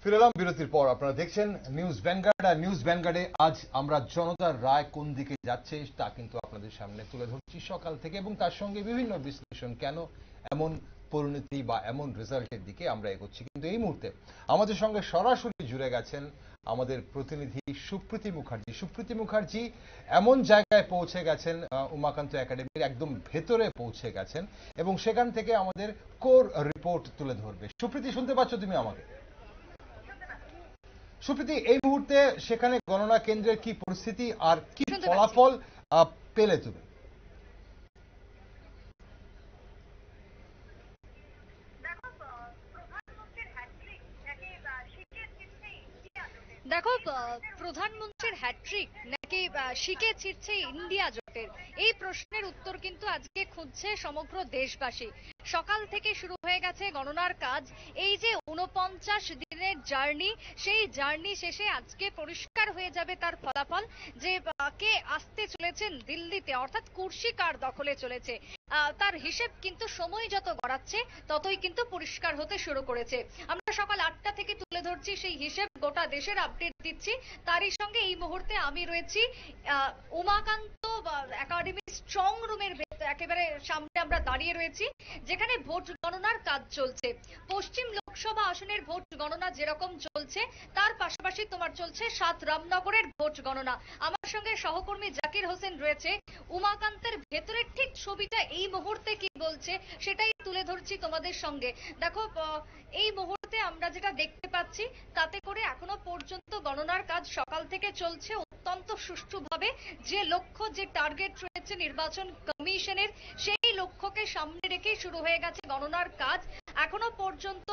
ফিরে এলাম বিরতির পর। আপনারা দেখছেন নিউজ ভ্যানগার্ড। আর নিউজ ভ্যানগার্ডে আজ আমরা জনতার রায় কোন দিকে যাচ্ছে তা কিন্তু আপনাদের সামনে তুলে ধরছি সকাল থেকে, এবং তার সঙ্গে বিভিন্ন বিশ্লেষণ, কেন এমন পরিণতি বা এমন রেজাল্টের দিকে আমরা এগোচ্ছি। কিন্তু এই মুহূর্তে আমাদের সঙ্গে সরাসরি জুড়ে গেছেন আমাদের প্রতিনিধি সুপ্রীতি মুখার্জি। সুপ্রীতি মুখার্জি এমন জায়গায় পৌঁছে গেছেন, উমাকান্ত একাডেমির একদম ভেতরে পৌঁছে গেছেন, এবং সেখান থেকে আমাদের কোর রিপোর্ট তুলে ধরবে। সুপ্রীতি, শুনতে পাচ্ছ তুমি আমাকে? সুপ্রীতি, এই মুহূর্তে সেখানে গণনা কেন্দ্রের কি পরিস্থিতি আর কি ফলাফল পেলে তুমি? দেখো, প্রধানমন্ত্রীর হ্যাট্রিক নাকি শিকে ছিটছে ইন্ডিয়া জোটের, এই প্রশ্নের উত্তর কিন্তু আজকে খুঁজছে সমগ্র দেশবাসী। সকাল থেকে শুরু হয়ে গেছে গণনার কাজ। এই যে 49 দিনের জার্নি, সেই জার্নি শেষে আজকে পরিষ্কার হয়ে যাবে তার ফলাফল, যে কে আসতে চলেছেন দিল্লিতে, অর্থাৎ কুর্সি কার দখলে চলেছে। তার হিসেব কিন্তু সময় যত গড়াচ্ছে ততই কিন্তু পরিষ্কার হতে শুরু করেছে। আমরা সকাল 8টা থেকে তুলে ধরছি সেই হিসেব, গোটা দেশের আপডেট দিচ্ছি। তারই সঙ্গে এই মুহূর্তে আমি রয়েছি উমাকান্ত একাডেমি স্ট্রং রুমের একেবারে সামনে আমরা দাঁড়িয়ে রয়েছি, যেখানে ভোট গণনার কাজ চলছে। পশ্চিম লোকসভা আসনের ভোট গণনা যেরকম চলছে, তার পাশাপাশি তোমার চলছে 7 রামনগরের ভোট গণনা। আমার সঙ্গে সহকর্মী জাকির হোসেন রয়েছে। উমাকান্তের ভেতরের ঠিক ছবিটা এই মুহূর্তে কি বলছে সেটাই তুলে ধরছি তোমাদের সঙ্গে। দেখো, এই মুহূর্তে আমরা যেটা দেখতে পাচ্ছি, তাতে করে এখনো পর্যন্ত গণনার কাজ সকাল থেকে চলছে অত্যন্ত সুষ্ঠুভাবে। যে লক্ষ্য, যে টার্গেট রয়েছে নির্বাচন কমিশনের, সেই লক্ষ্যকে সামনে রেখেই শুরু হয়ে গেছে গণনার কাজ। এখনো পর্যন্ত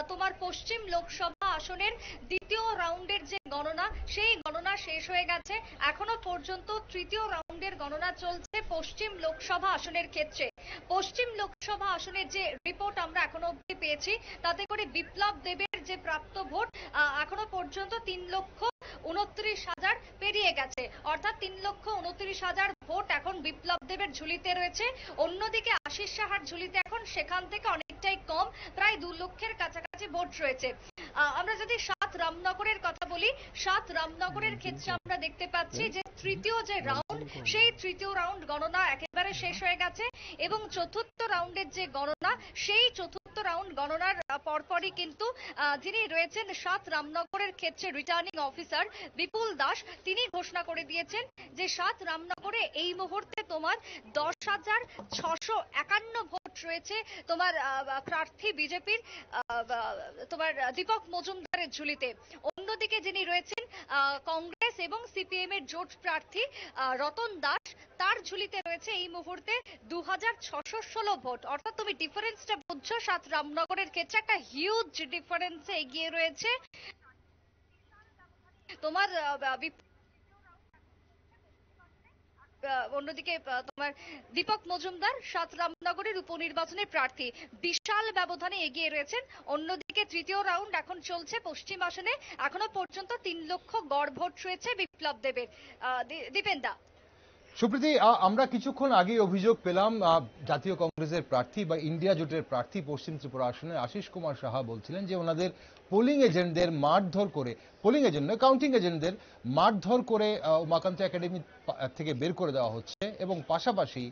তোমার পশ্চিম লোকসভা আসনের দ্বিতীয় রাউন্ডের যে গণনা, সেই গণনা শেষ হয়ে গেছে। এখনো পর্যন্ত তৃতীয় রাউন্ডের গণনা চলছে পশ্চিম লোকসভা আসনের ক্ষেত্রে। পশ্চিম লোকসভা আসনের যে রিপোর্ট আমরা এখনো অবধি পেয়েছি, তাতে করে বিপ্লব দেবের যে প্রাপ্ত ভোট এখনো পর্যন্ত 3,29,000 পেরিয়ে গেছে, অর্থাৎ 3,29,000 ভোট এখন বিপ্লব দেবের ঝুলিতে রয়েছে। অন্যদিকে আশিস সাহার ঝুলিতে এখন সেখান থেকে অনেকটাই কম, প্রায় 2 লক্ষের কাছাকাছি ভোট রয়েছে। আমরা যদি 7 রামনগরের কথা বলি, 7 রামনগরের ক্ষেত্রে আমরা দেখতে পাচ্ছি যে তৃতীয় যে রাউন্ড, সেই তৃতীয় রাউন্ড গণনা একেবারে শেষ হয়ে গেছে, এবং চতুর্থ রাউন্ডের যে গণনা, সেই চতুর্থ রাউন্ড গণনার পরপরই কিন্তু যিনি রয়েছেন 7 রামনগরের ক্ষেত্রে রিটার্নিং অফিসার বিপুল দাস, তিনি ঘোষণা করে দিয়েছেন যে 7 রামনগরে এই মুহূর্তে তোমার 10,651 ভোট রয়েছে তোমার প্রার্থী বিজেপির তোমার দীপক মজুমদারের ঝুলিতে। অন্যদিকে যিনি রয়েছেন কংগ্রেস এবং সিপিএম এর জোট প্রার্থী রতন দাস, তার ঝুলিতে রয়েছে এই মুহূর্তে 2,616 ভোট। অর্থাৎ তুমি ডিফারেন্সটা বুঝছো, 7 রামনগরের ক্ষেত্রে একটা হিউজ ডিফারেন্সে এগিয়ে রয়েছে তোমার অন্যদিকে তোমার দীপক মজুমদার 7 রামনগরের উপনির্বাচনের প্রার্থী বিশাল ব্যবধানে এগিয়ে রয়েছেন। অন্যদিকে তৃতীয় রাউন্ড এখন চলছে পশ্চিম আসনে, এখনো পর্যন্ত 3 লক্ষ গড় ভোট রয়েছে বিপ্লব দেবের। দীপেন্দা। সুপ্রীতি, আমরা কিছুক্ষণ আগে অভিযোগ পেলাম জাতীয় কংগ্রেসের প্রার্থী বা ইন্ডিয়া জোটের প্রার্থী পশ্চিম ত্রিপুরা আসনের আশিস কুমার সাহা বলছিলেন যে ওনাদের পোলিং এজেন্টদের মারধর করে, পোলিং এজেন্ট নয় কাউন্টিং এজেন্টদের মারধর করে উমাকান্ত একাডেমি থেকে বের করে দেওয়া হচ্ছে, এবং পাশাপাশি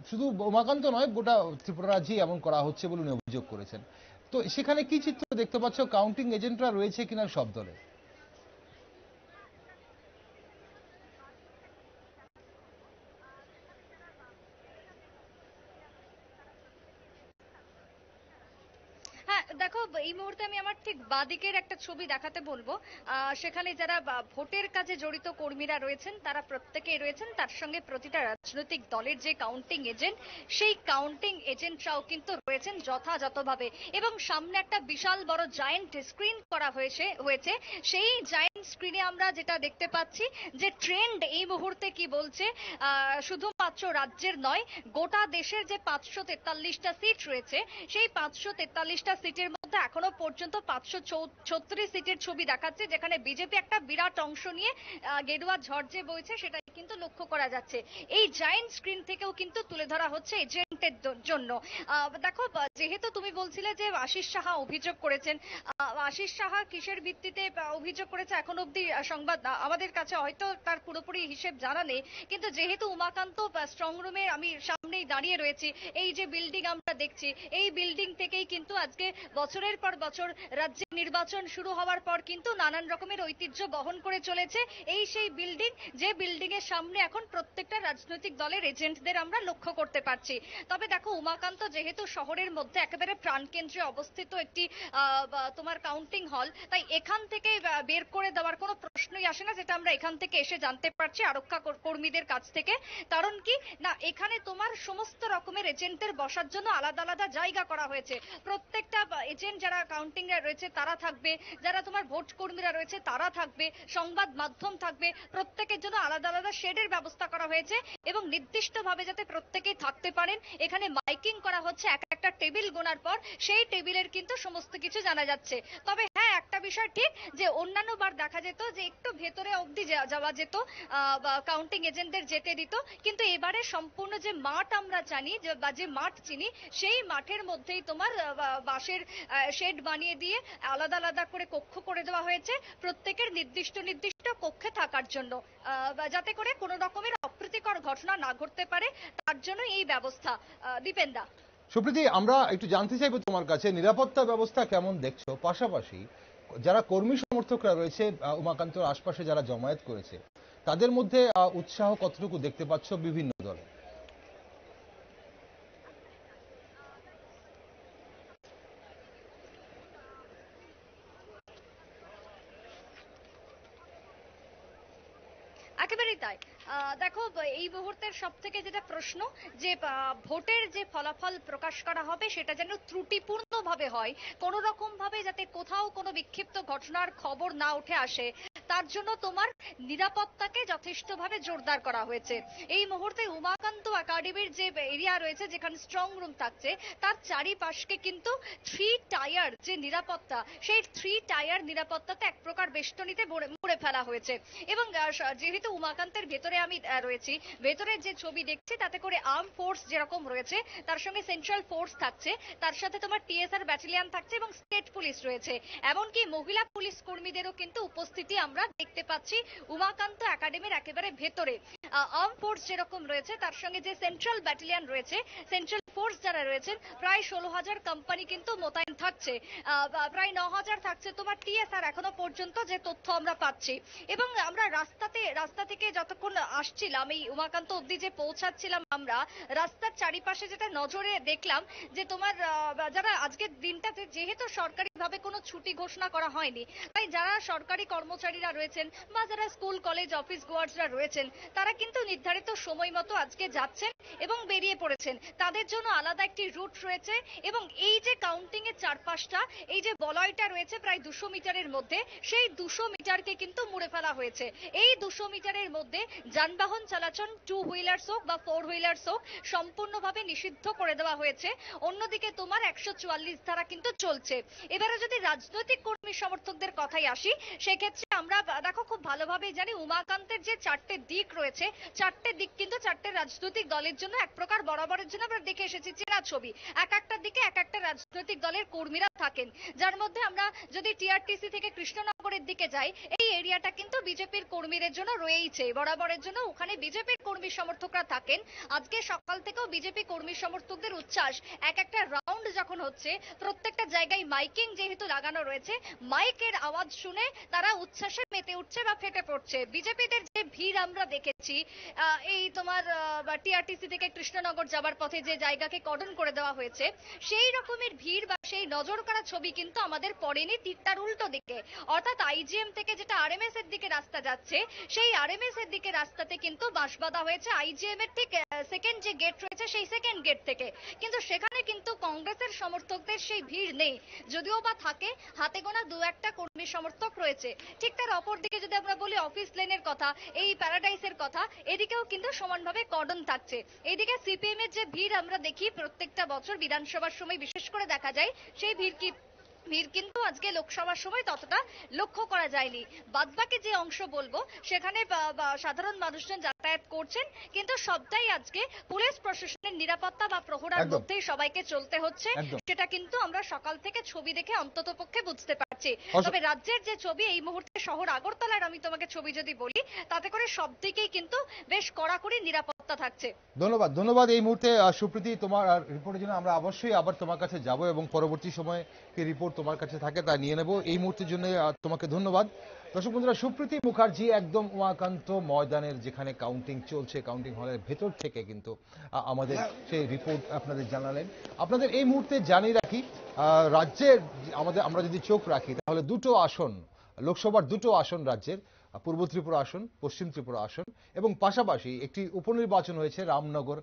শুধু উমাকান্ত নয়, গোটা ত্রিপুরা রাজ্যেই এমন করা হচ্ছে বলে উনি অভিযোগ করেছেন। তো সেখানে কি চিত্র দেখতে পাচ্ছ? কাউন্টিং এজেন্টরা রয়েছে কিনা সব দলে? হ্যাঁ, দেখো, এই মুহূর্তে আমি আমার ঠিক বাদিকের একটা ছবি দেখাতে বলবো। সেখানে যারা ভোটের কাজে জড়িত কর্মীরা রয়েছেন, তারা প্রত্যেকেই রয়েছেন। তার সঙ্গে প্রতিটা রাজনৈতিক দলের যে কাউন্টিং এজেন্ট, সেই কাউন্টিং এজেন্টরাও কিন্তু রয়েছেন যথাযথভাবে। এবং সামনে একটা বিশাল বড় জায়েন্ট স্ক্রিন করা হয়েছে। সেই জায়েন্ট স্ক্রিনে আমরা যেটা দেখতে পাচ্ছি, যে ট্রেন্ড এই মুহূর্তে কি বলছে, শুধুমাত্র রাজ্যের নয়, গোটা দেশের যে 543টা সিট রয়েছে, সেই 543টা সিটের মধ্যে এখনো পর্যন্ত 536 সিটের ছবি দেখাচ্ছে, যেখানে বিজেপি একটা বিরাট অংশ নিয়ে গেরুয়া ঝড় যে বইছে সেটাই কিন্তু লক্ষ্য করা যাচ্ছে। এই জায়েন্ট স্ক্রিন থেকেও কিন্তু তুলে ধরা হচ্ছে এজেন্ট এজেন্টের জন্য। দেখো, যেহেতু তুমি বলছিলে যে আশিস সাহা অভিযোগ করেছেন, আশিস সাহা কিসের ভিত্তিতে অভিযোগ করেছে এখন অব্দি সংবাদ আমাদের কাছে হয়তো তার পুরোপুরি হিসেব জানা নেই, কিন্তু যেহেতু উমাকান্ত স্ট্রং রুমে আমি সামনেই দাঁড়িয়ে রয়েছি, এই যে বিল্ডিং আমরা দেখছি, এই বিল্ডিং থেকেই কিন্তু আজকে বছরের পর বছর রাজ্যে নির্বাচন শুরু হওয়ার পর কিন্তু নানান রকমের ঐতিহ্য বহন করে চলেছে এই সেই বিল্ডিং, যে বিল্ডিং এর সামনে এখন প্রত্যেকটা রাজনৈতিক দলের এজেন্টদের আমরা লক্ষ্য করতে পারছি। তবে দেখো, উমাকান্ত যেহেতু শহরের মধ্যে একেবারে প্রাণকেন্দ্রে অবস্থিত একটি তোমার কাউন্টিং হল, তাই এখান থেকে বের করে দেওয়ার কোনো প্রশ্নই আসে না, যেটা আমরা এখান থেকে এসে জানতে পারছি আরক্ষা কর্মীদের কাছ থেকে। কারণ কি না, এখানে তোমার সমস্ত রকমের এজেন্টদের বসার জন্য আলাদা আলাদা জায়গা করা হয়েছে। প্রত্যেকটা এজেন্ট যারা কাউন্টিং এ রয়েছে তারা থাকবে, যারা তোমার ভোট কর্মীরা রয়েছে তারা থাকবে, সংবাদ মাধ্যম থাকবে, প্রত্যেকের জন্য আলাদা আলাদা শেডের ব্যবস্থা করা হয়েছে এবং নির্দিষ্টভাবে যাতে প্রত্যেকেই থাকতে পারেন। এখানে মাইকিং করা হচ্ছে, এক একটা টেবিল গোনার পর সেই টেবিলের কিন্তু সমস্ত কিছু জানা যাচ্ছে। তবে হ্যাঁ, একটা বিষয় ঠিক যে অন্যান্য বার দেখা যেত যে একটু ভেতরে অবধি যাওয়া যেত, কাউন্টিং এজেন্টদের যেতে দিত, কিন্তু এবারে সম্পূর্ণ যে মাঠ আমরা জানি বা যে মাঠ চিনি, সেই মাঠের মধ্যেই তোমার বাঁশের শেড বানিয়ে দিয়ে আলাদা আলাদা করে কক্ষ করে দেওয়া হয়েছে প্রত্যেকের নির্দিষ্ট নির্দিষ্ট কক্ষে থাকার জন্য, যাতে করে কোনো রকমের অপ্রীতিকর ঘটনা না ঘটতে পারে, তার জন্য এই ব্যবস্থা। দীপেন্দা। সুপ্রীতি, আমরা একটু জানতে চাইবো তোমার কাছে নিরাপত্তা ব্যবস্থা কেমন দেখছো, পাশাপাশি যারা কর্মী সমর্থকরা রয়েছে উমাকান্তর আশপাশে যারা জমায়েত করেছে তাদের মধ্যে উৎসাহ কতটুকু দেখতে পাচ্ছ বিভিন্ন দলে? একেবারেই তাই। দেখো, এই মুহূর্তের সব থেকে যেটা প্রশ্ন, যে ভোটের যে ফলাফল প্রকাশ করা হবে সেটা যেন ত্রুটিপূর্ণ ভাবে হয়, কোন রকম ভাবে যাতে কোথাও কোনো বিক্ষিপ্ত ঘটনার খবর না উঠে আসে, তার জন্য তোমার নিরাপত্তাকে যথেষ্টভাবে জোরদার করা হয়েছে। এই মুহূর্তে উমাকান্ত একাডেমির যে এরিয়া রয়েছে, যেখানে স্ট্রং রুম থাকছে, তার চারিপাশকে কিন্তু 3 টায়ার যে নিরাপত্তা, সেই 3 টায়ার নিরাপত্তাতে এক প্রকার বেষ্টনীতে মুড়ে ফেলা হয়েছে। এবং যেহেতু উমাকান্তের ভেতরে আমি রয়েছি, ভেতরের যে ছবি দেখছি তাতে করে আর্ম ফোর্স যেরকম রয়েছে, তার সঙ্গে সেন্ট্রাল ফোর্স থাকছে, তার সাথে তোমার টিএসআর ব্যাটালিয়ন থাকছে এবং স্টেট পুলিশ রয়েছে, এমনকি মহিলা পুলিশ কর্মীদেরও কিন্তু উপস্থিতি আমরা দেখতে পাচ্ছি উমাকান্ত একাডেমির একেবারে ভেতরে। আর্ম ফোর্স যেরকম রয়েছে, তার সঙ্গে যে সেন্ট্রাল ব্যাটালিয়ন রয়েছে, সেন্ট্রাল ফোর্স যারা রয়েছেন, প্রায় 16,000 কোম্পানি কিন্তু মোতায়েন থাকছে, প্রায় 9,000 থাকছে তোমার টিএসআর এখনো পর্যন্ত, যে তথ্য আমরা পাচ্ছি। এবং আমরা রাস্তা থেকে যতক্ষণ আসছিলাম, এই উমাকান্ত অব্দি যে পৌঁছাচ্ছিলাম, আমরা রাস্তার চারিপাশে যেটা নজরে দেখলাম, যে তোমার যারা আজকের দিনটাতে যেহেতু সরকারিভাবে কোনো ছুটি ঘোষণা করা হয়নি, তাই যারা সরকারি কর্মচারীরা রয়েছেন বা যারা স্কুল কলেজ অফিস গোয়ার্সরা রয়েছেন, তারা কিন্তু নির্ধারিত সময় মতো আজকে যাচ্ছেন এবং বেরিয়ে পড়েছেন। তাদের জন্য আলাদা একটি রুট রয়েছে এবং এই যে কাউন্টিং এর চারপাশটা, এই যে বলয়টা রয়েছে প্রায় 200 মিটারের মধ্যে, সেই 200 মিটারকে কিন্তু মুড়ে ফেলা হয়েছে। এই 200 মিটারের মধ্যে যানবাহন চলাচল 2 হুইলার্স হোক বা 4 হুইলার্স হোক, সম্পূর্ণভাবে নিষিদ্ধ করে দেওয়া হয়েছে। অন্যদিকে তোমার 144 ধারা কিন্তু চলছে। এবারে যদি রাজনৈতিক কর্মী সমর্থকদের কথাই আসি, সেক্ষেত্রে আমরা দেখো খুব ভালোভাবেই জানি উমাকান্তের যে 4টে দিক রয়েছে, 4টে দিক কিন্তু 4টে রাজনৈতিক দলের জন্য এক প্রকার বরাবরের জন্য আমরা দেখে এসেছি চেনা ছবি। এক একটা দিকে এক একটা রাজনৈতিক দলের কর্মীরা থাকেন, যার মধ্যে আমরা যদি টিআরটিসি থেকে কৃষ্ণনগরের দিকে যাই, এই এরিয়াটা কিন্তু বিজেপির কর্মীদের জন্য রয়েইছে বরাবরের জন্য, ওখানে বিজেপির কর্মী সমর্থকরা থাকেন। আজকে সকাল থেকেও বিজেপি কর্মী সমর্থকদের উচ্ছ্বাস, এক একটা রাউন্ড যখন হচ্ছে, প্রত্যেকটা জায়গায় মাইকিং যেহেতু লাগানো রয়েছে, মাইকের আওয়াজ শুনে তারা উচ্ছ্বাসে মেতে উঠছে বা ফেটে পড়ছে। বিজেপিদের যে ভিড় আমরা দেখেছি, এই তোমার টিআরটিসি থেকে কৃষ্ণনগর যাবার পথে যে জায়গাকে কর্ডন করে দেওয়া হয়েছে, সেই রকমের ভিড় বা সেই নজর করা ছবি কিন্তু আমাদের পড়েনি তার উল্টো দিকে, অর্থাৎ আইজিএম থেকে যেটা আরএমএস এর দিকে রাস্তা যাচ্ছে, সেই আরএমএস এর দিকে রাস্তাতে কিন্তু বাঁশ বাঁধা হয়েছে আইজিএম এর ঠিক সেকেন্ড যে গেট রয়েছে সেই সেকেন্ড গেট থেকে। কিন্তু সেখানে কিন্তু কংগ্রেসের সমর্থকদের সেই ভিড় নেই, যদিও বা থাকে হাতে গোনা 2-1টা কর্মী সমর্থক রয়েছে। ঠিক তার অপর দিকে যদি আমরা বলি অফিস লেনের কথা, এই প্যারাডাইসের কথা, এদিকেও কিন্তু সমানভাবে কর্ডন থাকছে। এইদিকে সিপিএম এর যে ভিড় আমরা দেখি প্রত্যেকটা বছর বিধানসভার সময় বিশেষ করে দেখা যায়, সেই ভিড় কি ভিড় কিন্তু আজকে লোকসভার সময় ততটা লক্ষ্য করা যায়নি। বাদবাকি যে অংশ বলবো সেখানে সাধারণ মানুষজন যাতায়াত করছেন, কিন্তু সবটাই আজকে পুলিশ প্রশাসনের নিরাপত্তা বা প্রহরার একদম মধ্যেই সবাইকে চলতে হচ্ছে। একদম সেটা কিন্তু আমরা সকাল থেকে ছবি দেখে অন্তত পক্ষে বুঝতে পারছি। অস- তবে রাজ্যের যে ছবি এই মুহূর্তে শহর আগরতলার আমি তোমাকে ছবি যদি বলি, তাতে করে সব দিকেই কিন্তু বেশ কড়াকড়ি নিরাপত্তা থাকছে। ধন্যবাদ ধন্যবাদ এই মুহূর্তে সুপ্রীতি, তোমার রিপোর্টের জন্য আমরা অবশ্যই আবার তোমার কাছে যাব এবং পরবর্তী সময়ে কি রিপোর্ট তোমার কাছে থাকে তা নিয়ে নেব। এই মুহূর্তের জন্য তোমাকে ধন্যবাদ। দর্শক বন্ধুরা, সুপ্রীতি মুখার্জি একদম উমাকান্ত ময়দানের যেখানে কাউন্টিং চলছে, কাউন্টিং হলের ভেতর থেকে কিন্তু আমাদের সেই রিপোর্ট আপনাদের জানালেন। আপনাদের এই মুহূর্তে জানিয়ে রাখি, রাজ্যের আমরা যদি চোখ রাখি তাহলে দুটো আসন, লোকসভার দুটো আসন রাজ্যের, পূর্ব ত্রিপুরা আসন, পশ্চিম ত্রিপুরা আসন, এবং পাশাপাশি একটি উপনির্বাচন হয়েছে রামনগর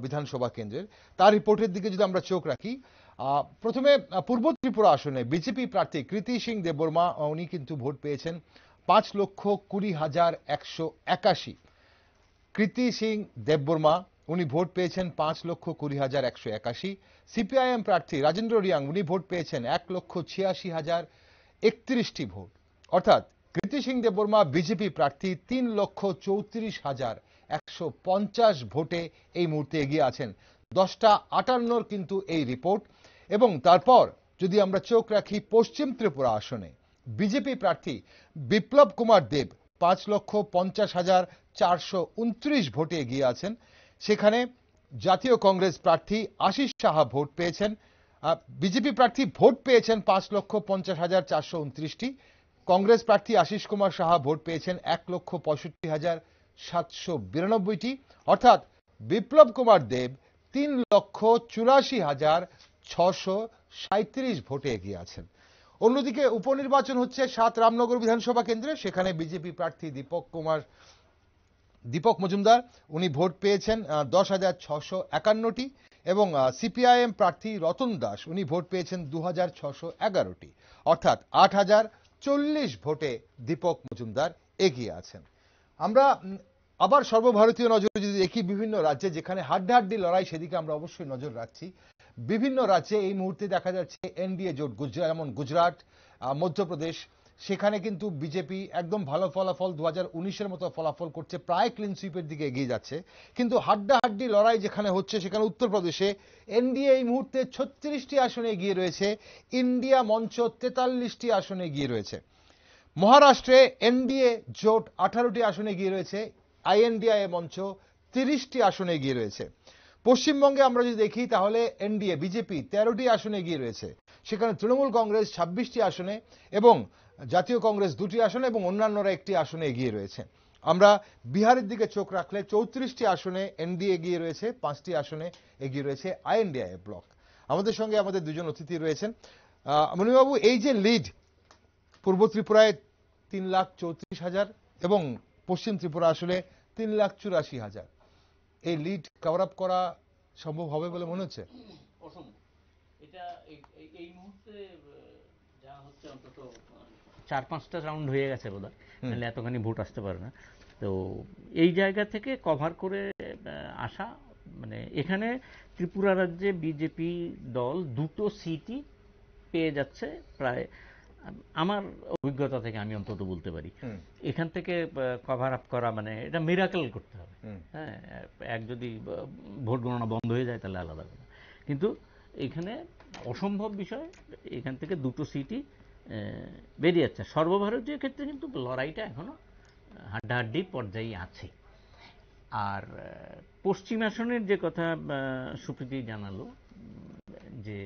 বিধানসভা কেন্দ্রের। তার রিপোর্টের দিকে যদি আমরা চোখ রাখি, প্রথমে পূর্ব ত্রিপুরা আসনে বিজেপি প্রার্থী কৃতি সিং দেববর্মা, উনি কিন্তু ভোট পেয়েছেন 5,20,181। কৃতি সিং দেববর্মা উনি ভোট পেয়েছেন 5,20,181। সিপিআইএম প্রার্থী রাজেন্দ্র রিয়াং উনি ভোট পেয়েছেন 1,86,031টি ভোট। অর্থাৎ কৃতি সিং দেববর্মা বিজেপি প্রার্থী 3,34,150 ভোটে এই মুহূর্তে এগিয়ে আছেন। 10টা 58 কিন্তু এই রিপোর্ট। এবং তারপর যদি আমরা চোখ রাখি পশ্চিম ত্রিপুরা আসনে, বিজেপি প্রার্থী বিপ্লব কুমার দেব 5,50,429 ভোটে এগিয়ে আছেন। সেখানে জাতীয় কংগ্রেস প্রার্থী আশিস সাহা ভোট পেয়েছেন, বিজেপি প্রার্থী ভোট পেয়েছেন 5,50,429টি। কংগ্রেস প্রার্থী আশিস কুমার সাহা ভোট পেয়েছেন 1,65,792টি। অর্থাৎ বিপ্লব কুমার দেব 3,84,637 ভোটে এগিয়ে আছেন। অন্যদিকে উপনির্বাচন হচ্ছে 7 রামনগর বিধানসভা কেন্দ্রে, সেখানে বিজেপি প্রার্থী দীপক মজুমদার উনি ভোট পেয়েছেন 10,651টি, এবং সিপিআইএম প্রার্থী রতন দাস উনি ভোট পেয়েছেন 2,611টি। অর্থাৎ 8,040 ভোটে দীপক মজুমদার এগিয়ে আছেন। আমরা আবার সর্বভারতীয় নজরে যদি দেখি, বিভিন্ন রাজ্যে যেখানে হাড্ডাহাড্ডি লড়াই সেদিকে আমরা অবশ্যই নজর রাখছি। বিভিন্ন রাজ্যে এই মুহূর্তে দেখা যাচ্ছে এনডিএ জোট, যেমন গুজরাট, মধ্যপ্রদেশ, সেখানে কিন্তু বিজেপি একদম ভালো ফলাফল, 2019-এর মতো ফলাফল করছে, প্রায় ক্লিন সুইপের দিকে এগিয়ে যাচ্ছে। কিন্তু হাড্ডাহাড্ডি লড়াই যেখানে হচ্ছে সেখানে উত্তরপ্রদেশে এনডিএ এই মুহূর্তে 36টি আসনে এগিয়ে রয়েছে, ইন্ডিয়া মঞ্চ 43টি আসনে এগিয়ে রয়েছে। মহারাষ্ট্রে এনডিএ জোট 18টি আসনে এগিয়ে রয়েছে, আইএনডিআই মঞ্চ 30টি আসনে এগিয়ে রয়েছে। পশ্চিমবঙ্গে আমরা যদি দেখি তাহলে এনডিএ বিজেপি 13টি আসনে এগিয়ে রয়েছে, সেখানে তৃণমূল কংগ্রেস 26টি আসনে, এবং জাতীয় কংগ্রেস 2টি আসনে, এবং অন্যান্যরা 1টি আসনে এগিয়ে রয়েছে। আমরা বিহারের দিকে চোখ রাখলে 34টি আসনে এনডিএ এগিয়ে রয়েছে, 5টি আসনে এগিয়ে রয়েছে আইএনডিআই ব্লক। আমাদের সঙ্গে আমাদের দুজন অতিথি রয়েছেন। মণিবাবু, এই যে লিড পূর্ব ত্রিপুরায় 3,34,000 এবং পশ্চিম ত্রিপুরা আসলে 3,84,000, এই লিড কভার আপ করা সম্ভব হবে বলে মনে হচ্ছে? অসম্ভব। এটা এই মুহূর্তে যা হচ্ছে অন্তত 4-5টা রাউন্ড হয়ে গেছে বোধহয়, নাহলে এতখানি ভোট আসতে পারে না। তো এই জায়গা থেকে কভার করে আসা, মানে এখানে ত্রিপুরা রাজ্যে বিজেপি দল 2টো সিটই পেয়ে যাচ্ছে প্রায়, আমার অভিজ্ঞতা থেকে আমি অন্তত বলতে পারি। এখান থেকে কভার আপ করা মানে এটা মিরাকেল করতে হবে। হ্যাঁ, এক যদি ভোট গণনা বন্ধ হয়ে যায় তাহলে আলাদা কথা, কিন্তু এখানে অসম্ভব বিষয়, এখান থেকে 2টো সিটই বেরিয়ে যাচ্ছে। সর্বভারতীয় ক্ষেত্রে কিন্তু লড়াইটা এখনো হাড্ডাহাড্ডি পর্যায়ে আছে। আর পশ্চিম আসনের যে কথা সুপ্রীতি জানালো, যে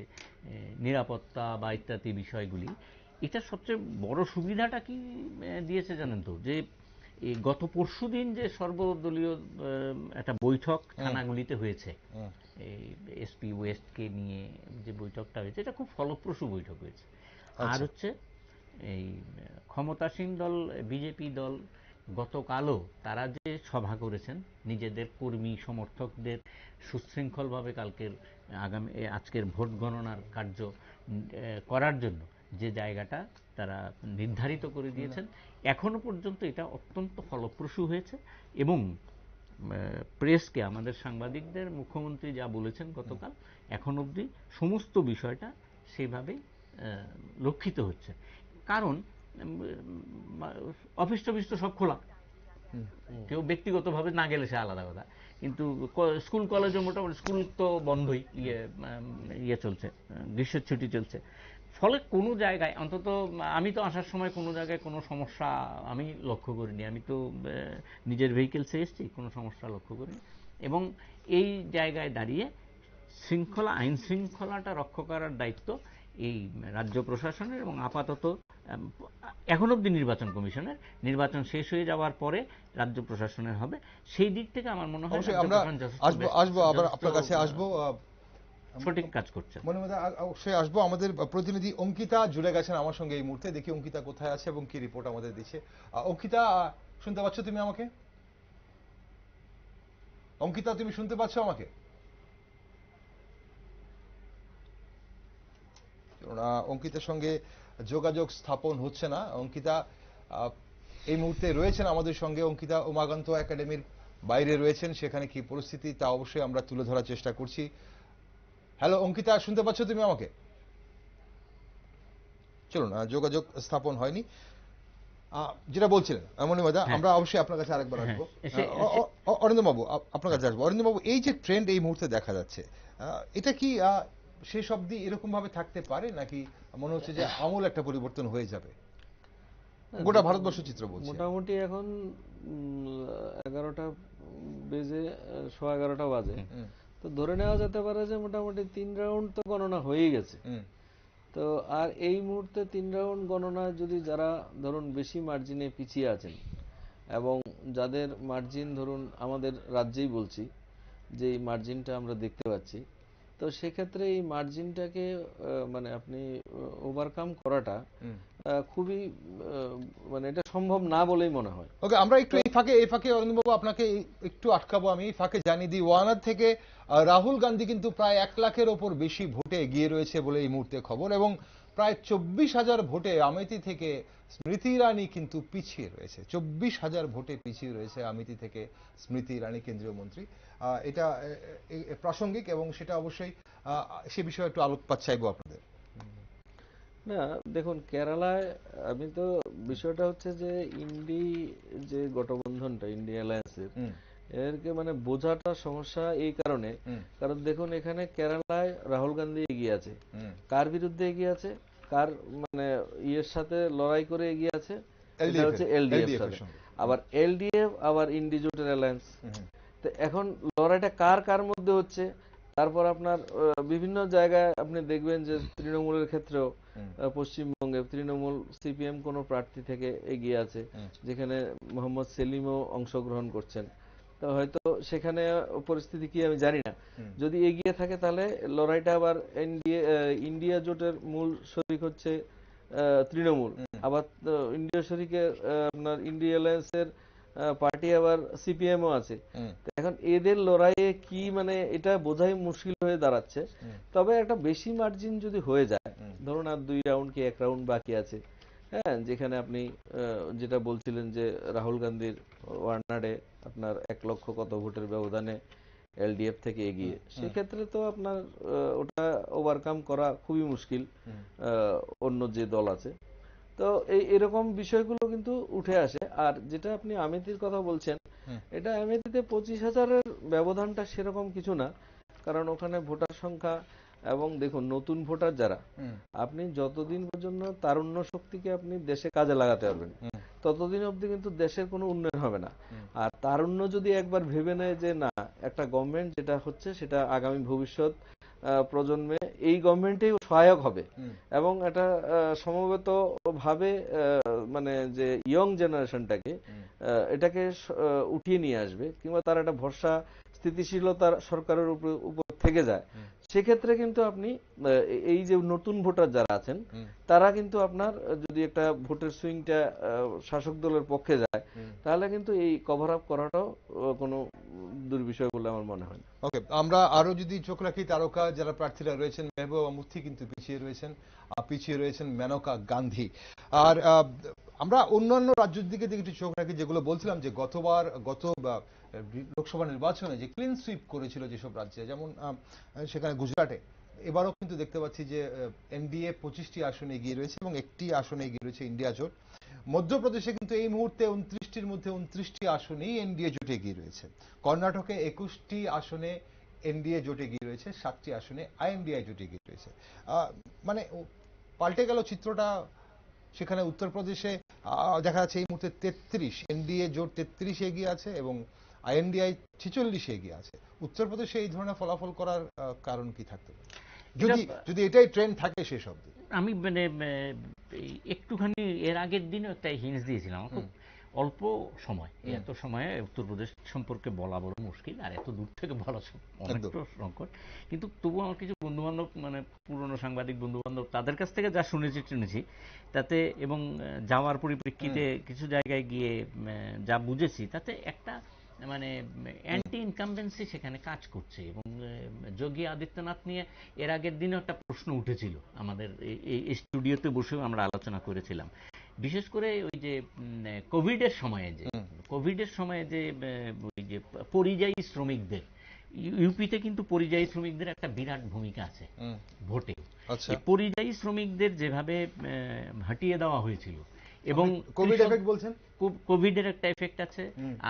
নিরাপত্তা বা ইত্যাদি বিষয়গুলি, এটা সবচেয়ে বড় সুবিধাটা কি দিয়েছে জানেন তো, যে এই গত পরশুদিন যে সর্বদলীয় একটা বৈঠক থানাগুলিতে হয়েছে, এই এসপি ওয়েস্টকে নিয়ে যে বৈঠকটা হয়েছে, এটা খুব ফলপ্রসূ বৈঠক হয়েছে। আর হচ্ছে এই ক্ষমতাসীন দল বিজেপি দল গতকালও তারা যে সভা করেছেন নিজেদের কর্মী সমর্থকদের সুশৃঙ্খলভাবে আজকের ভোট গণনার কার্য করার জন্য যে জায়গাটা তারা নির্ধারিত করে দিয়েছেন, এখনো পর্যন্ত এটা অত্যন্ত ফলপ্রসূ হয়েছে। এবং প্রেসকে, আমাদের সাংবাদিকদের মুখ্যমন্ত্রী যা বলেছেন গতকাল, এখন অবধি সমস্ত বিষয়টা সেভাবেই রক্ষিত হচ্ছে। কারণ অফিস টফিস তো সব খোলা, কেউ ব্যক্তিগতভাবে না গেলে সে আলাদা কথা, কিন্তু স্কুল কলেজও মোটামুটি, স্কুল তো বন্ধই, ইয়ে চলছে, গ্রীষ্মের ছুটি চলছে। ফলে কোনো জায়গায় অন্তত আমি তো আসার সময় কোনো জায়গায় কোনো সমস্যা আমি লক্ষ্য করিনি। আমি তো নিজের ভেহিকেলসে এসেছি, কোনো সমস্যা লক্ষ্য করিনি। এবং এই জায়গায় দাঁড়িয়ে আইন শৃঙ্খলাটা রক্ষা করার দায়িত্ব এই রাজ্য প্রশাসনের এবং আপাতত এখন অবধি নির্বাচন কমিশনের। নির্বাচন শেষ হয়ে যাওয়ার পরে রাজ্য প্রশাসনের হবে। সেই দিক থেকে আমার মনে হয় আমরা আসবো আবার আপনার কাছে আসবো, সঠিক কাজ করছে। মনে মধ্যে অবশ্যই আসবো। আমাদের প্রতিনিধি অঙ্কিতা জুড়ে গেছেন আমার সঙ্গে এই মুহূর্তে। দেখি অঙ্কিতা কোথায় আছে এবং কি রিপোর্ট আমাদের দিচ্ছে। অঙ্কিতা, শুনতে পাচ্ছ তুমি আমাকে? অঙ্কিতা, তুমি শুনতে পাচ্ছ আমাকে? অঙ্কিতার সঙ্গে যোগাযোগ স্থাপন হচ্ছে না। অঙ্কিতা এই মুহূর্তে রয়েছেন আমাদের সঙ্গে। অঙ্কিতা উমাকান্ত একাডেমির বাইরে রয়েছেন, সেখানে কি পরিস্থিতি তা অবশ্যই আমরা তুলে ধরার চেষ্টা করছি। হ্যালো অঙ্কিতা, শুনতে পাচ্ছ তুমি আমাকে? চলুন, যোগাযোগ স্থাপন হয়নি। যেটা বলছিলেন মনিমাদা, আমরা অবশ্যই আপনার কাছে আরেকবার আসবো। অরিন্দম বাবু, আপনার কাছে আসবো। অরিন্দম বাবু, এই যে ট্রেন্ড এই মুহূর্তে দেখা যাচ্ছে, এটা কি শেষ অবধি এরকম ভাবে থাকতে পারে, নাকি মনে হচ্ছে যে আমূল একটা পরিবর্তন হয়ে যাবে? গোটা ভারতবর্ষ চিত্র বলছে। মোটামুটি এখন 11টা বেজে 11:15 বাজে, তো ধরে নেওয়া যেতে পারে যে মোটামুটি 3 রাউন্ড তো গণনা হয়েই গেছে। তো আর এই মুহূর্তে 3 রাউন্ড গণনায় যদি যারা ধরুন বেশি মার্জিনে পিছিয়ে আছেন এবং যাদের মার্জিন ধরুন আমাদের রাজ্যেই বলছি যে এই মার্জিনটা আমরা দেখতে পাচ্ছি, তো সেক্ষেত্রে এই মার্জিনটাকে মানে আপনি ওভারকাম করাটা খুবই মানে এটা সম্ভব না বলেই মনে হয়। ওকে, আমরা একটু এই ফাঁকে অরিন্দম বাবু আপনাকে একটু আটকাবো। আমি এই ফাঁকে জানিয়ে দিই, ওয়ানাদ থেকে রাহুল গান্ধী কিন্তু প্রায় 1 লাখের ওপর বেশি ভোটে এগিয়ে রয়েছে বলে এই মুহূর্তে খবর, এবং প্রায় 24,000 ভোটে আমেথি থেকে স্মৃতি ইরানি কিন্তু পিছিয়ে রয়েছে। 24,000 ভোটে পিছিয়ে রয়েছে আমেথি থেকে স্মৃতি ইরানি, কেন্দ্রীয় মন্ত্রী। এটা প্রাসঙ্গিক এবং সেটা অবশ্যই সে বিষয়ে একটু আলোকপাত চাইবো আপনাদের। না দেখুন, কেরালায় আমি তো বিষয়টা হচ্ছে যে যে গঠবন্ধনটা ইন্ডিয়া অ্যালায়েন্সের, এরকে মানে বোঝাটা সমস্যা এই কারণে, কারণ দেখুন এখানে কেরালায় রাহুল গান্ধী এগিয়ে আছে, কার বিরুদ্ধে এগিয়ে আছে, কার মানে ইয়ের সাথে লড়াই করে এগিয়ে আছে, এটা হচ্ছে এলডিএফ সাথে। আবার এলডিএফ আবার ইন্ডি জোটের অ্যালায়েন্স। তো এখন লড়াইটা কার কার মধ্যে হচ্ছে, তারপর আপনার বিভিন্ন জায়গায় আপনি দেখবেন যে তৃণমূলের ক্ষেত্রেও পশ্চিমবঙ্গে তৃণমূল সিপিএম কোন প্রার্থী থেকে এগিয়ে আছে, যেখানে মোহাম্মদ সেলিমও অংশগ্রহণ করছেন। তো হয়তো সেখানে পরিস্থিতি কি আমি জানি না, যদি এগিয়ে থাকে তাহলে লড়াইটা আবার ইন্ডিয়া জোটের মূল শরিক হচ্ছে তৃণমূল, আবার ইন্ডিয়া শরিকের আপনার ইন্ডিয়া অ্যালায়েন্সের পার্টি আবার সিপিএমও আছে। এখন এদের লড়াইয়ে কি মানে এটা বোঝাই মুশকিল হয়ে দাঁড়াচ্ছে। তবে একটা বেশি মার্জিন যদি হয়ে যায়, ধরুন আর 2 রাউন্ড কি 1 রাউন্ড বাকি আছে, হ্যাঁ, যেখানে আপনি যেটা বলছিলেন যে রাহুল গান্ধীর ওয়ার্নাডে আপনার 1 লক্ষ কত ভোটের ব্যবধানে এলডিএফ থেকে এগিয়ে, সেক্ষেত্রে তো আপনার ওটা ওভারকাম করা খুবই মুশকিল অন্য যে দল আছে। তো এরকম বিষয়গুলো কিন্তু উঠে আসে। আর যেটা আপনি আমেথির কথা বলছেন, এটা আমেথিতে 25,000-এর ব্যবধানটা সেরকম কিছু না, কারণ ওখানে ভোটার সংখ্যা এবং দেখুন নতুন ভোটার যারা, আপনি যতদিন পর্যন্ত তারুণ্য শক্তিকে আপনি দেশে কাজে লাগাতে পারবেন ততদিন অবধি কিন্তু দেশের কোনো উন্নয়ন হবে না। আর তারুণ্য যদি একবার ভেবে নেয় যে না, একটা গভর্নমেন্ট যেটা হচ্ছে সেটা আগামী ভবিষ্যৎ প্রজন্মে এই গভর্নমেন্টেই সহায়ক হবে এবং এটা সমবেত ভাবে মানে যে ইয়ং জেনারেশনটাকে এটাকে উঠিয়ে নিয়ে আসবে, কিংবা তার একটা ভরসা স্থিতিশীলতার সরকারের উপর থেকে যায়, সেক্ষেত্রে কিন্তু আপনি এই যে নতুন ভোটার যারা আছেন তারা কিন্তু আপনার যদি একটা ভোটের সুইংটা শাসক দলের পক্ষে যায়, তাহলে কিন্তু এই কভার আপ করাটাও কোনো দুর্বিষয় বলে আমার মনে হয়। ওকে, আমরা আরো যদি চোখ রাখি, তারকা যারা প্রার্থীরা রয়েছেন, মেহবুবা মুফতি কিন্তু পিছিয়ে রয়েছেন মেনকা গান্ধী। আর আমরা অন্যান্য রাজ্যের দিকে একটু চোখ রাখি, যেগুলো বলছিলাম যে গত লোকসভা নির্বাচনে যে ক্লিন সুইপ করেছিল যেসব রাজ্যে, যেমন সেখানে গুজরাটে এবারও কিন্তু দেখতে পাচ্ছি যে এনডিএ 25টি আসনে এগিয়ে রয়েছে এবং একটি আসনে এগিয়ে রয়েছে ইন্ডিয়া জোট। মধ্যপ্রদেশে কিন্তু এই মুহূর্তে 29টির মধ্যে 29টি আসনেই এনডিএ জোট এগিয়ে রয়েছে। কর্ণাটকে 21টি আসনে এনডিএ জোট এগিয়ে রয়েছে, 7টি আসনে আইএনডিআই জোট এগিয়ে রয়েছে। মানে পাল্টে গেল চিত্রটা। সেখানে উত্তরপ্রদেশে দেখা যাচ্ছে এই মুহূর্তে 33, এনডিএ জোট 33 এগিয়ে আছে এবং আইএনডিআই 46 এগিয়ে আছে। উত্তরপ্রদেশে এই ধরনের ফলাফল করার কারণ কি থাকতে পারে, যদি এটাই ট্রেন্ড থাকে শেষ অবধি? আমি মানে একটুখানি এর আগের দিনও একটা হিন্টস দিয়েছিলাম। খুব অল্প সময়, এত সময়ে উত্তরপ্রদেশ সম্পর্কে বলা বড় মুশকিল, আর এত দূর থেকে বলা অনেকটা সংকট। কিন্তু তবু আমার কিছু বন্ধু বান্ধব, মানে পুরনো সাংবাদিক বন্ধু বান্ধব, তাদের কাছ থেকে যা শুনেছি তাতে, এবং যাওয়ার পরিপ্রেক্ষিতে কিছু জায়গায় গিয়ে যা বুঝেছি, তাতে একটা মানে অ্যান্টি ইনকামবেন্সি সেখানে কাজ করছে। এবং যোগী আদিত্যনাথ নিয়ে এর আগের দিনও একটা প্রশ্ন উঠেছিল, আমাদের এই স্টুডিওতে বসেও আমরা আলোচনা করেছিলাম। বিশেষ করে ওই যে কোভিডের সময়ে যে ওই যে পরিযায়ী শ্রমিকদের, ইউপিতে কিন্তু পরিযায়ী শ্রমিকদের একটা বিরাট ভূমিকা আছে ভোটে। পরিযায়ী শ্রমিকদের যেভাবে হটিয়ে দেওয়া হয়েছিল, এবং কোভিডের একটা এফেক্ট আছে,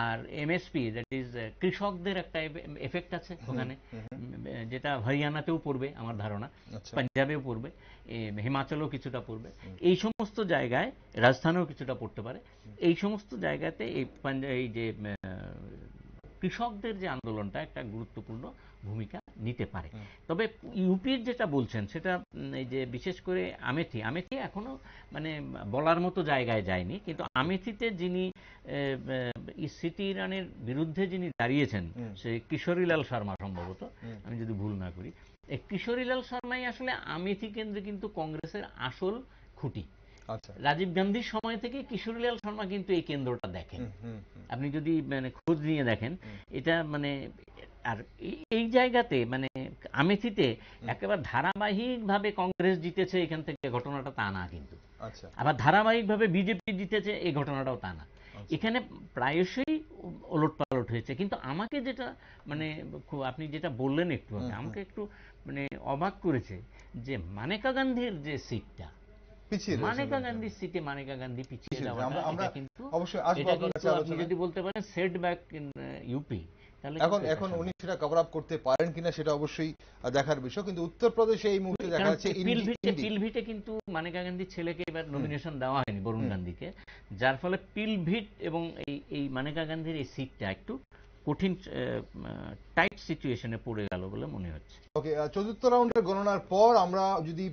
আর এমএসপি, দ্যাট ইজ কৃষকদের একটা এফেক্ট আছে ওখানে, যেটা হরিয়ানাতেও পড়বে আমার ধারণা, পাঞ্জাবেও পড়বে, হিমাচলেও কিছুটা পড়বে, এই সমস্ত জায়গায়, রাজস্থানেও কিছুটা পড়তে পারে। এই সমস্ত জায়গাতে এই যে কৃষকদের যে আন্দোলনটা একটা গুরুত্বপূর্ণ ভূমিকা নিতে পারে। তবে ইউপির যেটা বলছেন সেটা, এই যে বিশেষ করে আমেথি এখনো মানে বলার মতো জায়গায় যায়নি, কিন্তু আমেথিতে যিনি সিটি ইরানের বিরুদ্ধে যিনি দাঁড়িয়েছেন, সে কিশোরীলাল শর্মা সম্ভবত, আমি যদি ভুল না করি, এই কিশোরীলাল শর্মাই আসলে আমেথি কেন্দ্রে কিন্তু কংগ্রেসের আসল খুঁটি। রাজীব গান্ধীর সময় থেকে কিশোরীলাল শর্মা কিন্তু এই কেন্দ্রটা দেখেন, আপনি যদি মানে খোঁজ নিয়ে দেখেন এটা, মানে আর এই জায়গাতে মানে আমেথিতে একেবারে ধারাবাহিকভাবে কংগ্রেস জিতেছে এখান থেকে, ঘটনাটা তা না কিন্তু। আবার ধারাবাহিকভাবে বিজেপি জিতেছে, এই ঘটনাটাও তা না। এখানে প্রায়শই ওলটপালট হয়েছে। কিন্তু আমাকে যেটা মানে আপনি যেটা বললেন একটু আগে, আমাকে একটু মানে অবাক করেছে যে মানেকা গান্ধীর যে সিটটা, মানেকা গান্ধীর সিটে মানেকা গান্ধী পিছিয়ে যাওয়াটা, কিন্তু আপনি যদি বলতে পারেন সেটব্যাক ইন ইউপি, এখন উনি সেটা কভার আপ করতে পারেন কিনা সেটা অবশ্যই দেখার বিষয়। কিন্তু উত্তরপ্রদেশে এই মুহূর্তে দেখা যাচ্ছে পিলভিটে কিন্তু মানেকা গান্ধীর ছেলেকে এবার নমিনেশন দেওয়া হয়নি, বরুণ গান্ধীকে, যার ফলে পিলভিট এবং এই মানেকা গান্ধীর এই সিটটা একটু কঠিন টাইট সিচুয়েশনে পড়ে গেল বলে মনে হচ্ছে। ওকে, চতুর্থ রাউন্ডের গণনার পর আমরা যদি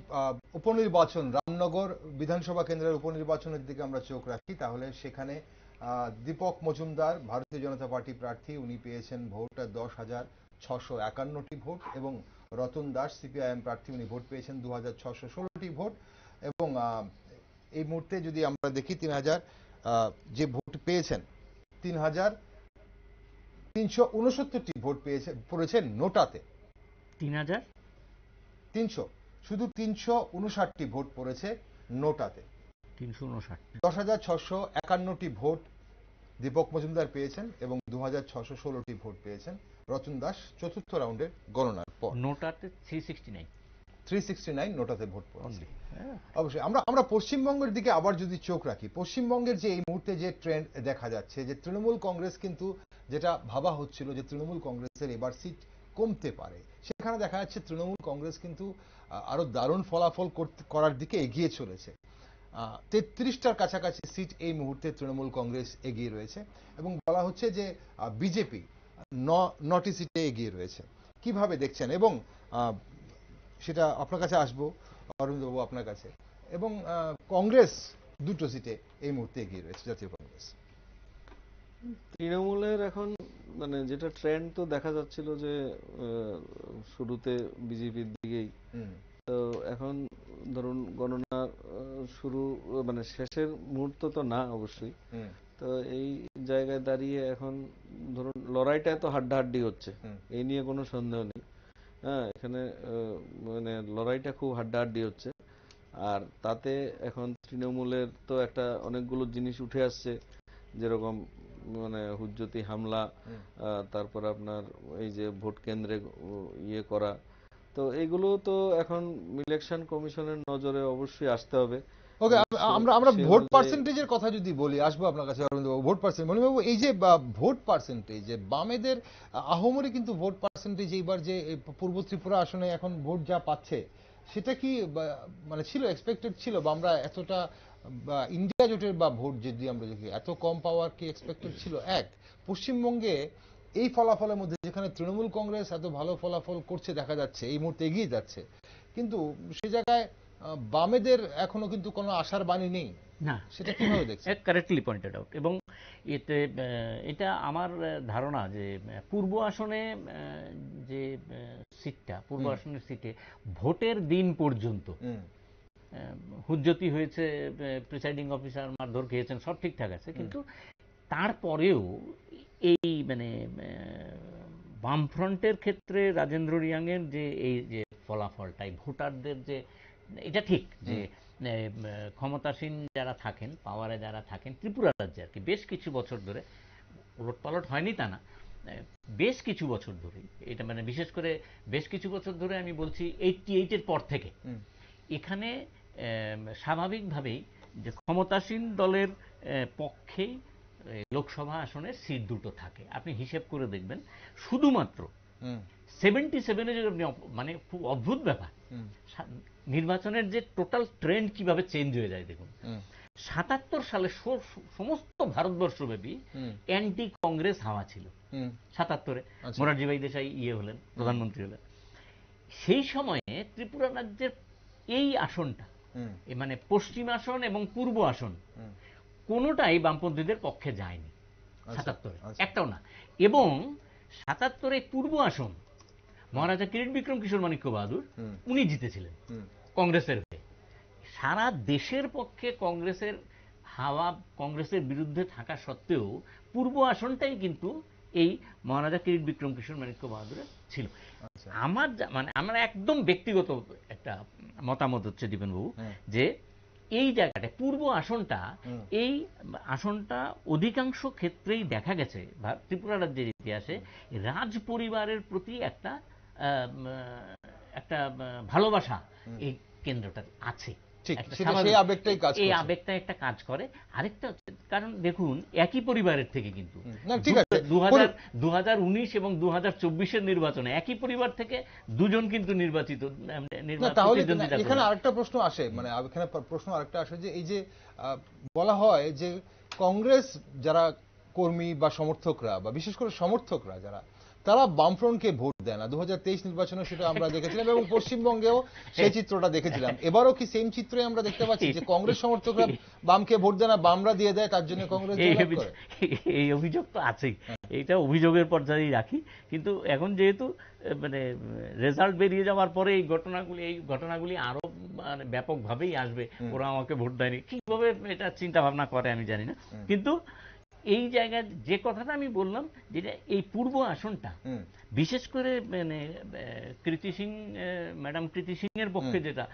উপনির্বাচন, রামনগর বিধানসভা কেন্দ্রের উপনির্বাচনের দিকে আমরা চোখ রাখি, তাহলে সেখানে দীপক মজুমদার ভারতীয় জনতা পার্টি প্রার্থী, উনি পেয়েছেন ভোট 10,651টি ভোট, এবং রতন দাস সিপিআইএম প্রার্থী, উনি ভোট পেয়েছেন 2,616টি ভোট। এবং এই মুহূর্তে যদি আমরা দেখি 3,000 যে ভোট পেয়েছেন, 3,369টি ভোট পড়েছে নোটাতে। 3,300, শুধু 359টি ভোট পড়েছে নোটাতে। 359, 10,651টি ভোট দীপক মজুমদার পেয়েছেন এবং 2,616টি ভোট পেয়েছেন রতন দাস চতুর্থ রাউন্ডের গণনার পর। নোটাতে 369 নোটাতে ভোট পড়েছে। অবশ্যই আমরা পশ্চিমবঙ্গের দিকে আবার যদি চোখ রাখি, পশ্চিমবঙ্গের যে এই মুহূর্তে যে ট্রেন্ড দেখা যাচ্ছে, যে তৃণমূল কংগ্রেস কিন্তু যেটা ভাবা হচ্ছিল যে তৃণমূল কংগ্রেসের এবার সিট কমতে পারে, সেখানে দেখা যাচ্ছে তৃণমূল কংগ্রেস কিন্তু আরো দারুণ ফলাফল করার দিকে এগিয়ে চলেছে। 33টার কাছাকাছি সিট এই মুহূর্তে তৃণমূল কংগ্রেস এগিয়ে রয়েছে, এবং বলা হচ্ছে যে বিজেপি 9টি সিটে এগিয়ে রয়েছে। কিভাবে দেখছেন? এবং সেটা আপনার কাছে আসবো অরবিন্দবাবু, আপনার কাছে। এবং কংগ্রেস 2টো সিটে এই মুহূর্তে এগিয়ে রয়েছে, জাতীয় কংগ্রেস। তৃণমূলের এখন মানে যেটা ট্রেন্ড তো দেখা যাচ্ছিল যে শুরুতে বিজেপির দিকেই, তো এখন ধরুন গণনা শুরু মানে শেষের মুহূর্ত তো না অবশ্যই, তো এই জায়গায় দাঁড়িয়ে এখন ধরুন লড়াইটা তো হাড্ডাহাড্ডি হচ্ছে, এই নিয়ে কোনো সন্দেহ নেই। হ্যাঁ, এখানে মানে লড়াইটা খুব হাড্ডাহাড্ডি হচ্ছে। আর তাতে এখন তৃণমূলের তো একটা অনেকগুলো জিনিস উঠে আসছে, যেরকম মানে হুজ্জতি হামলা, তারপর আপনার এই যে ভোট কেন্দ্রে ইয়ে করা, তো এগুলো তো এখন ইলেকশন কমিশনের নজরে অবশ্যই আসতে হবে। ওকে, আমরা সে ভোট অনুযায়ী পার্সেন্টেজের কথা যদি বলি, আসবো আপনার কাছে অরবিন্দ বাবু। ভোট পার্সেন্ট, মনিবাবু, এই যে ভোট পার্সেন্টেজ, যে বামেদের আহমরি কিন্তু ভোট পার্সেন্টেজ এইবার যে পূর্ব ত্রিপুরা আসনে এখন ভোট যা পাচ্ছে, সেটা কি মানে ছিল, এক্সপেক্টেড ছিল? বা আমরা এতটা ইন্ডিয়া জোটের বা ভোট যদি আমরা দেখি এত কম পাওয়ার কি এক্সপেক্টেড ছিল? এক, পশ্চিমবঙ্গে এই ফলাফলের মধ্যে যেখানে তৃণমূল কংগ্রেস এত ভালো ফলাফল করছে দেখা যাচ্ছে, এই মুহূর্তে এগিয়ে যাচ্ছে, কিন্তু সে জায়গায় বামেদের এখনো কিন্তু কোনো আশার বাণী নেই, না, সেটা কিভাবে দেখছেন? Correctly pointed out. এবং এতে এটা আমার ধারণা যে পূর্ব আসনে যে সিটটা, পূর্ব আসনের সিটে ভোটের দিন পর্যন্ত হুজ্জতি হয়েছে, প্রিসাইডিং অফিসার মারধর খেয়েছেন, সব ঠিকঠাক আছে, কিন্তু তারপরেও এই মানে বামফ্রন্টের ক্ষেত্রে রাজেন্দ্র রিয়াংয়ের যে এই যে ফলাফলটাই ভোটারদের যে, এটা ঠিক যে ক্ষমতাসীন যারা থাকেন, পাওয়ারে যারা থাকেন ত্রিপুরা রাজ্যে আর কি, বেশ কিছু বছর ধরে, উলটপালট হয়নি তা না, বেশ কিছু বছর ধরে, এটা মানে বিশেষ করে বেশ কিছু বছর ধরে আমি বলছি 88-এর পর থেকে এখানে স্বাভাবিকভাবেই যে ক্ষমতাসীন দলের পক্ষেই লোকসভা আসনের সিট দুটো থাকে। আপনি হিসেব করে দেখবেন, শুধুমাত্র 77-এ যদি আপনি, মানে খুব অদ্ভুত ব্যাপার, নির্বাচনের যে টোটাল ট্রেন্ড কিভাবে চেঞ্জ হয়ে যায় দেখুন। 77 সালে সমস্ত ভারতবর্ষব্যাপী অ্যান্টি কংগ্রেস হাওয়া ছিল। 77-এ মোরারজি ভাই দেশাই হলেন, প্রধানমন্ত্রী হলেন। সেই সময়ে ত্রিপুরা রাজ্যের এই আসনটা, মানে পশ্চিম আসন এবং পূর্ব আসন, কোনোটাই বামপন্থীদের পক্ষে যায়নি 77-এ, একটাও না। এবং 77-এ পূর্ব আসন মহারাজা কিরিট বিক্রম কিশোর মাণিক্য বাহাদুর উনি জিতেছিলেন কংগ্রেসের হয়ে। সারা দেশের পক্ষে কংগ্রেসের হাওয়া, কংগ্রেসের বিরুদ্ধে থাকা সত্ত্বেও পূর্ব আসনটাই কিন্তু এই মহারাজা কিরিট বিক্রম কিশোর মাণিক্য বাহাদুরের ছিল। আমার মানে আমার একদম ব্যক্তিগত একটা মতামত হচ্ছে দীপেনবাবু, যে এই জায়গাটা পূর্ব আসনটা, এই আসনটা অধিকাংশ ক্ষেত্রেই দেখা গেছে ত্রিপুরা রাজ্যের ইতিহাসে রাজ পরিবারের প্রতি একটা ভালোবাসা এই কেন্দ্রটা আছে, এই আবেগটা একটা কাজ করে। আরেকটা হচ্ছে, কারণ দেখুন একই পরিবারের থেকে কিন্তু 2019 এবং 2024-এর নির্বাচনে একই পরিবার থেকে দুজন কিন্তু নির্বাচিত। তাহলে এখানে আরেকটা প্রশ্ন আসে, মানে এখানে প্রশ্ন আরেকটা আসে যে এই যে বলা হয় যে কংগ্রেস যারা কর্মী বা সমর্থকরা, বা বিশেষ করে সমর্থকরা যারা, তারা বামফ্রন্টকে ভোট দেয় না। 2023 নির্বাচনে সেটা আমরা দেখেছিলাম, এবং পশ্চিমবঙ্গেও সেই চিত্রটা দেখেছিলাম। এবারও কি সেম চিত্রই আমরা দেখতে পাচ্ছি, যে কংগ্রেস সমর্থকরা বামকে ভোট দেয় না, বামরা দিয়ে দেয়, তার জন্য কংগ্রেস? এই অভিযোগ তো আছেই, এইটা অভিযোগের পর্যায়েই রাখি। কিন্তু এখন যেহেতু মানে রেজাল্ট বেরিয়ে যাওয়ার পরে এই ঘটনাগুলি আরো মানে ব্যাপকভাবেই আসবে, ওরা আমাকে ভোট দেয়নি, কিভাবে এটা চিন্তা ভাবনা করে আমি জানি না। কিন্তু এই জায়গায় যে কথাটা আমি বললাম, যেটা এই পূর্ব আসনটা বিশেষ করে মানে কৃতি সিং, ম্যাডাম কৃতি সিং এর পক্ষে যেটা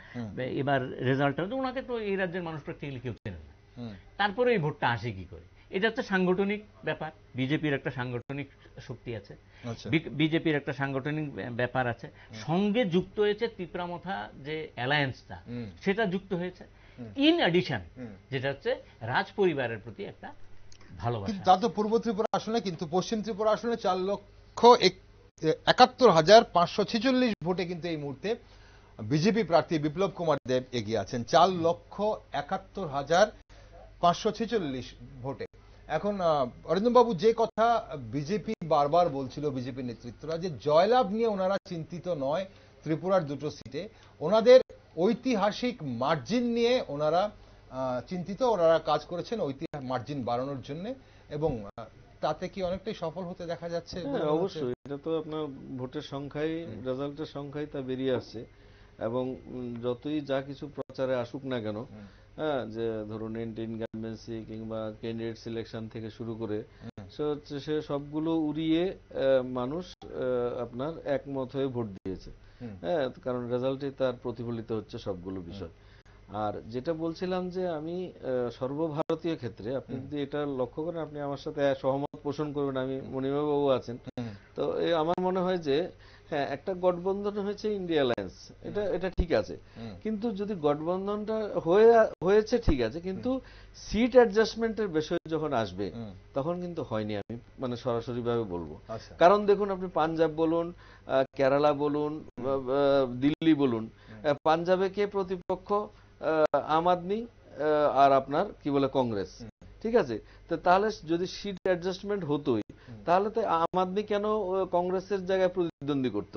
এবার রেজাল্টটা, ওনাকে তো এই রাজ্যের মানুষ প্র্যাকটিক্যালি কেউ চেনে না, তারপরে এই ভোটটা আসে কি করে? এটা হচ্ছে সাংগঠনিক ব্যাপার। বিজেপির একটা সাংগঠনিক শক্তি আছে, বিজেপির একটা সাংগঠনিক ব্যাপার আছে, সঙ্গে যুক্ত হয়েছে তিপ্রামথা যে অ্যালায়েন্সটা, সেটা যুক্ত হয়েছে, ইন অ্যাডিশন যেটা হচ্ছে রাজ পরিবারের প্রতি একটা ভালোবাসা। তা তো পূর্ব ত্রিপুরা আসনে, কিন্তু পশ্চিম ত্রিপুরা আসনে 4,71,546 ভোটে কিন্তু এই মুহূর্তে বিজেপি প্রার্থী বিপ্লব কুমার দেব এগিয়ে আছেন 4,71,546 ভোটে। এখন অরিন্দম বাবু, যে কথা বিজেপি বারবার বলছিল, বিজেপি নেতৃত্বরা, যে জয়লাভ নিয়ে ওনারা চিন্তিত নয় ত্রিপুরার দুটো সিটে, ওনাদের ঐতিহাসিক মার্জিন নিয়ে ওনারা চিন্তিত, ওনারা কাজ করেছেন ঐতিহাসিক মার্জিন বাড়ানোর জন্য, এবং তাতে কি অনেকটাই সফল হতে দেখা যাচ্ছে? অবশ্যই, এটা তো আপনার ভোটের সংখ্যায়, রেজাল্টের সংখ্যায় তা বেরিয়ে আসছে। এবং যতই যা কিছু প্রচারে আসুক না কেন, হ্যাঁ, যে ধরুন ইনকামবেন্সি কিংবা ক্যান্ডিডেট সিলেকশন থেকে শুরু করে সে সবগুলো উড়িয়ে মানুষ আপনার একমত হয়ে ভোট দিয়েছে। হ্যাঁ, কারণ রেজাল্টে তার প্রতিফলিত হচ্ছে সবগুলো বিষয়। আর যেটা বলছিলাম যে আমি সর্বভারতীয় ক্ষেত্রে আপনি যদি এটা লক্ষ্য করেন, আপনি আমার সাথে সহমত পোষণ করবেন, আমি মনিবাবু আছেন, তো আমার মনে হয় যে হ্যাঁ, একটা গঠবন্ধন হয়েছে ইন্ডিয়া অ্যালায়েন্স, এটা এটা ঠিক আছে, কিন্তু যদি গঠবন্ধনটা হয়েছে ঠিক আছে, কিন্তু সিট অ্যাডজাস্টমেন্টের বিষয় যখন আসবে তখন কিন্তু হয়নি, আমি মানে সরাসরি ভাবে বলবো। কারণ দেখুন, আপনি পাঞ্জাব বলুন, কেরালা বলুন, দিল্লি বলুন, পাঞ্জাবে কে প্রতিপক্ষ? আম আদমি আর আপনার কি বলে কংগ্রেস, ঠিক আছে। তো তাহলে যদি সিট অ্যাডজাস্টমেন্ট হতোই, তাহলে তো আম আদমি কেন কংগ্রেসের জায়গায় প্রতিদ্বন্দ্বী করত?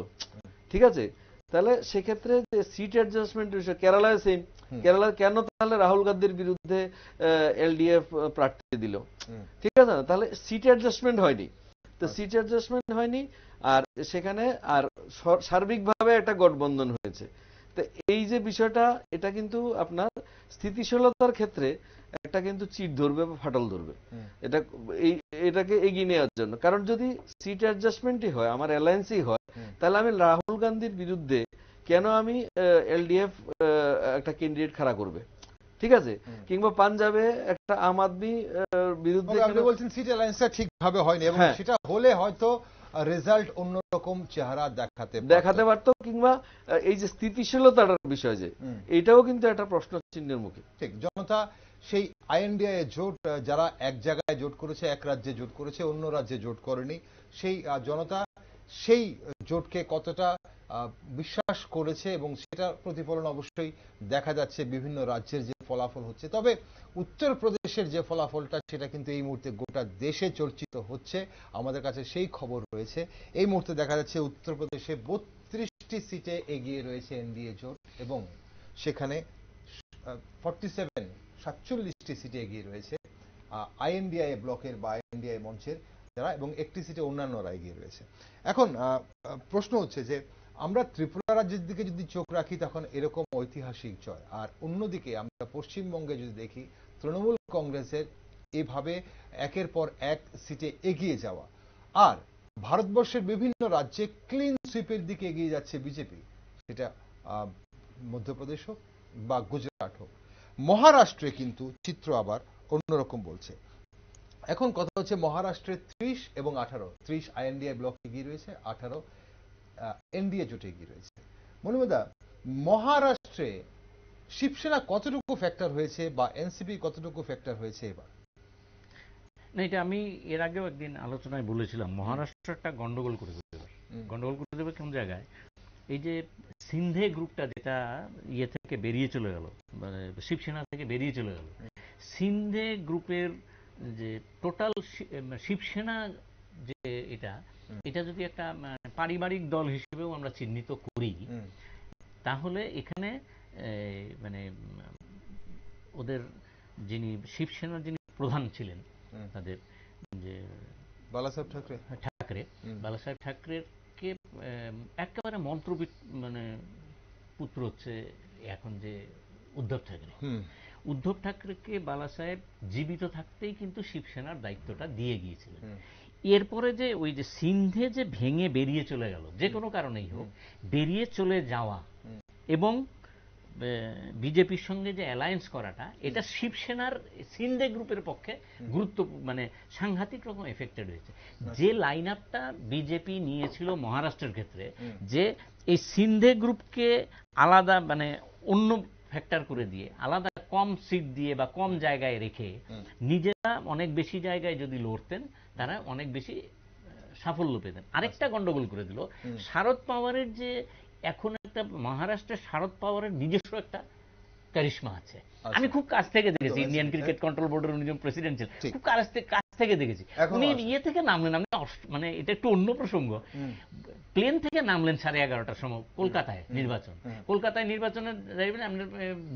ঠিক আছে, তাহলে সেক্ষেত্রে যে সিট অ্যাডজাস্টমেন্ট বিষয়, কেরালায় সেম, কেরালা কেন তাহলে রাহুল গান্ধীর বিরুদ্ধে এলডিএফ প্রার্থী দিল? ঠিক আছে না, তাহলে সিট অ্যাডজাস্টমেন্ট হয়নি, তো সিট অ্যাডজাস্টমেন্ট হয়নি, আর সেখানে আর সার্বিকভাবে একটা গঠবন্ধন হয়েছে। তো এই যে বিষয়টা, এটা কিন্তু আপনার স্থিতিশীলতার ক্ষেত্রে একটা কিন্তু চিট ধরবে বা ফাটল ধরবে, এটা এটাকে এগিয়ে নেওয়ার জন্য। কারণ যদি সিট অ্যাডজাস্টমেন্টই হয়, আমার অ্যালায়েন্সই হয়, তাহলে আমি রাহুল গান্ধীর বিরুদ্ধে কেন আমি এলডিএফ একটা ক্যান্ডিডেট খাড়া করবে? ঠিক আছে, কিংবা পাঞ্জাবে একটা আম আদমি বিরুদ্ধে, আপনি বলছেন সিট অ্যালায়েন্সটা ঠিকভাবে হয়নি, এবং সেটা হলে হয়তো রেজাল্ট অন্যরকম চেহারা দেখাতে পারতো, কিংবা এই যে স্থিতিশীলতার বিষয়, যে এটাও কিন্তু একটা প্রশ্ন চিহ্নের মুখে। ঠিক, জনতা সেই আইএনডিআই জোট, যারা এক জায়গায় জোট করেছে, এক রাজ্যে জোট করেছে, অন্য রাজ্যে জোট করেনি, সেই জনতা সেই জোটকে কতটা বিশ্বাস করেছে, এবং সেটা প্রতিফলন অবশ্যই দেখা যাচ্ছে বিভিন্ন রাজ্যের যে ফলাফল হচ্ছে। তবে উত্তরপ্রদেশের যে ফলাফলটা, সেটা কিন্তু এই মুহূর্তে গোটা দেশে চর্চিত হচ্ছে। আমাদের কাছে সেই খবর রয়েছে, এই মুহূর্তে দেখা যাচ্ছে উত্তরপ্রদেশে 32টি সিটে এগিয়ে রয়েছে এনডিএ জোট, এবং সেখানে 47টি সিটে এগিয়ে রয়েছে আইএনডিআই ব্লকের বা আইএনডিআই মঞ্চের যারা, এবং একটি সিটে অন্যান্যরা এগিয়ে রয়েছে। এখন প্রশ্ন হচ্ছে যে আমরা ত্রিপুরা রাজ্যের দিকে যদি চোখ রাখি, তখন এরকম ঐতিহাসিক জয়, আর অন্যদিকে আমরা পশ্চিমবঙ্গে যদি দেখি, তৃণমূল কংগ্রেসের এভাবে একের পর এক সিটে এগিয়ে যাওয়া, আর ভারতবর্ষের বিভিন্ন রাজ্যে ক্লিন সুইপের দিকে এগিয়ে যাচ্ছে বিজেপি, সেটা মধ্যপ্রদেশ হোক বা গুজরাট হোক। মহারাষ্ট্রে কিন্তু চিত্র আবার অন্যরকম বলছে। এখন কথা হচ্ছে, মহারাষ্ট্রে 30 এবং 18, 30 আইএনডিআই ব্লক এগিয়ে রয়েছে, 18 এনডিএ জোটে এগিয়ে রয়েছে। মনুমেদা, মহারাষ্ট্রে শিবসেনা কতটুকু ফ্যাক্টর হয়েছে, বা এনসিপি কতটুকু ফ্যাক্টর হয়েছে এবার? না, এটা আমি এর আগেও একদিন আলোচনায় বলেছিলাম, মহারাষ্ট্রটা গন্ডগোল করে দেবে। গন্ডগোল করে দেবে কোন জায়গায়? এই যে সিন্ধে গ্রুপটা যেটা ইয়ে থেকে বেরিয়ে চলে গেল, মানে শিবসেনা থেকে বেরিয়ে চলে গেল, সিন্ধে গ্রুপের যে টোটাল শিবসেনা যে এটা যদি একটা পারিবারিক দল হিসেবেও আমরা চিহ্নিত করি, তাহলে এখানে মানে ওদের যিনি শিবসেনার যিনি প্রধান ছিলেন, তাদের যে বালাসাহেব ঠাকরে, বালাসাহেব ঠাকরের কে একেবারে মন্ত্রবিদ মানে পুত্র হচ্ছে এখন যে উদ্ধব ঠাকরেকে বালাসাহেব জীবিত থাকতেই কিন্তু শিবসেনার দায়িত্বটা দিয়ে গিয়েছিলেন। এরপরে যে ওই যে সিন্ধে যে ভেঙে বেরিয়ে চলে গেল, যে কোনো কারণেই হোক বেরিয়ে চলে যাওয়া, এবং বিজেপির সঙ্গে যে অ্যালায়েন্স করাটা, এটা শিবসেনার সিন্ধে গ্রুপের পক্ষে গুরুত্ব মানে সাংঘাতিক রকম এফেক্টেড হয়েছে। যে লাইন আপটা বিজেপি নিয়েছিল মহারাষ্ট্রের ক্ষেত্রে, যে এই সিন্ধে গ্রুপকে আলাদা মানে অন্য ফ্যাক্টর করে দিয়ে, আলাদা কম সিট দিয়ে বা কম জায়গায় রেখে নিজেরা অনেক বেশি জায়গায় যদি লড়তেন, তারা অনেক বেশি সাফল্য পেতেন। আরেকটা গন্ডগোল করে দিল, শারদ পাওয়ারের যে এখন একটা মহারাষ্ট্রের শারদ পাওয়ারের নিজস্ব একটা কারিশমা আছে। আমি খুব কাছ থেকে দেখেছি, ইন্ডিয়ান ক্রিকেট কন্ট্রোল বোর্ডের উনি যখন প্রেসিডেন্ট ছিলেন, খুব কাছ থেকে দেখেছি। উনি ইয়ে থেকে নামলেন, মানে এটা একটু অন্য প্রসঙ্গ, প্লেন থেকে নামলেন 11:30টার সময় কলকাতায় নির্বাচন। কলকাতায় নির্বাচনের আপনার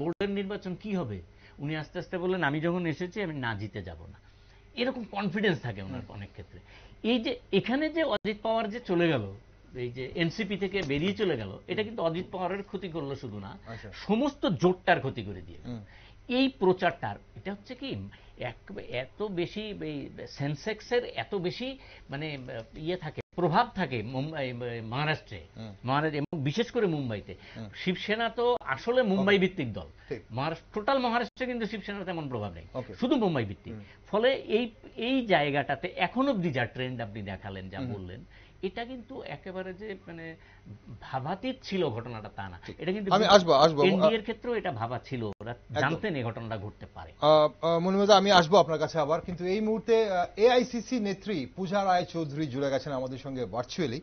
বোর্ডের নির্বাচন কি হবে, উনি আস্তে আস্তে বললেন, আমি যখন এসেছি আমি না জিতে যাব না। এরকম কনফিডেন্স থাকে ওনার অনেক ক্ষেত্রে। এই যে এখানে যে অজিত পাওয়ার যে চলে গেল, এই যে এনসিপি থেকে বেরিয়ে চলে গেল, এটা কিন্তু অজিত পাওয়ারের ক্ষতি করলো শুধু না, সমস্ত জোটটার ক্ষতি করে দিয়ে। এই প্রচারটার এটা হচ্ছে কি, এত বেশি সেন্সেক্সের এত বেশি মানে ইয়ে থাকে, প্রভাব থাকে মহারাষ্ট্রে, এবং বিশেষ করে মুম্বাইতে। শিবসেনা তো আসলে মুম্বাই ভিত্তিক দল, টোটাল মহারাষ্ট্রে কিন্তু শিবসেনার তেমন প্রভাব নেই, শুধু মুম্বাই ভিত্তিক। ফলে এই জায়গাটাতে এখন অব্দি যা ট্রেন্ড আপনি দেখালেন, যা বললেন, এটা কিন্তু একেবারে যে মানে ভাবাতীত ছিল ঘটনাটা তা না, এটা কিন্তু আমি আসবো এনডিএর ক্ষেত্রেও এটা ভাবা ছিল, ওরা জানতেন এই ঘটনাটা ঘটতে পারে। মনিমুদা, আমি আসবো আপনার কাছে আবার, কিন্তু এই মুহূর্তে এআইসিসি নেত্রী পূজা রায় চৌধুরী জুড়ে গেছেন আমাদের সঙ্গে ভার্চুয়ালি।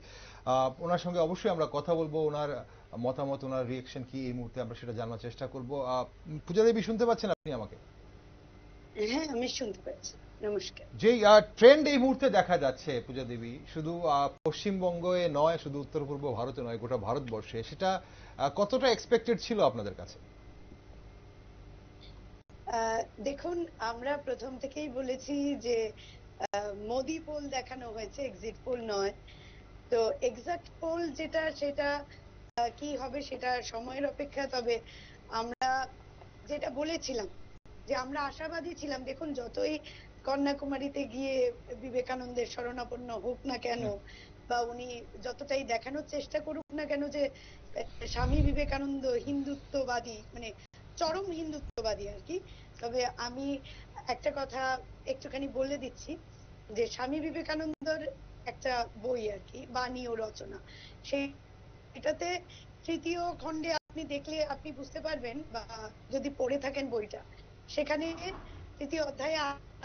ওনার সঙ্গে অবশ্যই আমরা কথা বলবো, ওনার মতামত, ওনার রিয়েকশন কি এই মুহূর্তে আমরা সেটা জানার চেষ্টা করবো। পূজা দেবী, শুনতে পাচ্ছেন আপনি আমাকে? হ্যাঁ, আমি শুনতে পাচ্ছি। নমস্কার। যেই ট্রেন্ড এই মুহূর্তে দেখা যাচ্ছে পূজা দেবী, শুধু পশ্চিমবঙ্গে নয়, শুধু উত্তর পূর্ব ভারতে নয়, গোটা ভারতবর্ষে, সেটা কতটা এক্সপেক্টেড ছিল আপনাদের কাছে? দেখুন, আমরা প্রথম থেকেই বলেছি যে মোদি পোল দেখানো হয়েছে, এক্সিট পোল নয়। তো এক্সাক্ট পোল যেটা, সেটা কি হবে সেটা সময়ের অপেক্ষা। তবে আমরা যেটা বলেছিলাম যে আমরা আশাবাদী ছিলাম, দেখুন যতই কন্যাকুমারীতে গিয়ে বিবেকানন্দের শরণাপন্ন হোক না কেন, বা উনি যতটাই দেখানোর চেষ্টা করুক না কেন যে স্বামী বিবেকানন্দ হিন্দুত্ববাদী, মানে চরম হিন্দুত্ববাদী আর কি, তবে আমি একটা কথা একটুখানি বলে দিচ্ছি যে স্বামী বিবেকানন্দর একটা বই আর কি, বাণী ও রচনা, সেই এটাতে তৃতীয় খণ্ডে আপনি দেখলে আপনি বুঝতে পারবেন, বা যদি পড়ে থাকেন বইটা, সেখানে তৃতীয় অধ্যায়ে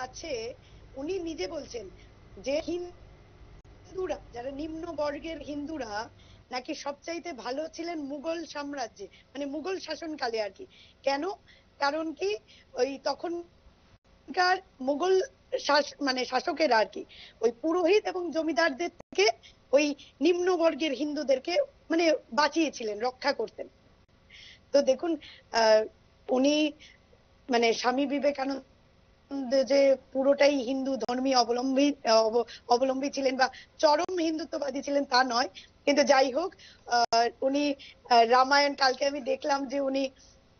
আছে, উনি নিজে বলছেন যে হিন্দুরা, যারা নিম্ন বর্গের হিন্দুরা নাকি সবচাইতে ভালো ছিলেন মুঘল সাম্রাজ্যে, মানে মুঘল শাসনকালে আর কি। কেন? কারণ কি, ওই তখনকার মুঘল মানে শাসকেরা আর কি ওই পুরোহিত এবং জমিদারদের থেকে ওই নিম্ন বর্গের হিন্দুদেরকে মানে বাঁচিয়েছিলেন, রক্ষা করতেন। তো দেখুন, উনি মানে স্বামী বিবেকানন্দ যে পুরোটাই হিন্দু ধর্মী অবলম্বী ছিলেন বা চরম হিন্দুত্ববাদী ছিলেন তা নয়, কিন্তু যাই হোক, উনি রামায়ণ, কালকে আমি দেখলাম যে উনি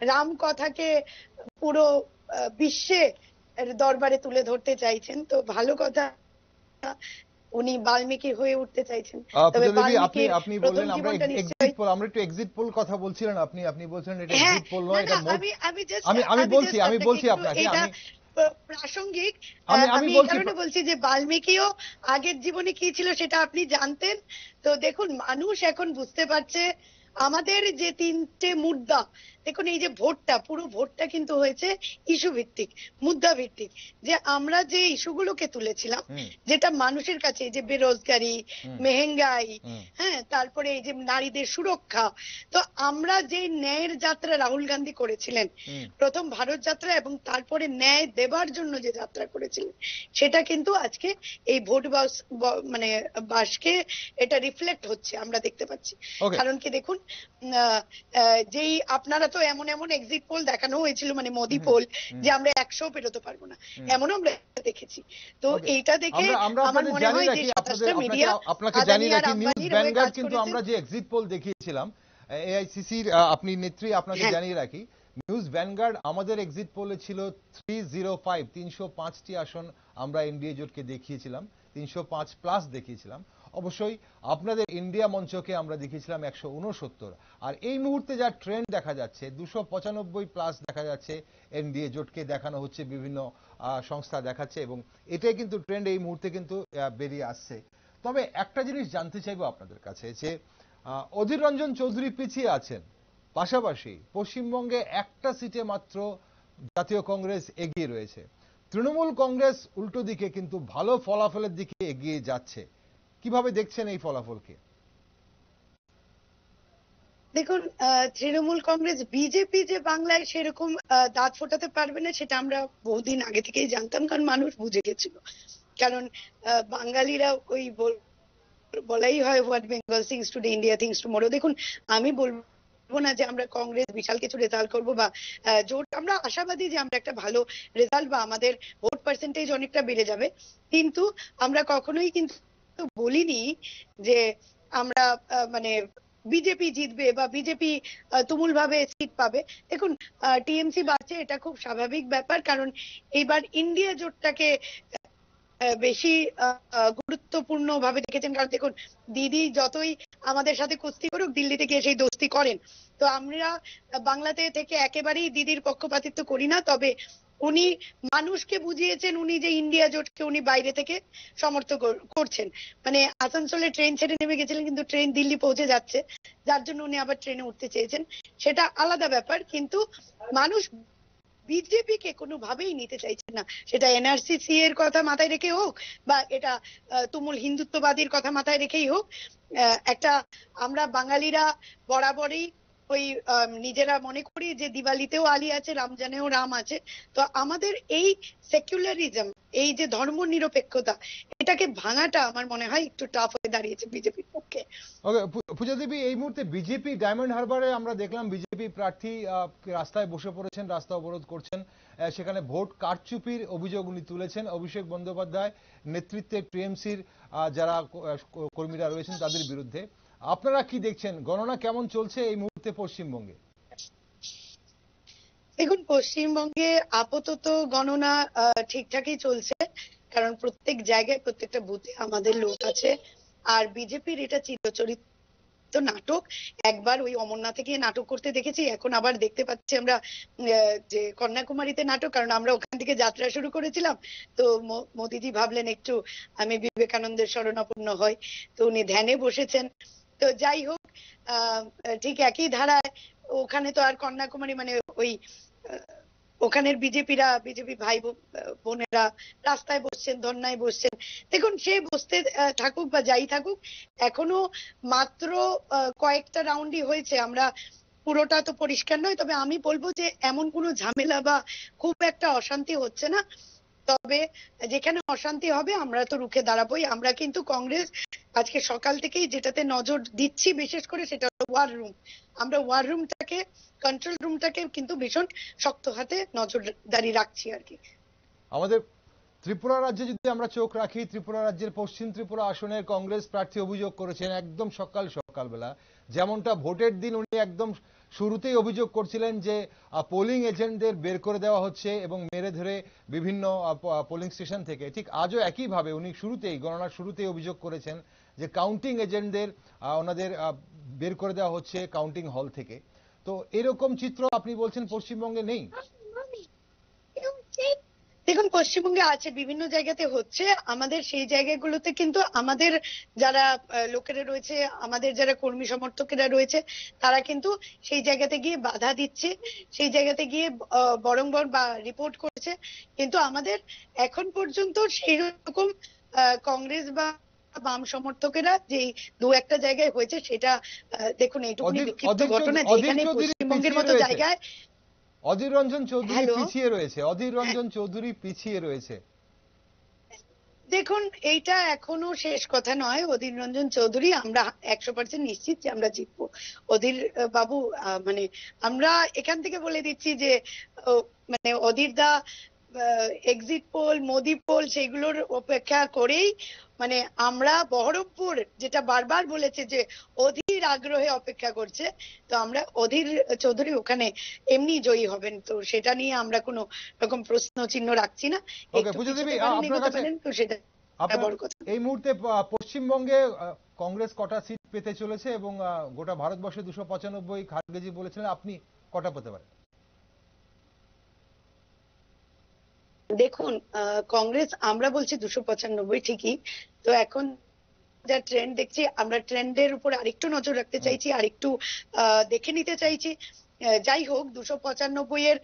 রাম কথাকে পুরো বিশ্বে দরবারে তুলে ধরতে চাইছেন, তো ভালো কথা, উনি বাল্মীকি হয়ে উঠতে চাইছেন। তবে আপনি বললেন আমরা এক্সিট পোল, আমরা একটু এক্সিট পোল কথা বলছিলেন, আপনি বলছেন এটা এক্সিট পোল নয়, এটা আমি বলছি আপনাকে, প্রাসঙ্গিক, আমি এই কারণে বলছি যে বাল্মীকিও আগের জীবনে কি ছিল সেটা আপনি জানতেন। তো দেখুন, মানুষ এখন বুঝতে পারছে আমাদের যে তিনটে মুদ্রা, দেখুন এই যে ভোটটা, পুরো ভোটটা কিন্তু হয়েছে ইস্যু ভিত্তিক, মুদ্রা ভিত্তিক, যে আমরা যে ইস্যুগুলোকে তুলেছিলাম, যেটা মানুষের কাছে, যে বেরোজগারি, মেহেঙ্গাই, হ্যাঁ, তারপরে এই যে নারীদের সুরক্ষা, তো আমরা যে ন্যায়ের যাত্রা রাহুল গান্ধী করেছিলেন, প্রথম ভারত যাত্রা এবং তারপরে ন্যায় দেবার জন্য যে যাত্রা করেছিলেন, সেটা কিন্তু আজকে এই ভোট মানে বাসকে এটা রিফ্লেক্ট হচ্ছে, আমরা দেখতে পাচ্ছি। কারণ কি দেখুন, যেই আপনারা তো এমন এমন এক্সিট পোল দেখানো হয়েছিল, মানে মোদি পোল, যে আমরা 100 পেরোতে পারবো না, এমনও আমরা দেখেছি। তো এইটা দেখে আমার মনে হয় যে 27টা মিডিয়া আপনাকে জানিয়ে রাখি, নিউজ ভ্যানগার্ড কিন্তু আমরা যে এক্সিট পোল দেখিয়েছিলাম এআইসিসির, আপনি নেত্রী, আপনাকে জানিয়ে রাখি, নিউজ ভ্যানগার্ড আমাদের এক্সিট পোলে ছিল 305, 305টি আসন আমরা এনডিএ জোটকে দেখিয়েছিলাম, 305 প্লাস দেখিয়েছিলাম। অবশ্যই আপনাদের ইন্ডিয়া মঞ্চকে আমরা দেখিয়েছিলাম 169, আর এই মুহূর্তে যা ট্রেন্ড দেখা যাচ্ছে 295 প্লাস দেখা যাচ্ছে, এনডিএ জোটকে দেখানো হচ্ছে, বিভিন্ন সংস্থা দেখাচ্ছে, এবং এটাই কিন্তু ট্রেন্ড এই মুহূর্তে কিন্তু বেরিয়ে আসছে। তবে একটা জিনিস জানতে চাইবো আপনাদের কাছে, যে অধীর রঞ্জন চৌধুরী পিছিয়ে আছেন, পাশাপাশি পশ্চিমবঙ্গে একটা সিটে মাত্র জাতীয় কংগ্রেস এগিয়ে রয়েছে, তৃণমূল কংগ্রেস উল্টো দিকে কিন্তু ভালো ফলাফলের দিকে এগিয়ে যাচ্ছে। কিভাবে দেখছেন এই ফলাফলকে? দেখুন, তৃণমূল কংগ্রেস, বিজেপি যে বাংলায় সেরকম দাঁত ফোটাতে পারবে না, সেটা আমরা বহুদিন আগে থেকেই জানতাম, কারণ মানুষ বুঝে গেছিল। কারণ বাঙালিরা ওই বলাই হয়, what Bengal things today, India things tomorrow. দেখুন, আমি বলবো না যে আমরা কংগ্রেস বিশাল কিছু রেজাল্ট করবো বা জোট, আমরা আশাবাদী যে আমরা একটা ভালো রেজাল্ট বা আমাদের ভোট পার্সেন্টেজ অনেকটা বেড়ে যাবে, কিন্তু আমরা কখনোই কিন্তু বলিনি যে আমরা মানে বিজেপি জিতবে বা বিজেপি তুমুল ভাবে সিট পাবে। দেখুন, টিএমসি বাড়ছে, এটা খুব স্বাভাবিক ব্যাপার, কারণ এইবার ইন্ডিয়া জোটটাকে বেশি গুরুত্বপূর্ণ ভাবে দেখেছেন। কারণ দেখুন, দিদি যতই আমাদের সাথে কুস্তি করুক, দিল্লিতে গিয়ে সেই দোস্তি করেন। তো আমরা বাংলাতে থেকে একেবারেই দিদির পক্ষপাতিত্ব করি না, তবে উনি মানুষকে বুঝিয়েছেন উনি যে ইন্ডিয়া জোটকে উনি বাইরে থেকে সমর্থন করছেন। মানে আসানসোলে ট্রেন ছেড়ে নেমে গেছিলেন, কিন্তু ট্রেন দিল্লি পৌঁছে যাচ্ছে, যার জন্য উনি আবার ট্রেনে উঠতে চেয়েছেন, সেটা আলাদা ব্যাপার। কিন্তু মানুষ বিজেপি কে কোনোভাবেই নিতে চাইছে না, সেটা এনআরসি এর কথা মাথায় রেখে হোক বা এটা তুমুল হিন্দুত্ববাদীর কথা মাথায় রেখেই হোক। একটা আমরা বাঙালিরা বরাবরই ওই নিজেরা মনে করি যে দিওয়ালিতেও আলী আছে, রমজানেও রাম আছে। তো আমাদের এই সেকুলারিজম, এই যে ধর্ম নিরপেক্ষতা, এটাকে ভাঙাটা আমার মনে হয় একটু টাফ হয়ে দাঁড়িয়েছে বিজেপির পক্ষে। ওকে পূজা দেবী, এই মুহূর্তে বিজেপি ডায়মন্ড হারবারে আমরা দেখলাম বিজেপি প্রার্থী রাস্তায় বসে পড়েছেন, রাস্তা অবরোধ করছেন, সেখানে ভোট কারচুপির অভিযোগ উনি তুলেছেন। অভিষেক বন্দ্যোপাধ্যায় নেতৃত্বে টিএমসির যারা কর্মীরা রয়েছেন তাদের বিরুদ্ধে। আপনারা কি দেখছেন, গণনা কেমন চলছে এই মুহূর্তে পশ্চিমবঙ্গে? দেখুন, পশ্চিমবঙ্গে আপাতত গণনা ঠিকঠাকই চলছে, কারণ প্রত্যেক জায়গায় প্রত্যেকটা বুথে আমাদের লোক আছে। আর বিজেপির এটা চিরচরিত নাটক। একবার ওই অমরনাথে গিয়ে নাটক করতে দেখেছি, এখন আবার দেখতে পাচ্ছি আমরা যে কন্যাকুমারীতে নাটক, কারণ আমরা ওখান থেকে যাত্রা শুরু করেছিলাম। তো মোদিজি ভাবলেন একটু আমি বিবেকানন্দের শরণাপন্ন হই, তো উনি ধ্যানে বসেছেন। তো যাই হোক, ঠিক একই ধারায় ওখানে তো আর কন্যাকুমারী মানে ওই ওখানের বিজেপি ভাই বোনেরা রাস্তায় বসছেন, ধর্নায় বসছেন। দেখুন, সে বসতে থাকুক বা যাই থাকুক, এখনো মাত্র কয়েকটা রাউন্ডই হয়েছে, আমরা পুরোটা তো পরিষ্কার নয়। তবে আমি বলবো যে এমন কোনো ঝামেলা বা খুব একটা অশান্তি হচ্ছে না। তবে যেখানে অশান্তি হবে আমরা তো রুখে দাঁড়াবোই। আমরা কিন্তু কংগ্রেস আজকে সকাল থেকেই যেটাতে নজর দিচ্ছি বিশেষ করে, সেটা ওয়ার রুম। আমরা ওয়ার রুমটাকে, কন্ট্রোল রুমটাকে কিন্তু ভীষণ শক্ত হাতে নজরদারি রাখছি আর কি। আমাদের ত্রিপুরা রাজ্যে যদি আমরা চোখ রাখি, ত্রিপুরা রাজ্যের পশ্চিম ত্রিপুরা আসনের কংগ্রেস প্রার্থী অভিযোগ করেছেন একদম সকালবেলা, যেমনটা ভোটের দিন উনি একদম শুরুতেই অভিযোগ করছিলেন যে পোলিং এজেন্টদের বের করে দেওয়া হচ্ছে এবং মেরে ধরে বিভিন্ন পোলিং স্টেশন থেকে, ঠিক আজও একইভাবে উনি গণনার শুরুতেই অভিযোগ করেছেন যে কাউন্টিং এজেন্টদের ওনাদের বের করে দেওয়া হচ্ছে কাউন্টিং হল থেকে। তো এরকম চিত্র আপনি বলছেন পশ্চিমবঙ্গে নেই? দেখুন, পশ্চিমবঙ্গে আছে, বিভিন্ন জায়গাতে হচ্ছে। আমাদের সেই জায়গাগুলোতে কিন্তু আমাদের যারা লোকেরা রয়েছে, আমাদের যারা কর্মী সমর্থকেরা রয়েছে, তারা কিন্তু সেই জায়গাতে গিয়ে বাধা দিচ্ছে, সেই জায়গাতে গিয়ে বরংবর বা রিপোর্ট করছে। কিন্তু আমাদের এখন পর্যন্ত সেই রকম কংগ্রেস বা বাম সমর্থকেরা যে দু একটা জায়গায় হয়েছে, সেটা দেখুন এইটুকুনি বিক্ষিপ্ত ঘটনা, যেখানে পশ্চিমবঙ্গের মতো জায়গায় অধীর রঞ্জন চৌধুরী পিছিয়ে রয়েছে। দেখুন, এইটা এখনো শেষ কথা নয়। অধীর রঞ্জন চৌধুরী আমরা 100% নিশ্চিত যে আমরা জিতবো। অধীর বাবু মানে আমরা এখান থেকে বলে দিচ্ছি যে মানে অধীর দা এক্সিট পোল, মোদি পোল, সেগুলোর অপেক্ষা করেই মানে আমরা বহরমপুর যেটা বারবার বলেছে যে অধীর আগ্রহে অপেক্ষা করছে, তো আমরা অধীর চৌধুরী ওখানে এমনি জয়ী হবেন। তো সেটা নিয়ে আমরা কোনো রকম প্রশ্ন চিহ্ন রাখছি না। তো সেটা বড় কথা। এই মুহূর্তে পশ্চিমবঙ্গে কংগ্রেস কটা সিট পেতে চলেছে এবং গোটা ভারতবর্ষে 295, খারগেজি বলেছিলেন, আপনি কটা পেতে পারেন? দেখুন, কংগ্রেস আমরা বলছি 295 ঠিকই। তো এখন যা ট্রেন্ড দেখছি, আমরা ট্রেন্ডের উপর আরেকটু নজর রাখতে চাইছি, আরেকটু দেখে নিতে চাইছি। যাই হোক, 295 এর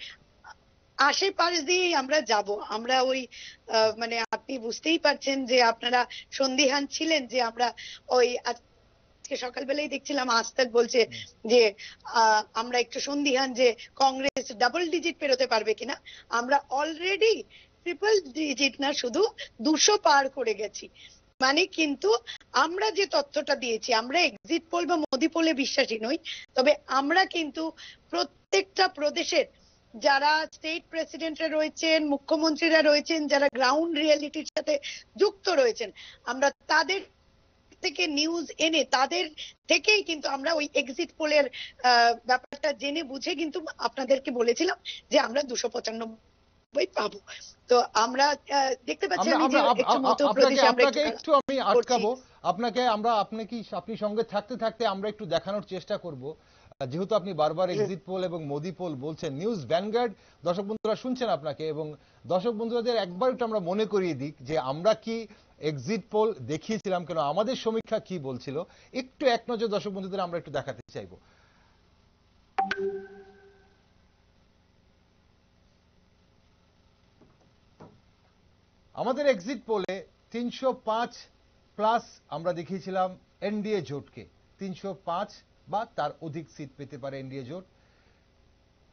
আশেপাশ দিয়েই আমরা যাব। আমরা ওই মানে আপনি বুঝতেই পারছেন যে আপনারা সন্দিহান ছিলেন যে আমরা ওই আজকে সকালবেলায় দেখছিলাম আজ তাক বলছে যে আমরা একটু সন্দিহান যে কংগ্রেস ডাবল ডিজিট পেরোতে পারবে কিনা। আমরা অলরেডি ট্রিপল ডিজিট না, শুধু 200 পার করে গেছি। মানে কিন্তু আমরা যে তথ্যটা দিয়েছি, আমরা এক্সিট পোল বা মোদি পোলে বিশ্বাসী নই, তবে আমরা কিন্তু প্রত্যেকটা প্রদেশের যারা স্টেট প্রেসিডেন্টরা রয়েছেন, মুখ্যমন্ত্রীরা রয়েছেন, যারা গ্রাউন্ড রিয়েলিটির সাথে যুক্ত রয়েছেন, আমরা তাদের থেকে নিউজ এনে তাদের থেকেই কিন্তু আমরা ওই এক্সিট পোলের ব্যাপারটা জেনে বুঝে কিন্তু আপনাদেরকে বলেছিলাম যে আমরা 295 পাবো। তো আমরা দেখতে পাচ্ছি একটু আমি আটকাবো আপনাকে, আপনি সঙ্গে থাকতে আমরা একটু দেখানোর চেষ্টা করব যেহেতু আপনি বারবার এক্সিট পোল এবং মোদি পোল বলছেন, নিউজ ভ্যানগার্ড দর্শক বন্ধুরা শুনছেন আপনাকে, এবং দর্শক বন্ধুদের একবার একটু আমরা মনে করিয়ে দিই যে আমরা কি এক্সিট পোল দেখিয়েছিলাম, কেন আমাদের সমীক্ষা কি বলছিল, একটু এক নজর দর্শক বন্ধুদের আমরা একটু দেখাতে চাইবো। আমাদের এক্সিট পোলে 305 প্লাস আমরা দেখিয়েছিলাম এনডিএ জোটকে, 305 বা তার অধিক সিট পেতে পারে এনডিএ জোট।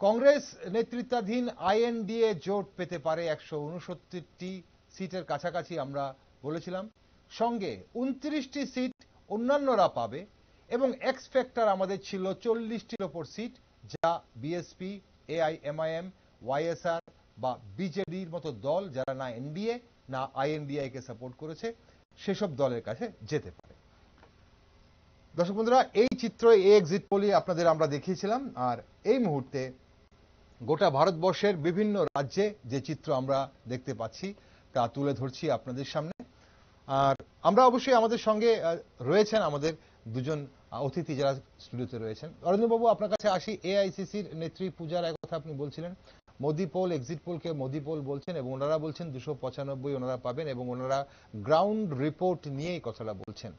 কংগ্রেস নেতৃত্বাধীন আইএনডিএ জোট পেতে পারে 169টি সিটের কাছাকাছি আমরা বলেছিলাম। সঙ্গে 29টি সিট অন্যান্যরা পাবে, এবং এক্স ফ্যাক্টর আমাদের ছিল 40টির ওপর সিট, যা বিএসপি, এআইএমআইএম, ওয়াইএসআর বা বিজেডির মতো দল যারা না এনডিএ না আইএনডিআই কে সাপোর্ট করেছে সেসব দলের কাছে যেতে পারে। দর্শক বন্ধুরা, এই চিত্র, এই এক্সিট পোলই আপনাদের আমরা দেখিয়েছিলাম। আর এই মুহূর্তে গোটা ভারতবর্ষের বিভিন্ন রাজ্যে যে চিত্র আমরা দেখতে পাচ্ছি তা তুলে ধরছি আপনাদের সামনে। আর আমরা অবশ্যই আমাদের সঙ্গে রয়েছেন আমাদের দুজন অতিথি যারা স্টুডিওতে রয়েছেন। অরবিন্দবাবু, আপনার কাছে আসি। এআইসিসির নেত্রী পূজার এক কথা আপনি বলছিলেন, মোদি পোল, এক্সিট পোলকে মোদি পোল বলছেন, এবং ওনারা বলছেন 295 ওনারা পাবেন, এবং ওনারা গ্রাউন্ড রিপোর্ট নিয়ে এই কথাটা বলছেন।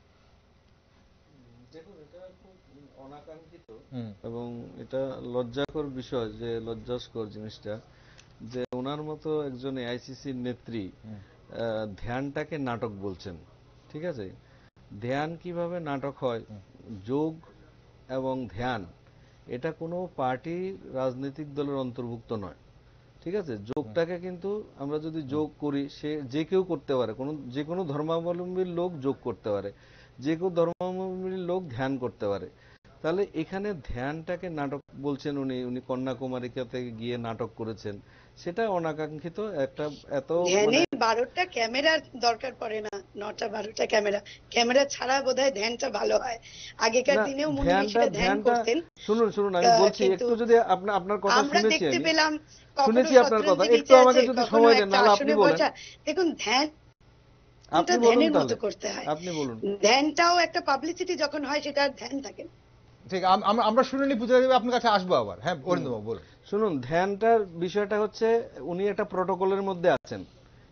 দেখুন, এটা খুব অনাকাঙ্ক্ষিত এবং এটা লজ্জাকর বিষয়, যে লজ্জাস্কর জিনিসটা, যে ওনার মতো একজন এআইসিসির নেত্রী ধ্যানটাকে নাটক বলছেন। ঠিক আছে, ধ্যান কিভাবে নাটক হয়? যোগ এবং ধ্যান এটা কোনো পার্টি রাজনৈতিক দলের অন্তর্ভুক্ত নয়। ঠিক আছে, যোগটাকে কিন্তু আমরা যদি যোগ করি, সে যে কেউ করতে পারে, যে কোনো ধর্মাবলম্বীর লোক যোগ করতে পারে, যে কেউ ধর্মাবলম্বীর লোক ধ্যান করতে পারে। তাহলে এখানে ধ্যানটাকে নাটক বলছেন উনি কন্যাকুমারিকাতে গিয়ে নাটক করেছেন, সেটা অনাকাঙ্ক্ষিত একটা। এত ধ্যানে 12টা ক্যামেরার দরকার পড়ে না, 9টা 12টা ক্যামেরা ছাড়া বোধহয় ধ্যানটা ভালো হয়। আগেকার দিনেও মুনি ঋষিরা ধ্যান করতেন। শুনুন আমি বলছি, একটু যদি আপনার কথা আমরা দেখতে পেলাম শুনেছি আপনার কথা, একটু আমাকে যদি সময় দেন, নাহলে আপনি বলেন। দেখুন, ধ্যান আপনি বলুন, ধ্যানের মতো করতে হয়। আপনি বলুন। ধ্যানটাও একটা পাবলিসিটি যখন হয়, সেটা আর ধ্যান থাকে না। ঠিক, আমরা শুনে নি পূজা দেবী, আপনার কাছে আসবো আবার। হ্যাঁ, অরিন্দবাবু বলুন। শুনুন, ধ্যানটার বিষয়টা হচ্ছে উনি একটা প্রটোকলের মধ্যে আছেন।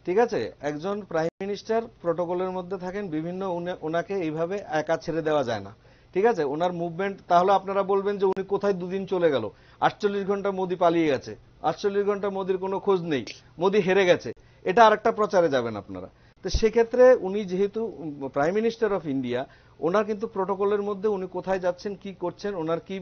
ঠিক আছে, একজন প্রাইম মিনিস্টার প্রটোকলের মধ্যে থাকেন, বিভিন্ন ওনাকে এইভাবে একা ছেড়ে দেওয়া যায় না। ঠিক আছে, ওনার মুভমেন্ট, তাহলে আপনারা বলবেন যে উনি কোথায় দুদিন চলে গেল, 48 ঘন্টা মোদি পালিয়ে গেছে, 48 ঘন্টা মোদির কোনো খোঁজ নেই, মোদি হেরে গেছে, এটা আরেকটা প্রচারে যাবেন আপনারা। তো সেক্ষেত্রে উনি যেহেতু প্রাইম মিনিস্টার অফ ইন্ডিয়া, ওনার কিন্তু প্রটোকলের মধ্যে উনি কোথায় যাচ্ছেন, কি করছেন, ওনার কি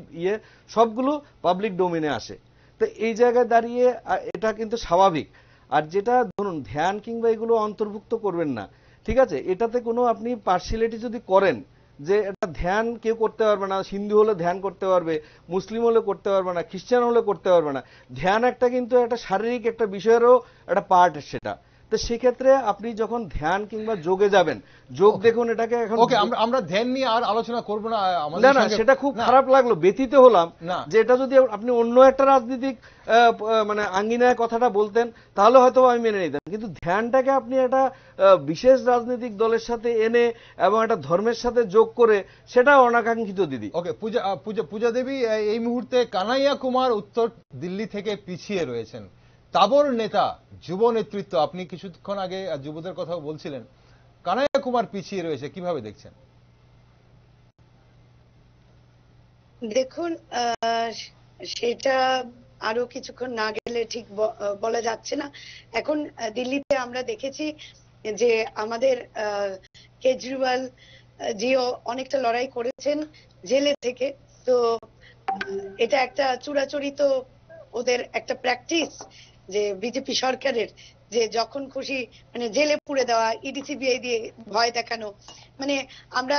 সবগুলো পাবলিক ডোমেনে আসে। তো এই জায়গায় দাঁড়িয়ে এটা কিন্তু স্বাভাবিক। আর যেটা ধরুন ধ্যান কিংবা এগুলো অন্তর্ভুক্ত করবেন না। ঠিক আছে, এটাতে কোনো আপনি পার্সিয়ালিটি যদি করেন, যে এটা ধ্যান কেউ করতে পারবে না, হিন্দু হলে ধ্যান করতে পারবে, মুসলিম হলে করতে পারবে না, খ্রিস্টান হলে করতে পারবে না, ধ্যান একটা কিন্তু একটা শারীরিক একটা বিষয়েরও একটা পার্ট সেটা। তো সেক্ষেত্রে আপনি যখন ধ্যান কিংবা যোগে যাবেন, যোগ দেখুন এটাকে এখন ওকে, আমরা ধ্যান নিয়ে আর আলোচনা করব না। না, সেটা খুব খারাপ লাগলো, ব্যথিত হলাম যে এটা যদি আপনি অন্য একটা রাজনৈতিক মানে আঙ্গিনায় কথাটা বলতেন, তাহলে হয়তো আমি মেনে নিতাম। কিন্তু ধ্যানটাকে আপনি একটা বিশেষ রাজনৈতিক দলের সাথে এনে এবং একটা ধর্মের সাথে যোগ করে, সেটা অনাকাঙ্ক্ষিত দিদি। ওকে, পূজা দেবী, এই মুহূর্তে কানাইয়া কুমার উত্তর দিল্লি থেকে পিছিয়ে রয়েছেন। তাবর নেতা, যুব নেতৃত্ব, আপনি কিছুক্ষণ আগে যুবদের কথাও বলছিলেন, কানাইয়া কুমার পিছিয়ে রয়েছে, কিভাবে দেখছেন? দেখুন, সেটা আরো কিছুক্ষণ না গেলে ঠিক বলা যাচ্ছে না। এখন দিল্লিতে আমরা দেখেছি যে আমাদের কেজরিওয়াল জিও অনেকটা লড়াই করেছেন জেলে থেকে। তো এটা একটা চূড়াচরিত ওদের একটা প্র্যাকটিস, যে বিজেপি সরকারের, যে যখন খুশি মানে জেলে পুরে দেওয়া, ইডি সিবিআই দিয়ে ভয় দেখানো। মানে আমরা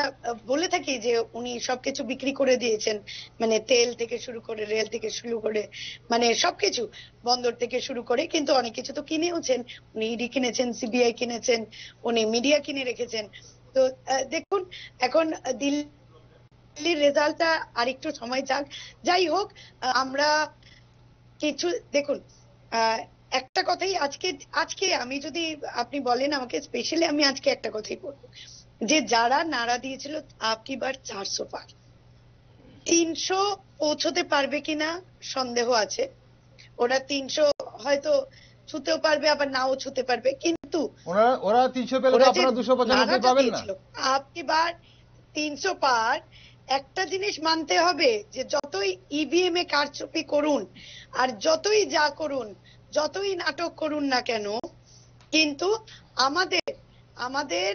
বলে থাকি যে উনি সবকিছু বিক্রি করে দিয়েছেন, মানে তেল থেকে শুরু করে, রেল থেকে শুরু করে, মানে সবকিছু, বন্দর থেকে শুরু করে, কিন্তু অনেক কিছু তো কিনেওছেন উনি। ইডি কিনেছেন, সিবিআই কিনেছেন, উনি মিডিয়া কিনে রেখেছেন। তো দেখুন, এখন দিল্লির রেজাল্টটা আরেকটু সময় যাক। যাই হোক, আমরা কিছু দেখুন, একটা কথাই আজকে আমি যদি আপনি বলেন আমাকে স্পেশালি, আমি আজকে একটা কথাই বলবো, যে যারা নারা দিয়েছিল আপকি বার 400 পার, পৌঁছতে পারবে কিনা সন্দেহ আছে। ওরা 300 হয়তো ছুতেও পারবে, আবার নাও ছুতে পারবে, কিন্তু ওরা 300 পেলে তো আপনারা 295 পাবেন না। আপনি বার 300 পার, একটা জিনিস মানতে হবে যে যতই ইভিএম এ কারচুপি করুন আর যতই যা করুন, যতই নাটক করুন না কেন, কিন্তু আমাদের আমাদের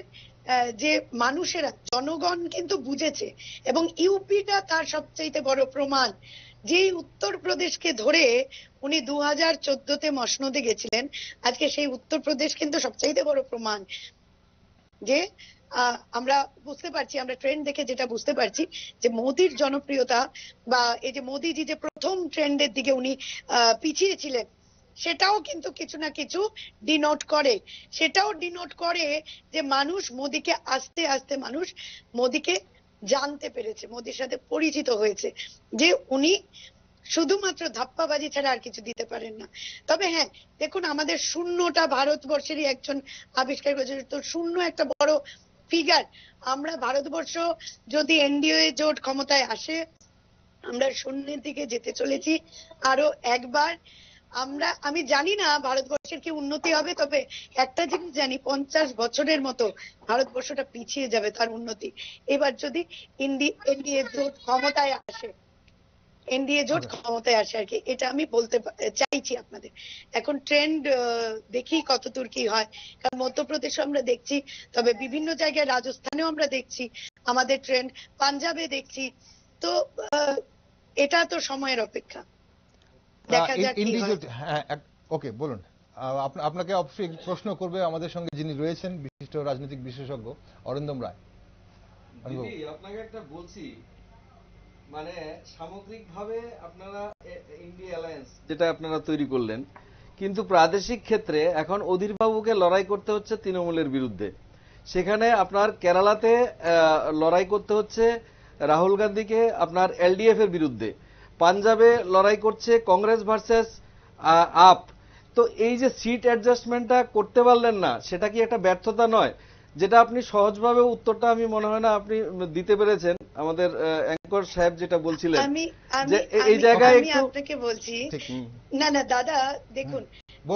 যে মানুষেরা, জনগণ কিন্তু বুঝেছে। এবং ইউপিটা তার সবচেয়ে বড় প্রমাণ। যে উত্তরপ্রদেশকে ধরে উনি 2014-তে মসনদে গেছিলেন, আজকে সেই উত্তরপ্রদেশ কিন্তু সবচাইতে বড় প্রমাণ যে আমরা বুঝতে পারছি, আমরা ট্রেন্ড দেখে যেটা বুঝতে পারছি যে মোদির জনপ্রিয়তা বা এই যে মোদিজি যে প্রথম ট্রেন্ডের দিকে উনি পিছিয়ে ছিলেন, সেটাও কিন্তু কিছু না কিছু ডিনোট করে। সেটাও ডিনোট করে যে মানুষ মোদিকে আস্তে আস্তে মানুষ মোদিকে জানতে পেরেছে, মোদির সাথে পরিচিত হয়েছে, যে উনি শুধুমাত্র ধাপ্পাবাজি ছাড়া আর কিছু দিতে পারেন না। তবে হ্যাঁ, দেখুন আমাদের শূন্যটা ভারতবর্ষেরই একজন আবিষ্কার করেছে, তো শূন্য একটা বড় ফিগার। আমরা ভারতবর্ষ যদি এনডিএ জোট ক্ষমতায় আসে, আমরা শূন্যের দিকে যেতে চলেছি আরো একবার। আমি জানি না ভারতবর্ষের কি উন্নতি হবে, তবে একটা জিনিস জানি, 50 বছরের মতো ভারতবর্ষটা পিছিয়ে যাবে তার উন্নতি, এবার যদি এনডিএ জোট ক্ষমতায় আসে, এনডিএ জোট ক্ষমতায় আসে আর কি, এটা আমি বলতে চাইছি আপনাদের। এখন ট্রেন্ড দেখি কতদূর কি হয়, কারণ মধ্যপ্রদেশে আমরা দেখছি, তবে বিভিন্ন জায়গায় রাজস্থানেও আমরা দেখছি আমাদের ট্রেন্ড, পাঞ্জাবে দেখছি। তো এটা তো সময়ের অপেক্ষা, দেখা যাক কি হয়। ওকে, বলুন। আপনাকে অবশ্যই প্রশ্ন করবে আমাদের সঙ্গে যিনি রয়েছেন, বিশিষ্ট রাজনৈতিক বিশেষজ্ঞ অরিন্দম রায়। দিদি, আপনাকে একটা বলছি, মানে সামগ্রিকভাবে আপনারা ইন্ডিয়া অ্যালায়েন্স যেটা আপনারা তৈরি করলেন, কিন্তু প্রাদেশিক ক্ষেত্রে এখন অধীরবাবুকে লড়াই করতে হচ্ছে তৃণমূলের বিরুদ্ধে। সেখানে আপনার কেরালাতে লড়াই করতে হচ্ছে রাহুল গান্ধীকে আপনার এলডিএফ এর বিরুদ্ধে, পাঞ্জাবে লড়াই করছে কংগ্রেস ভার্সেস আপ। তো এই যে সিট অ্যাডজাস্টমেন্টটা করতে পারলেন না, সেটা কি একটা ব্যর্থতা নয়? যেটা আপনি সহজভাবে উত্তরটা আমি মনে হয় না আপনি দিতে পেরেছেন। আমাদের অ্যাঙ্কর সাহেব যেটা বলছিলেন যে এই জায়গায় একটু আপনাকে বলছি, না না দাদা, দেখুন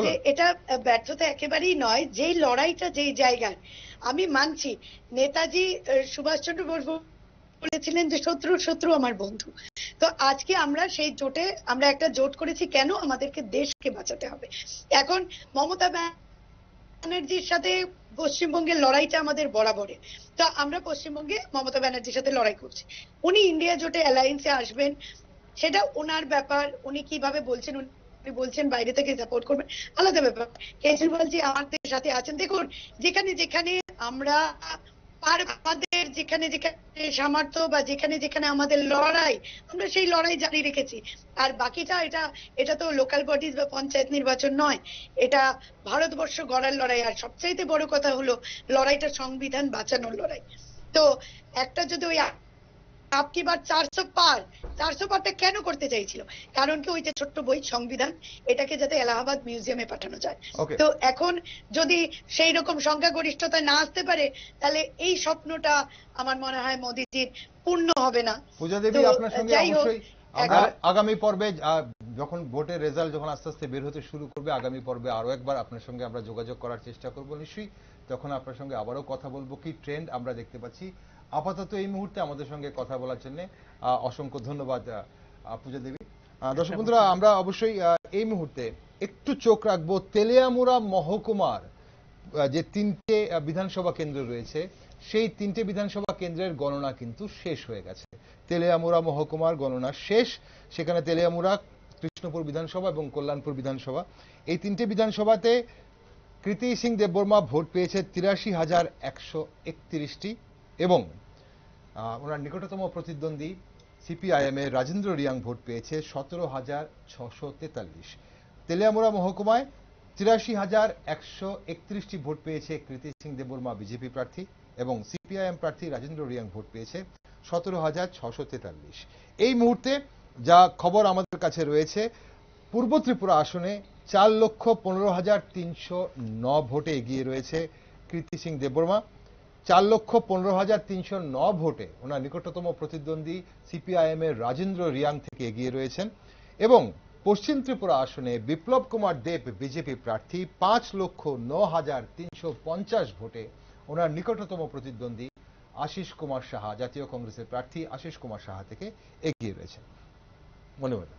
যে এটা ব্যর্থতা একেবারেই নয়। যেই লড়াইটা যেই জায়গায়, আমি মানছি নেতাজি সুভাষচন্দ্র বসু বলেছিলেন যে শত্রু আমার বন্ধু। তো আজকে আমরা সেই জোটে, আমরা একটা জোট করেছি কেন? আমাদেরকে দেশকে বাঁচাতে হবে। এখন মমতা ব্যানার্জির সাথে পশ্চিমবঙ্গের লড়াইটা আমাদের বরাবরে, তো আমরা পশ্চিমবঙ্গে মমতা ব্যানার্জির সাথে লড়াই করছি। উনি ইন্ডিয়া জোটে অ্যালায়েন্সে আসবেন, সেটা ওনার ব্যাপার। উনি কিভাবে বলছেন, উনি বলছেন বাইরে থেকে সাপোর্ট করবেন, আলাদা ব্যাপার। কেজরিওয়ালজি আমাদের সাথে আছেন। দেখুন, যেখানে যেখানে আমরা আমাদের যেখানে যেখানে সামর্থ্য বা যেখানে যেখানে আমাদের লড়াই, আমরা সেই লড়াই জারি রেখেছি। আর বাকিটা এটা তো লোকাল বডিজ বা পঞ্চায়েত নির্বাচন নয়, এটা ভারতবর্ষ গড়ার লড়াই। আর সবচাইতে বড় কথা হলো লড়াইটা সংবিধান বাঁচানোর লড়াই। তো একটা যদি ওই আপকি বার 400 পারটা কেন করতে চাইছিল? কারণ কি, ওই যে ছোট্ট বই সংবিধান, এটাকে যাতে এলাহাবাদ মিউজিয়ামে পাঠানো যায়। তো এখন যদি সেই রকম সংখ্যাগরিষ্ঠতা না আসতে পারে, তাহলে এই স্বপ্নটা আমার মনে হয় মোদিজির পূর্ণ হবে না। পূজা দেবী, আপনার সঙ্গে অবশ্যই আগামী পর্বে যখন ভোটের রেজাল্ট যখন আস্তে আস্তে বের হতে শুরু করবে, আগামী পর্বে আরো একবার আপনার সঙ্গে আমরা যোগাযোগ করার চেষ্টা করব নিশ্চয়ই। তখন আপনার সঙ্গে আবারও কথা বলবো কি ট্রেন্ড আমরা দেখতে পাচ্ছি। আপাতত এই মুহূর্তে আমাদের সঙ্গে কথা বলার জন্য অসংখ্য ধন্যবাদ পূজা দেবী। দর্শক বন্ধুরা, আমরা অবশ্যই এই মুহূর্তে একটু চোখ রাখবো তেলিয়ামুড়া মহকুমার যে 3টে বিধানসভা কেন্দ্র রয়েছে, সেই 3টে বিধানসভা কেন্দ্রের গণনা কিন্তু শেষ হয়ে গেছে। তেলিয়ামুড়া মহকুমার গণনা শেষ। সেখানে তেলিয়ামুড়া, কৃষ্ণপুর বিধানসভা এবং কল্যাণপুর বিধানসভা, এই 3টে বিধানসভাতে কৃতি সিং দেববর্মা ভোট পেয়েছে 83,131টি এবং ওনার নিকটতম প্রতিদ্বন্দ্বী সিপিআইএম এর রাজেন্দ্র রিয়াং ভোট পেয়েছে 17,643। তেলিয়ামুড়া মহকুমায় 83,131টি ভোট পেয়েছে কৃতি সিং দেববর্মা বিজেপি প্রার্থী এবং সিপিআইএম প্রার্থী রাজেন্দ্র রিয়াং ভোট পেয়েছে 17,643। এই মুহূর্তে যা খবর আমাদের কাছে রয়েছে, পূর্ব ত্রিপুরা আসনে 4,15,309 ভোটে এগিয়ে রয়েছে কৃতি সিং দেববর্মা 4,15,309 ভোটে ওনার নিকটতম প্রতিদ্বন্দ্বী সিপিআইএম এর রাজেন্দ্র রিয়াং থেকে এগিয়ে রয়েছেন এবং পশ্চিম ত্রিপুরা আসনে বিপ্লব কুমার দেব বিজেপি প্রার্থী 5,09,350 ভোটে ওনার নিকটতম প্রতিদ্বন্দ্বী আশিস কুমার সাহা, জাতীয় কংগ্রেসের প্রার্থী আশিস কুমার সাহা থেকে এগিয়ে রয়েছেন। মনে হয়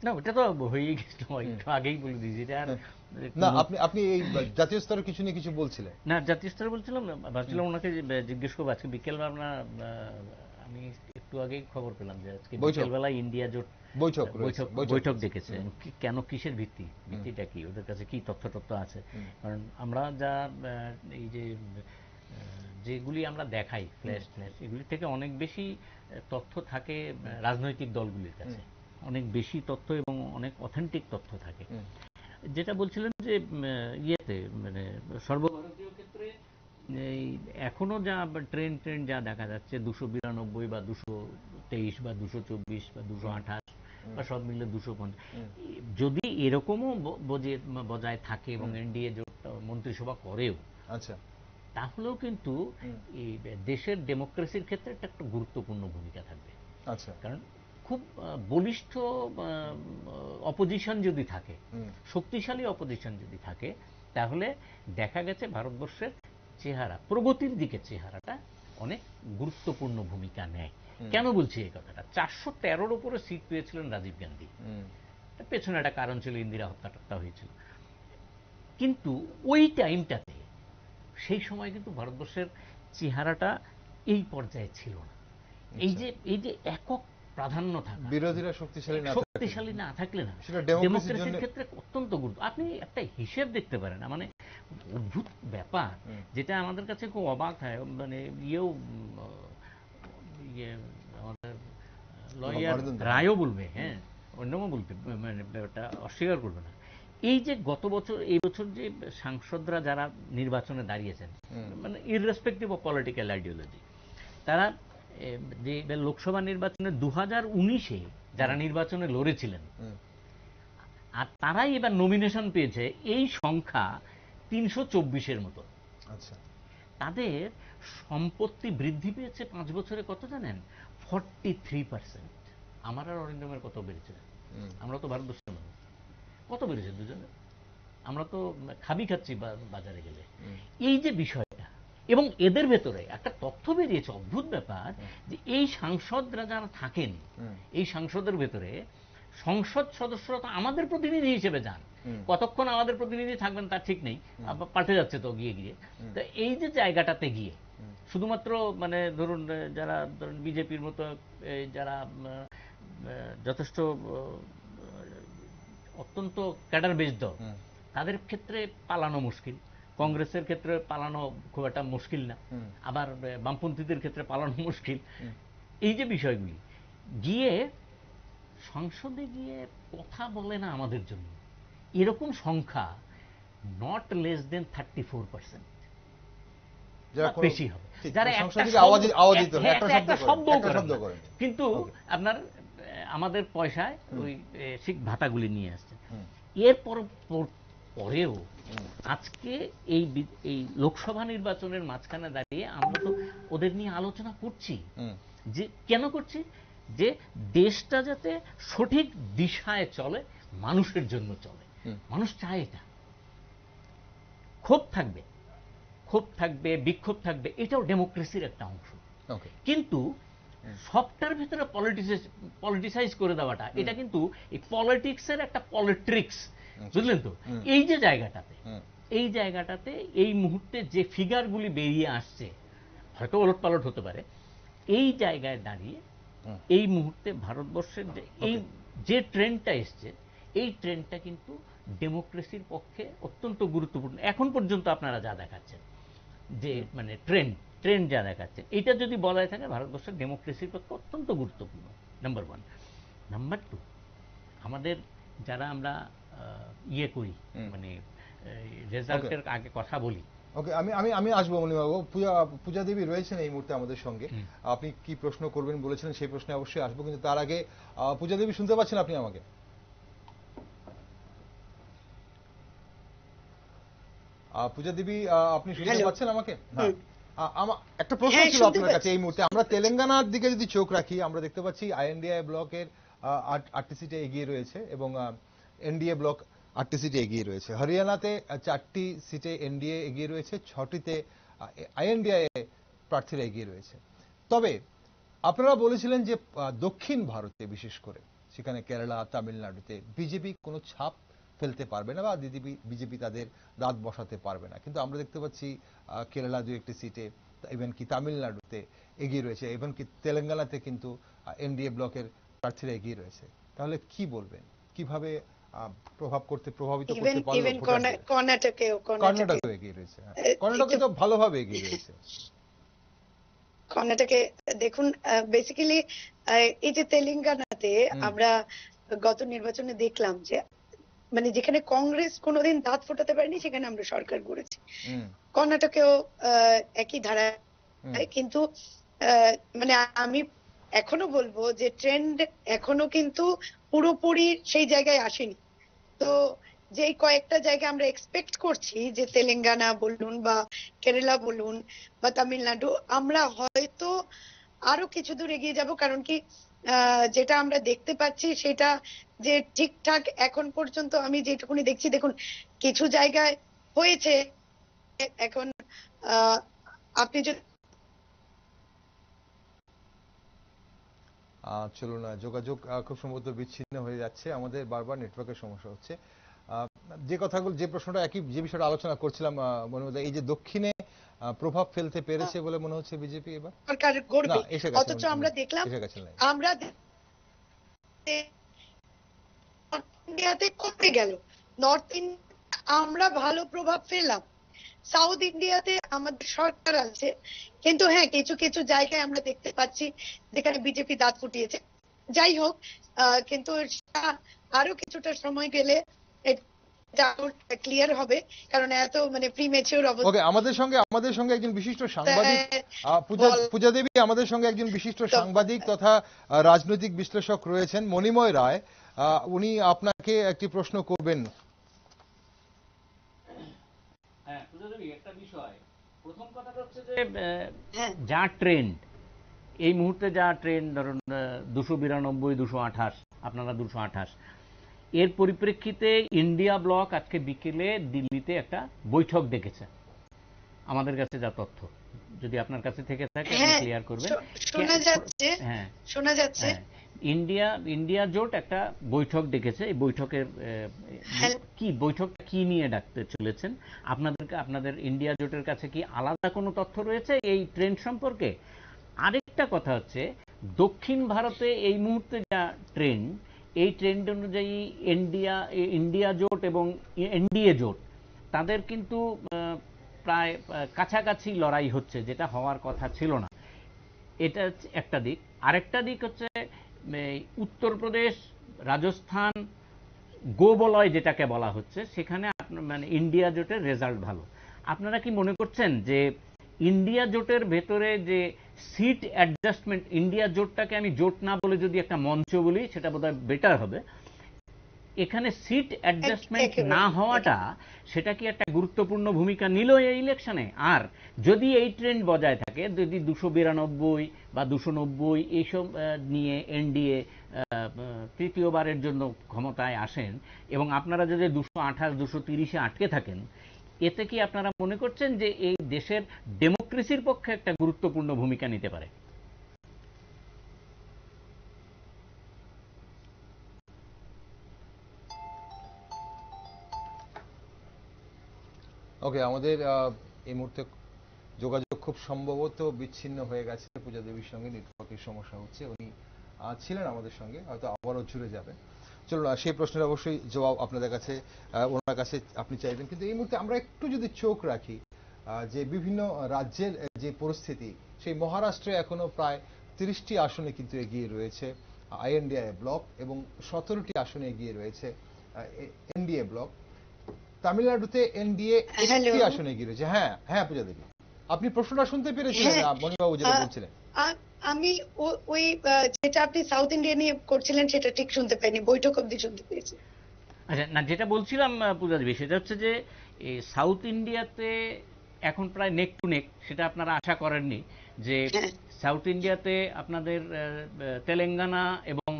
না, ওটা তো হয়েই গেছিল, একটু আগেই বলে দিয়েছি এটা। আর না, আপনি এই জাতীয় স্তরে কিছু নিয়ে কিছু বলছিলেন। না, জাতীয় স্তরে বলছিলাম, ভাবছিলাম ওনাকে জিজ্ঞেস করবো আজকে বিকেল বেলা। আমি একটু আগেই খবর পেলাম যে আজকে বিকেলবেলায় ইন্ডিয়া জোট বৈঠক ডেকেছে। কেন, কিসের ভিত্তিটা কি, ওদের কাছে কি তথ্য আছে? কারণ আমরা যা এই যেগুলি আমরা দেখাই ফ্ল্যাশ এগুলি থেকে অনেক বেশি তথ্য থাকে রাজনৈতিক দলগুলির কাছে, অনেক বেশি তথ্য এবং অনেক অথেন্টিক তথ্য থাকে। যেটা বলছিলেন যে ইয়েতে মানে সর্বভারতীয় ক্ষেত্রে এই এখনো যা ট্রেন্ড যা দেখা যাচ্ছে 292 বা 223 বা 224 বা 228 বা সব মিলে 250, যদি এরকমও বজায় থাকে এবং এনডিএ জোট মন্ত্রিসভা করেও, আচ্ছা, তাহলেও কিন্তু এই দেশের ডেমোক্রেসির ক্ষেত্রে একটা গুরুত্বপূর্ণ ভূমিকা থাকবে। আচ্ছা, কারণ খুব বলিষ্ঠ অপোজিশন যদি থাকে, শক্তিশালী অপোজিশন যদি থাকে, তাহলে দেখা গেছে ভারতবর্ষের চেহারা, প্রগতির দিকে চেহারাটা অনেক গুরুত্বপূর্ণ ভূমিকা নেয়। কেন বলছি এই কথাটা? 413-র উপরে সিট পেয়েছিলেন রাজীব গান্ধী, পেছনে একটা কারণ ছিল, ইন্দিরা হত্যা হয়েছিল। কিন্তু ওই টাইমটাতে, সেই সময় কিন্তু ভারতবর্ষের চেহারাটা এই পর্যায়ে ছিল না। এই যে একক প্রাধান্য থাকা, বিরোধীরা শক্তিশালী না থাকলে না, ডেমোক্রেসির ক্ষেত্রে অত্যন্ত গুরুত্ব। আপনি একটা হিসেব দেখতে পারেন না, মানে অদ্ভুত ব্যাপার, যেটা আমাদের কাছে খুব অবাক হয়। মানে আমাদের লয়ার রায়ও বলবে, হ্যাঁ, অন্যও বলবে, মানে ওটা অস্বীকার করবে না। এই যে গত বছর, এই বছর যে সাংসদরা যারা নির্বাচনে দাঁড়িয়েছেন, মানে ইররেসপেক্টিভ অফ পলিটিক্যাল আইডিওলজি, তারা যে লোকসভা নির্বাচনে 2019-এ যারা নির্বাচনে লড়েছিলেন, আর তারাই এবার নমিনেশন পেয়েছে এই সংখ্যা 324-এর মতো। আচ্ছা, তাদের সম্পত্তি বৃদ্ধি পেয়েছে 5 বছরে কত জানেন? 43%। আমার আর অরিন্দমের কত বেড়েছে? আমরা তো ভারতবর্ষের মানুষ, কত বেড়েছে দুজনে? আমরা তো খাচ্ছি বাজারে গেলে। এই যে বিষয়টা, এবং এদের ভেতরে একটা তথ্য বেরিয়েছে, অদ্ভুত ব্যাপার, যে এই সাংসদরা যারা থাকেন, এই সাংসদের ভেতরে সংসদ সদস্যরা তো আমাদের প্রতিনিধি হিসেবে যান, কতক্ষণ আমাদের প্রতিনিধি থাকবেন তার ঠিক নেই, পাল্টে যাচ্ছে তো গিয়ে গিয়ে। তো এই যে জায়গাটাতে গিয়ে শুধুমাত্র মানে ধরুন যারা ধরুন বিজেপির মতো যারা যথেষ্ট অত্যন্ত ক্যাডার বেসড দল, তাদের ক্ষেত্রে পালানো মুশকিল, কংগ্রেসের ক্ষেত্রে পালানো খুব একটা মুশকিল না, আবার বামপন্থীদের ক্ষেত্রে পালানো মুশকিল। এই যে বিষয়গুলি গিয়ে সংসদে গিয়ে কথা বলে না আমাদের জন্য, এরকম সংখ্যা নট লেস দেন 34%, বেশি হবে, যারা একটা শব্দ করেন, কিন্তু আপনার আমাদের পয়সায় ওই শিখ ভাতাগুলি নিয়ে আসছে। এর পরেও আজকে এই লোকসভা নির্বাচনের মাঝখানে দাঁড়িয়ে আমরা তো ওদের নিয়ে আলোচনা করছি। যে কেন করছি? যে দেশটা যাতে সঠিক দিশায় চলে, মানুষের জন্য চলে। মানুষ চায় এটা। ক্ষোভ থাকবে, বিক্ষোভ থাকবে, এটাও ডেমোক্রেসির একটা অংশ। কিন্তু সবটার ভেতরে পলিটিসাইজ করে দেওয়াটা, এটা কিন্তু এই পলিটিক্সের একটা পলিট্রিক্স, বুঝলেন তো? এই যে জায়গাটাতে এই মুহূর্তে যে ফিগারগুলি বেরিয়ে আসছে, হয়তো ওলটপালট হতে পারে, এই জায়গায় দাঁড়িয়ে এই মুহূর্তে ভারতবর্ষের যে ট্রেন্ডটা এসছে, এই ট্রেন্ডটা কিন্তু ডেমোক্রেসির পক্ষে অত্যন্ত গুরুত্বপূর্ণ। এখন পর্যন্ত আপনারা যা দেখাচ্ছেন, যে মানে ট্রেন্ড যা দেখাচ্ছেন, এটা যদি বলাই থাকে ভারতবর্ষের ডেমোক্রেসির পক্ষে অত্যন্ত গুরুত্বপূর্ণ, নাম্বার 1। নাম্বার 2, আমাদের যারা আমরা ইয়ে করি, মানে রেজাল্টের আগে কথা বলি। ওকে, আমি আসবো মণিবাবু। পূজা দেবী রয়েছেন এই মুহূর্তে আমাদের সঙ্গে। আপনি কি প্রশ্ন করবেন বলেছিলেন, সেই প্রশ্নে অবশ্যই আসবো, কিন্তু তার আগে পূজা দেবী শুনতে পাচ্ছেন আপনি আমাকে? পূজা দেবী, আপনি শুনতে পাচ্ছেন আমাকে? হ্যাঁ, একটা প্রশ্ন হ্যাঁ, ছিল শুনতে আপনার কাছে পাচ্ছি। এই মুহূর্তে। আমরা তেলেঙ্গানার দিকে যদি চোখ রাখি, আমরা দেখতে পাচ্ছি আইএনডিআই ব্লকের 8টি সিটে এগিয়ে রয়েছে এবং এনডিএ ব্লক 8টি সিটে এগিয়ে রয়েছে। হরিয়ানাতে 4টি সিটে এনডিএ এগিয়ে রয়েছে, 6টিতে আইএনডিআই প্রার্থীরা এগিয়ে রয়েছে। তবে আপনারা বলেছিলেন যে দক্ষিণ ভারতে বিশেষ করে সেখানে কেরালা, তামিলনাড়ুতে বিজেপি কোনো ছাপ ফেলতে পারবে না বা বিজেপি তাদের দাঁত বসাতে পারবে না, কিন্তু আমরা দেখতে পাচ্ছি কেরালা 2-1টি সিটে, ইভেন কি তামিলনাড়ুতে এগিয়ে রয়েছে, ইভেন কি তেলেঙ্গানাতে কিন্তু এনডিএ ব্লকের প্রার্থীরা এগিয়ে রয়েছে। তাহলে কি বলবেন, কিভাবে প্রভাবিত করতে পারলো ইভেন ভোটারদের? কর্ণাটকেও এগিয়ে রয়েছে, কর্ণাটকে তো ভালোভাবে এগিয়ে রয়েছে। কর্ণাটকে দেখুন, বেসিক্যালি এই যে তেলেঙ্গানাতে আমরা গত নির্বাচনে দেখলাম যে মানে যেখানে কংগ্রেস কোনোদিন দাঁত ফোটাতে পারেনি সেখানে আমরা সরকার গড়েছি। কর্ণাটকেও একই ধারায়, কিন্তু মানে আমি এখনো বলবো যে ট্রেন্ড এখনো কিন্তু পুরোপুরি সেই জায়গায় আসেনি। তো যে কয়েকটা জায়গা আমরা এক্সপেক্ট করছি, যে তেলেঙ্গানা বলুন বা কেরালা বলুন বা তামিলনাড়ু, আমরা হয়তো আরো কিছু দূর এগিয়ে যাব। কারণ কি যেটা আমরা দেখতে পাচ্ছি সেটা যে ঠিকঠাক এখন পর্যন্ত আমি যেটুকুনি দেখছি, দেখুন কিছু জায়গায় হয়েছে। এখন আপনি যদি চলুন, যোগাযোগ খুব সম্ভবত বিচ্ছিন্ন হয়ে যাচ্ছে, আমাদের বারবার নেটওয়ার্কের সমস্যা হচ্ছে। যে কথাগুলো, যে প্রশ্নটা যে বিষয়টা আলোচনা করছিলাম মনে হচ্ছে, এই যে দক্ষিণে প্রভাব ফেলতে পেরেছে বলে মনে হচ্ছে বিজেপি এবার সরকার গড়বে, অথচ আমরা দেখলাম আমরা ইন্ডিয়াতে কমে গেল। নর্থ ইন্ডিয়া আমরা ভালো প্রভাব ফেললাম, সাউথ ইন্ডিয়াতে আমাদের সরকার আছে, কিন্তু হ্যাঁ কিছু কিছু জায়গায় আমরা দেখতে পাচ্ছি যেখানে বিজেপি দাঁত ফুটিয়েছে। যাই হোক, কিন্তু আরো কিছুটা সময় গেলে ক্লিয়ার হবে, কারণ এত মানে প্রিমেচিউর অবস্থা। ওকে, আমাদের সঙ্গে একজন বিশিষ্ট সাংবাদিক, পূজা দেবী, আমাদের সঙ্গে একজন বিশিষ্ট সাংবাদিক তথা রাজনৈতিক বিশ্লেষক রয়েছেন, মণিময় রায়। উনি আপনাকে একটি প্রশ্ন করবেন। হ্যাঁ, পূজা দেবী, একটা বিষয়, প্রথম কথাটা হচ্ছে যে যা ট্রেন্ড এই মুহূর্তে, যা ট্রেন্ড ধরুন 292, 228, আপনারা 228, এর পরিপ্রেক্ষিতে ইন্ডিয়া ব্লক আজকে বিকেলে দিল্লিতে একটা বৈঠক ডেকেছে। আমাদের কাছে যা তথ্য, যদি আপনার কাছে থেকে থাকে আপনি ক্লিয়ার করবেন। শোনা যাচ্ছে ইন্ডিয়া জোট একটা বৈঠক ডেকেছে। এই বৈঠকের কি, বৈঠকটা কি নিয়ে ডাকতে চলেছেন? আপনাদের ইন্ডিয়া জোটের কাছে কি আলাদা কোনো তথ্য রয়েছে এই ট্রেন্ড সম্পর্কে? আরেকটা কথা হচ্ছে, দক্ষিণ ভারতে এই মুহূর্তে যা ট্রেন্ড, এই ট্রেন্ড অনুযায়ী ইন্ডিয়া জোট এবং এনডিএ জোট তাদের কিন্তু প্রায় কাছাকাছি লড়াই হচ্ছে, যেটা হওয়ার কথা ছিল না। এটা একটা দিক। আরেকটা দিক হচ্ছে উত্তরপ্রদেশ, রাজস্থান, গোবলয় যেটাকে বলা হচ্ছে, সেখানে মানে ইন্ডিয়া জোটের রেজাল্ট ভালো। আপনারা কি মনে করছেন যে ইন্ডিয়া জোটের ভেতরে যে সিট অ্যাডজাস্টমেন্ট, ইন্ডিয়া জোটটাকে আমি জোট না বলে যদি একটা মঞ্চ বলি সেটা বোধহয় বেটার হবে, এখানে সিট অ্যাডজাস্টমেন্ট না হওয়াটা সেটা কি একটা গুরুত্বপূর্ণ ভূমিকা নিল এই ইলেকশনে? আর যদি এই ট্রেন্ড বজায় থাকে, যদি 292 বা 290 এইসব নিয়ে এনডিএ তৃতীয়বারের জন্য ক্ষমতায় আসেন এবং আপনারা যদি 228, 230-এ আটকে থাকেন, এতে কি আপনারা মনে করছেন যে এই দেশের ডেমোক্রেসির পক্ষে একটা গুরুত্বপূর্ণ ভূমিকা নিতে পারে? ওকে, আমাদের এই মুহূর্তে যোগাযোগ খুব সম্ভবত বিচ্ছিন্ন হয়ে গেছে পূজা দেবীর সঙ্গে, নেটওয়ার্কের সমস্যা হচ্ছে। উনি ছিলেন আমাদের সঙ্গে, হয়তো আবারও জুড়ে যাবেন। চলুন, সেই প্রশ্নের অবশ্যই জবাব আপনাদের কাছে, ওনার কাছে আপনি চাইবেন। কিন্তু এই মুহূর্তে আমরা একটু যদি চোখ রাখি যে বিভিন্ন রাজ্যের যে পরিস্থিতি, সেই মহারাষ্ট্রে এখনো প্রায় 30টি আসনে কিন্তু এগিয়ে রয়েছে আইএনডিআই ব্লক এবং 17টি আসনে এগিয়ে রয়েছে এনডিএ ব্লক। তামিলনাড়ুতে এনডিএ 1টি আসনে এগিয়ে রয়েছে। হ্যাঁ পূজা দেবী, আপনি প্রশ্নটা শুনতে পেরেছিলেন মণিবাবু যেটা বলছিলেন? আমি ওই যেটা আপনি সাউথ ইন্ডিয়া নিয়ে করছিলেন সেটা ঠিক শুনতে পাইনি, বৈঠক অবধি শুনতে পেয়েছি। আচ্ছা, না, যেটা বলছিলাম পূজা দেবী, সেটা হচ্ছে যে সাউথ ইন্ডিয়াতে এখন প্রায় নেক টু নেক, সেটা আপনারা আশা করেননি যে সাউথ ইন্ডিয়াতে আপনাদের তেলেঙ্গানা এবং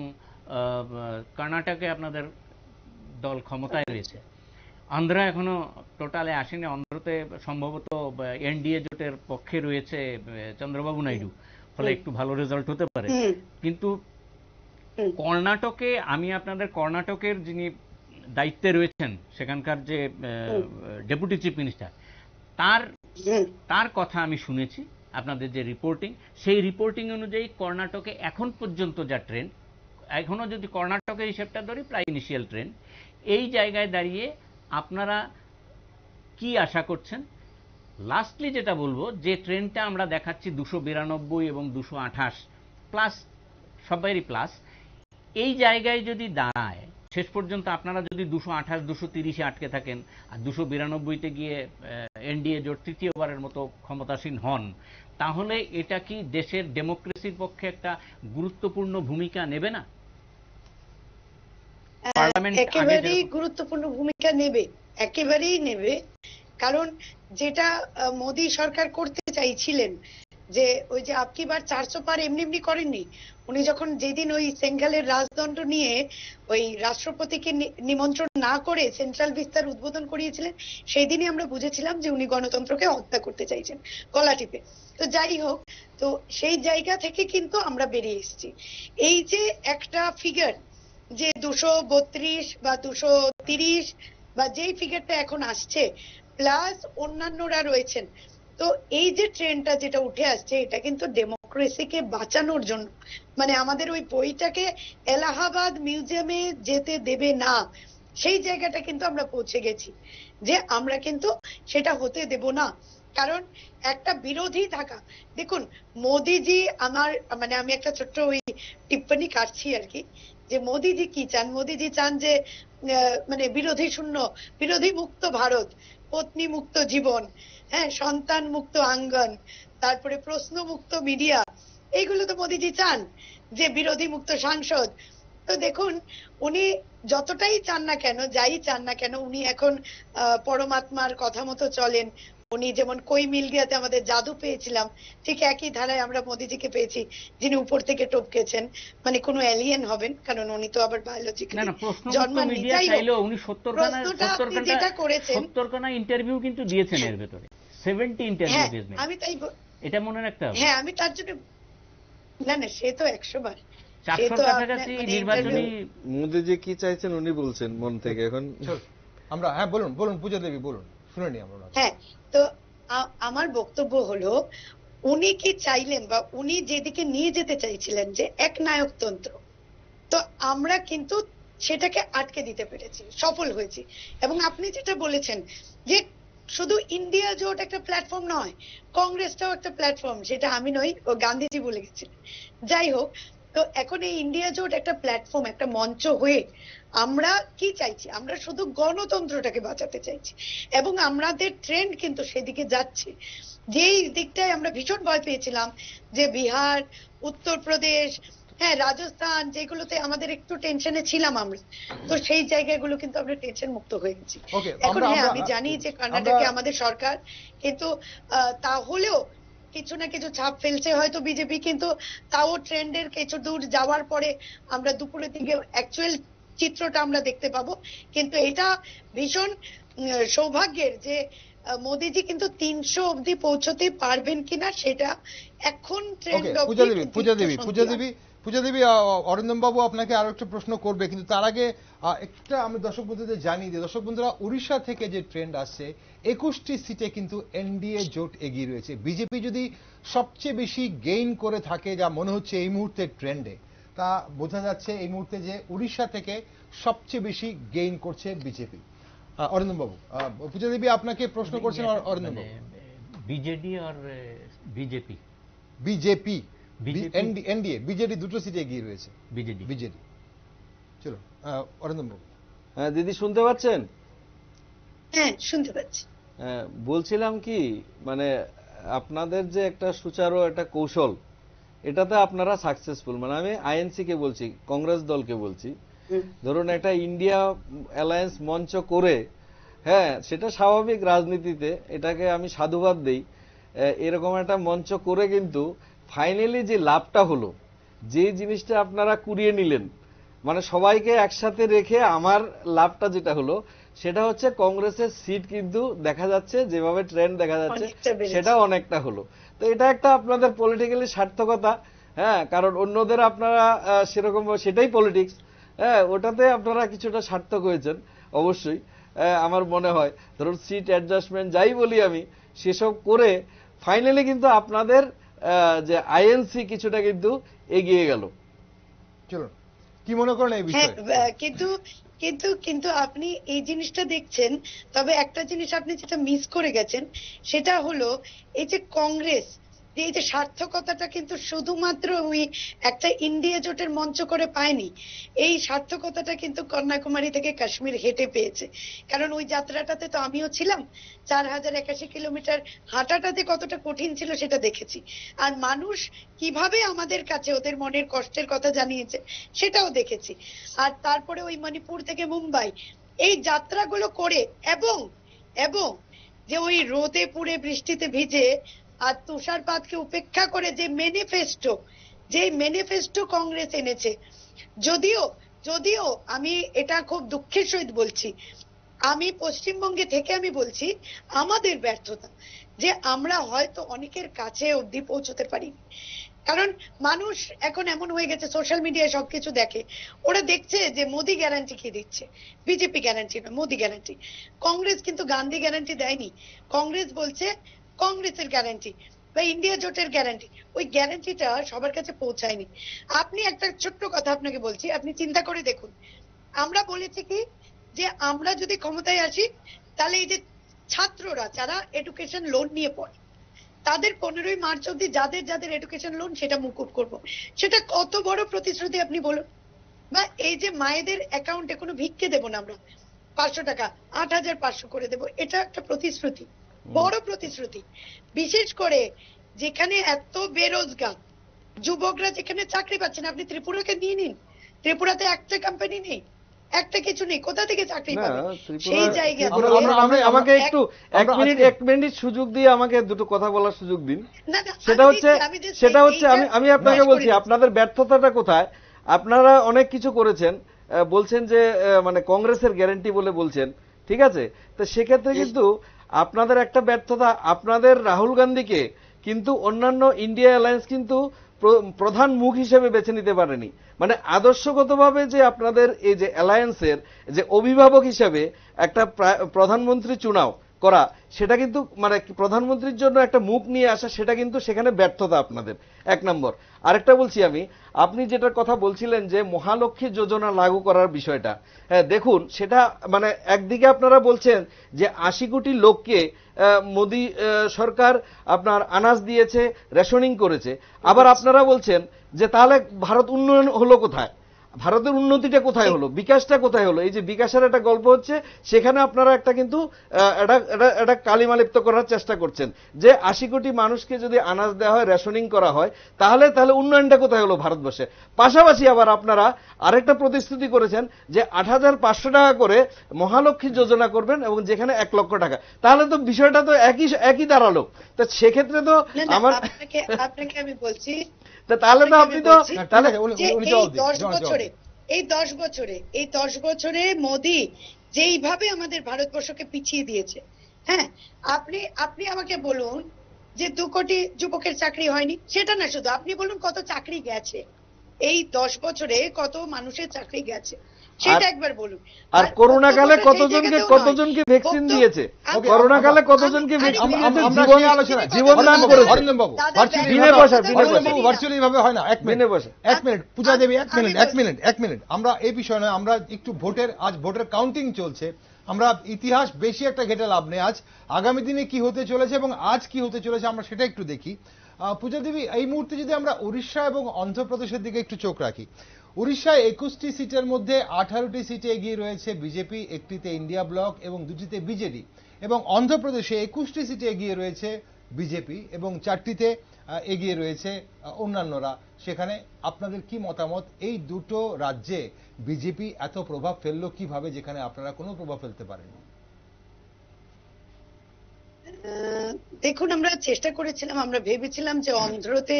কর্ণাটকে আপনাদের দল ক্ষমতায় রয়েছে। আন্ধ্রা এখনো টোটালে আসেনি, অন্ধ্রতে সম্ভবত এনডিএ জোটের পক্ষে রয়েছে চন্দ্রবাবু নাইডু, ফলে একটু ভালো রেজাল্ট হতে পারে। কিন্তু কর্ণাটকে, আমি আপনাদের কর্ণাটকের যিনি দায়িত্বে রয়েছেন সেখানকার যে ডেপুটি চিফ মিনিস্টার, তার কথা আমি শুনেছি, আপনাদের যে রিপোর্টিং, সেই রিপোর্টিং অনুযায়ী কর্ণাটকে এখন পর্যন্ত যা ট্রেন্ড, এখনো যদি কর্ণাটকের হিসেবটা ধরি প্রায় ইনিশিয়াল ট্রেন্ড, এই জায়গায় দাঁড়িয়ে আপনারা কি আশা করছেন? লাস্টলি যেটা বলবো, যে ট্রেন্ডটা আমরা দেখাচ্ছি 292 এবং 228 প্লাস, সবারই প্লাস, এই জায়গায় যদি দাঁড়ায়, শেষ পর্যন্ত আপনারা যদি 228 230 আটকে থাকেন আর 292তে গিয়ে এনডিএ জোট তৃতীয়বারের মতো ক্ষমতাসীন হন, তাহলে এটা কি দেশের ডেমোক্রেসির পক্ষে একটা গুরুত্বপূর্ণ ভূমিকা নেবে না? একেবারেই গুরুত্বপূর্ণ ভূমিকা নেবে, একেবারেই নেবে। কারণ যেটা মোদী সরকার করতে চাইছিলেন, যে ওই যে আপকি বার 400 পার এমনি এমনি করেননি উনি, যখন যেদিন ওই সেঙ্গালের রাজদণ্ড নিয়ে ওই রাষ্ট্রপতিকে নিমন্ত্রণ না করে সেন্ট্রাল ভিস্তার উদ্বোধন করিয়েছিলেন, সেই দিনই আমরা বুঝেছিলাম যে উনি গণতন্ত্রকে হত্যা করতে চাইছেন গলা টিপে। তো যাই হোক, তো সেই জায়গা থেকে কিন্তু আমরা বেরিয়ে এসেছি। এই যে একটা ফিগার যে 232 বা 230 বা যেই ফিগারটা এখন আসছে, প্লাস অন্যান্যরা রয়েছেন, তো এই যে ট্রেন্ডটা যেটা উঠে আসছে, এটা কিন্তু ডেমোক্রেসিকে বাঁচানোর জন্য, মানে আমাদের ওই বইটাকে এলাহাবাদ মিউজিয়ামে যেতে দেবে না, সেই জায়গাটা কিন্তু আমরা পৌঁছে গেছি, যে আমরা কিন্তু সেটা হতে দেব না। কারণ একটা বিরোধী থাকা, দেখুন মোদিজি, আমার মানে আমি একটা ছোট্ট ওই টিপ্পনি কাটছি আর কি, যে মোদিজি কি চান? মোদিজি চান যে মানে বিরোধী শূন্য, বিরোধী মুক্ত ভারত, পত্নী মুক্ত জীবন, হ্যাঁ, সন্তান মুক্ত আঙ্গন, তারপরে প্রশ্ন মুক্ত মিডিয়া, এইগুলো তো মোদিজি চান, যে বিরোধী মুক্ত সাংসদ। তো দেখুন, উনি যতটাই চান না কেন, যাই চান না কেন, উনি এখন পরমাত্মার কথা মতো চলেন। উনি যেমন কই মিল গিয়াতে আমাদের জাদু পেয়েছিলাম, ঠিক একই ধারায় আমরা মোদিজিকে পেয়েছি, যিনি উপর থেকে টপকেছেন, মানে কোনো এলিয়েন হবেন, কারণ উনি তো আবার বায়োলজিক্যালি জন্মাননি। যাই হোক, উনি 70 যেটা করেছেন, 70 ইন্টারভিউ কিন্তু দিয়েছেন, এর ভেতরে 70 ইন্টারভিউ দিয়েছেন, আমি তাই, এটা মনে রাখতে হবে। হ্যাঁ, আমি তার জন্য, না না, সে তো 100 বার, 400 কাছাকাছি নির্বাচনী। মোদিজি কি চাইছেন উনি বলছেন মন থেকে এখন। আমরা, হ্যাঁ বলুন বলুন পূজা দেবী বলুন, শুনে নি আমরা। হ্যাঁ, তো আমার বক্তব্য হলো, উনি কি চাইলেন বা উনি যেদিকে নিয়ে যেতে চাইছিলেন যে এক নায়কতন্ত্র, তো আমরা কিন্তু সেটাকে আটকে দিতে পেরেছি, সফল হয়েছি। এবং আপনি যেটা বলেছেন যে শুধু ইন্ডিয়া জোট একটা প্ল্যাটফর্ম নয়, কংগ্রেসটাও একটা প্ল্যাটফর্ম, সেটা আমি নই, ও গান্ধীজি বলে গেছিলেন। যাই হোক, তো এখন এই ইন্ডিয়া জোট একটা প্ল্যাটফর্ম, একটা মঞ্চ হয়ে আমরা কি চাইছি? আমরা শুধু গণতন্ত্রটাকে বাঁচাতে চাইছি, এবং আমাদের ট্রেন্ড কিন্তু সেদিকে যাচ্ছে। যেই দিকটায় আমরা ভীষণ ভয় পেয়েছিলাম, যে বিহার, উত্তরপ্রদেশ, হ্যাঁ রাজস্থান, যেগুলোতে আমাদের একটু টেনশনে ছিলাম আমরা, তো সেই জায়গাগুলো কিন্তু আমরা টেনশন মুক্ত হয়ে গেছি এখন। হ্যাঁ, আমি জানি যে কর্ণাটকে আমাদের সরকার, কিন্তু তাহলেও কিছু না কিছু ছাপ ফেলছে হয়তো বিজেপি, কিন্তু তাও ট্রেন্ডের কিছু দূর যাওয়ার পরে আমরা দুপুরের দিকে অ্যাকচুয়াল চিত্রটা আমরা দেখতে পাবো। কিন্তু এটা ভীষণ সৌভাগ্যের যে মোদিজি কিন্তু 300 অবধি পৌঁছতে পারবেন কিনা সেটা এখন ট্রেন্ড। পূজা দেবী, অরিন্দম বাবু আপনাকে আরো একটা প্রশ্ন করবে, কিন্তু তার আগে একটা আমি দর্শক বন্ধুদের জানি যে দর্শক বন্ধুরা, উড়িষ্যা থেকে যে ট্রেন্ড আসছে, 21টি সিটে কিন্তু এনডিএ জোট এগিয়ে রয়েছে। বিজেপি যদি সবচেয়ে বেশি গেইন করে থাকে, যা মনে হচ্ছে এই মুহূর্তে ট্রেন্ডে, তা বোঝা যাচ্ছে এই মুহূর্তে যে উড়িষ্যা থেকে সবচেয়ে বেশি গেইন করছে বিজেপি। অরিন্দম বাবু, পূজা দেবী আপনাকে প্রশ্ন করছেন। অরিন্দম বাবু, বিজেডি আর বিজেপি, বিজেপি এনডিএ, বিজেডি দুটো সিটে এগিয়ে রয়েছে। বিজেডি। চলো অরিন্দম বাবু। হ্যাঁ দিদি, শুনতে পাচ্ছেন? হ্যাঁ, শুনতে পাচ্ছি। বলছিলাম কি, মানে আপনাদের যে একটা সুচারু একটা কৌশল, এটাতে আপনারা সাকসেসফুল। মানে আমি আইএনসি কে বলছি, কংগ্রেস দলকে বলছি, ধরুন একটা ইন্ডিয়া অ্যালায়েন্স মঞ্চ করে হ্যাঁ, সেটা স্বাভাবিক রাজনীতিতে, এটাকে আমি সাধুবাদ দেই। এরকম একটা মঞ্চ করে কিন্তু ফাইনালি যে লাভটা হলো, যে জিনিসটা আপনারা কুড়িয়ে নিলেন, মানে সবাইকে একসাথে রেখে আমার লাভটা যেটা হলো সেটা হচ্ছে কংগ্রেসের সিট কিন্তু দেখা যাচ্ছে যেভাবে ট্রেন্ড দেখা যাচ্ছে সেটা অনেকটা হলো। তো এটা একটা আপনাদের পলিটিক্যালি সার্থকতা। হ্যাঁ, কারণ অন্যদের আপনারা সেরকম, সেটাই পলিটিক্স। হ্যাঁ, ওটাতে আপনারা কিছুটা সার্থক হয়েছেন অবশ্যই। আমার মনে হয় ধরুন সিট অ্যাডজাস্টমেন্ট যাই বলি আমি, সেসব করে ফাইনালি কিন্তু আপনাদের যে আইএনসি কিছুটা কিন্তু এগিয়ে গেল। চলুন, কি মনে করেন এই বিষয়ে? কিন্তু কিন্তু কিন্তু আপনি এই জিনিসটা দেখছেন, তবে একটা জিনিস আপনি যেটা মিস করে গেছেন সেটা হলো এই যে কংগ্রেস যে এই যে সার্থকতাটা কিন্তু শুধুমাত্র ওই একটা ইন্ডিয়া জোটের মঞ্চ করে পায়নি। এই সার্থকতাটা কিন্তু কন্যাকুমারী থেকে কাশ্মীর হেঁটে পেয়েছে। কারণ ওই যাত্রাটাতে তো আমিও ছিলাম, 4081 কিলোমিটার হাঁটাটা যে কতটা কঠিন ছিল সেটা দেখেছি। আর মানুষ কিভাবে আমাদের কাছে ওদের মনের কষ্টের কথা জানিয়েছে সেটাও দেখেছি। আর তারপরে ওই মণিপুর থেকে মুম্বাই এই যাত্রাগুলো করে এবং এবং যে ওই রোদে পুড়ে বৃষ্টিতে ভিজে আর তুষারপাতকে উপেক্ষা করে যে ম্যানিফেস্টো কংগ্রেস এনেছে, যদিও আমি এটা খুব দুঃখের সহিত বলছি, আমি পশ্চিমবঙ্গে থেকে আমি বলছি আমাদের ব্যর্থতা যে আমরা হয়তো অনেকের কাছে অবধি পৌঁছতে পারিনি। কারণ মানুষ এখন এমন হয়ে গেছে, সোশ্যাল মিডিয়ায় সবকিছু দেখে, ওরা দেখছে যে মোদি গ্যারান্টি কি দিচ্ছে, বিজেপি গ্যারান্টি না, মোদি গ্যারান্টি। কংগ্রেস কিন্তু গান্ধী গ্যারান্টি দেয়নি, কংগ্রেস বলছে কংগ্রেসের গ্যারান্টি বা ইন্ডিয়া জোটের গ্যারান্টি, ওই গ্যারান্টিটা সবার কাছে পৌঁছায়নি। আপনি একটা ছোট্ট কথা আপনাকে বলছি, আপনি চিন্তা করে দেখুন, আমরা বলেছি কি যে আমরা যদি ক্ষমতায় আসি তাহলে এই যে ছাত্ররা যারা এডুকেশন লোন নিয়ে পড়ে তাদের 15ই মার্চ অব্দি যাদের এডুকেশন লোন সেটা মুকুব করব। সেটা কত বড় প্রতিশ্রুতি আপনি বলুন। বা এই যে মায়েদের অ্যাকাউন্টে কোনো ভিক্ষে দেব না আমরা, 500 টাকা 8500 করে দেব, এটা একটা প্রতিশ্রুতি, বড় প্রতিশ্রুতি। বিশেষ করে যেখানে এত বেরোজগার যুবকরা, যেখানে চাকরি পাচ্ছেন, আপনি ত্রিপুরাকে নিয়ে নিন, ত্রিপুরাতে একটা কোম্পানি নেই, একটা কিছু নেই, কোথা থেকে চাকরি পাবে? সেই জায়গা আমাকে একটু এক মিনিট সুযোগ দিয়ে আমাকে দুটো কথা বলার সুযোগ দিন। সেটা হচ্ছে আমি আপনাকে বলছি আপনাদের ব্যর্থতাটা কোথায়। আপনারা অনেক কিছু করেছেন, বলছেন যে মানে কংগ্রেসের গ্যারান্টি বলে বলছেন, ঠিক আছে। তো সেক্ষেত্রে কিন্তু আপনাদের একটা ব্যর্থতা, আপনাদের রাহুল গান্ধীকে কিন্তু অন্যান্য ইন্ডিয়া অ্যালায়েন্স কিন্তু প্রধান মুখ হিসেবে বেছে নিতে পারেনি। মানে আদর্শগতভাবে যে আপনাদের এই যে অ্যালায়েন্সের যে অভিভাবক হিসেবে একটা প্রধানমন্ত্রী চুনাও করা, সেটা কিন্তু মানে প্রধানমন্ত্রীর জন্য একটা মুখ নিয়ে আসা, সেটা কিন্তু সেখানে ব্যর্থতা আপনাদের, এক নম্বর। আরেকটা বলছি আপনি যেটার কথা বলছিলেন যে মহালক্ষ্মী যোজনা লাগু করার বিষয়টা, হ্যাঁ দেখুন, সেটা মানে একদিকে আপনারা বলছেন যে 80 কোটি লোককে মোদি সরকার আপনার আনাজ দিয়েছে, রেশনিং করেছে, আবার আপনারা বলছেন যে তাহলে ভারত উন্নয়ন হলো কোথায়, ভারতের উন্নতিটা কোথায় হলো, বিকাশটা কোথায় হলো। এই যে বিকাশের একটা গল্প হচ্ছে, সেখানে আপনারা একটা কিন্তু এটা কালিমালিপ্ত করার চেষ্টা করছেন যে 80 কোটি মানুষকে যদি আনাজ দেওয়া হয়, রেশনিং করা হয়, তাহলে উন্নয়নটা কোথায় হলো ভারতবর্ষে। পাশাপাশি আবার আপনারা আরেকটা প্রতিশ্রুতি করেছেন যে 8500 টাকা করে মহালক্ষ্মী যোজনা করবেন এবং যেখানে 1 লক্ষ টাকা, তাহলে তো বিষয়টা তো একই দাঁড়ালো। তো সেক্ষেত্রে তো আমার আপনাকে আমি বলছি, তাহলে তো আপনি তো তাহলে এই 10 বছরে মোদি যেইভাবে আমাদের ভারতবর্ষকে পিছিয়ে দিয়েছে, হ্যাঁ, আপনি আমাকে বলুন যে 2 কোটি যুবকের চাকরি হয়নি, সেটা না, শুধু আপনি বলুন কত চাকরি গেছে এই 10 বছরে, কত মানুষের চাকরি গেছে সেটা একবার বলুন। আর করোনা কালে কতজনকে ভ্যাকসিন দিয়েছে, করোনা কালে কতজনকে ভ্যাকসিন দিয়েছে, জীবনদান করেছে বিনা পয়সা। ভার্চুয়ালি ভাবে হয় না। এক মিনিট পূজা দেবী, এক মিনিট আমরা এই বিষয় নয়, আমরা একটু আজ ভোটের কাউন্টিং চলছে, আমরা ইতিহাস বেশি একটা ঘেটে লাভ নেই। আজ আগামী দিনে কি হতে চলেছে এবং আজ কি হতে চলেছে আমরা সেটা একটু দেখি। পূজা দেবী, এই মুহূর্তে যদি আমরা উড়িষ্যা এবং অন্ধ্রপ্রদেশের দিকে একটু চোখ রাখি, উড়িষ্যায় 21টি সিটের মধ্যে 18টি সিটে এগিয়ে রয়েছে বিজেপি, 1টিতে ইন্ডিয়া ব্লক এবং 2টিতে বিজেডি, এবং অন্ধ্রপ্রদেশে 21টি সিটে এগিয়ে রয়েছে বিজেপি এবং 4টিতে এগিয়ে রয়েছে অন্যান্যরা। সেখানে আপনাদের কি মতামত? এই দুটো রাজ্যে বিজেপি এত প্রভাব ফেললো কিভাবে, যেখানে আপনারা কোনো প্রভাব ফেলতে পারেননি? দেখুন, আমরা চেষ্টা করেছিলাম, আমরা ভেবেছিলাম যে অন্ধ্রতে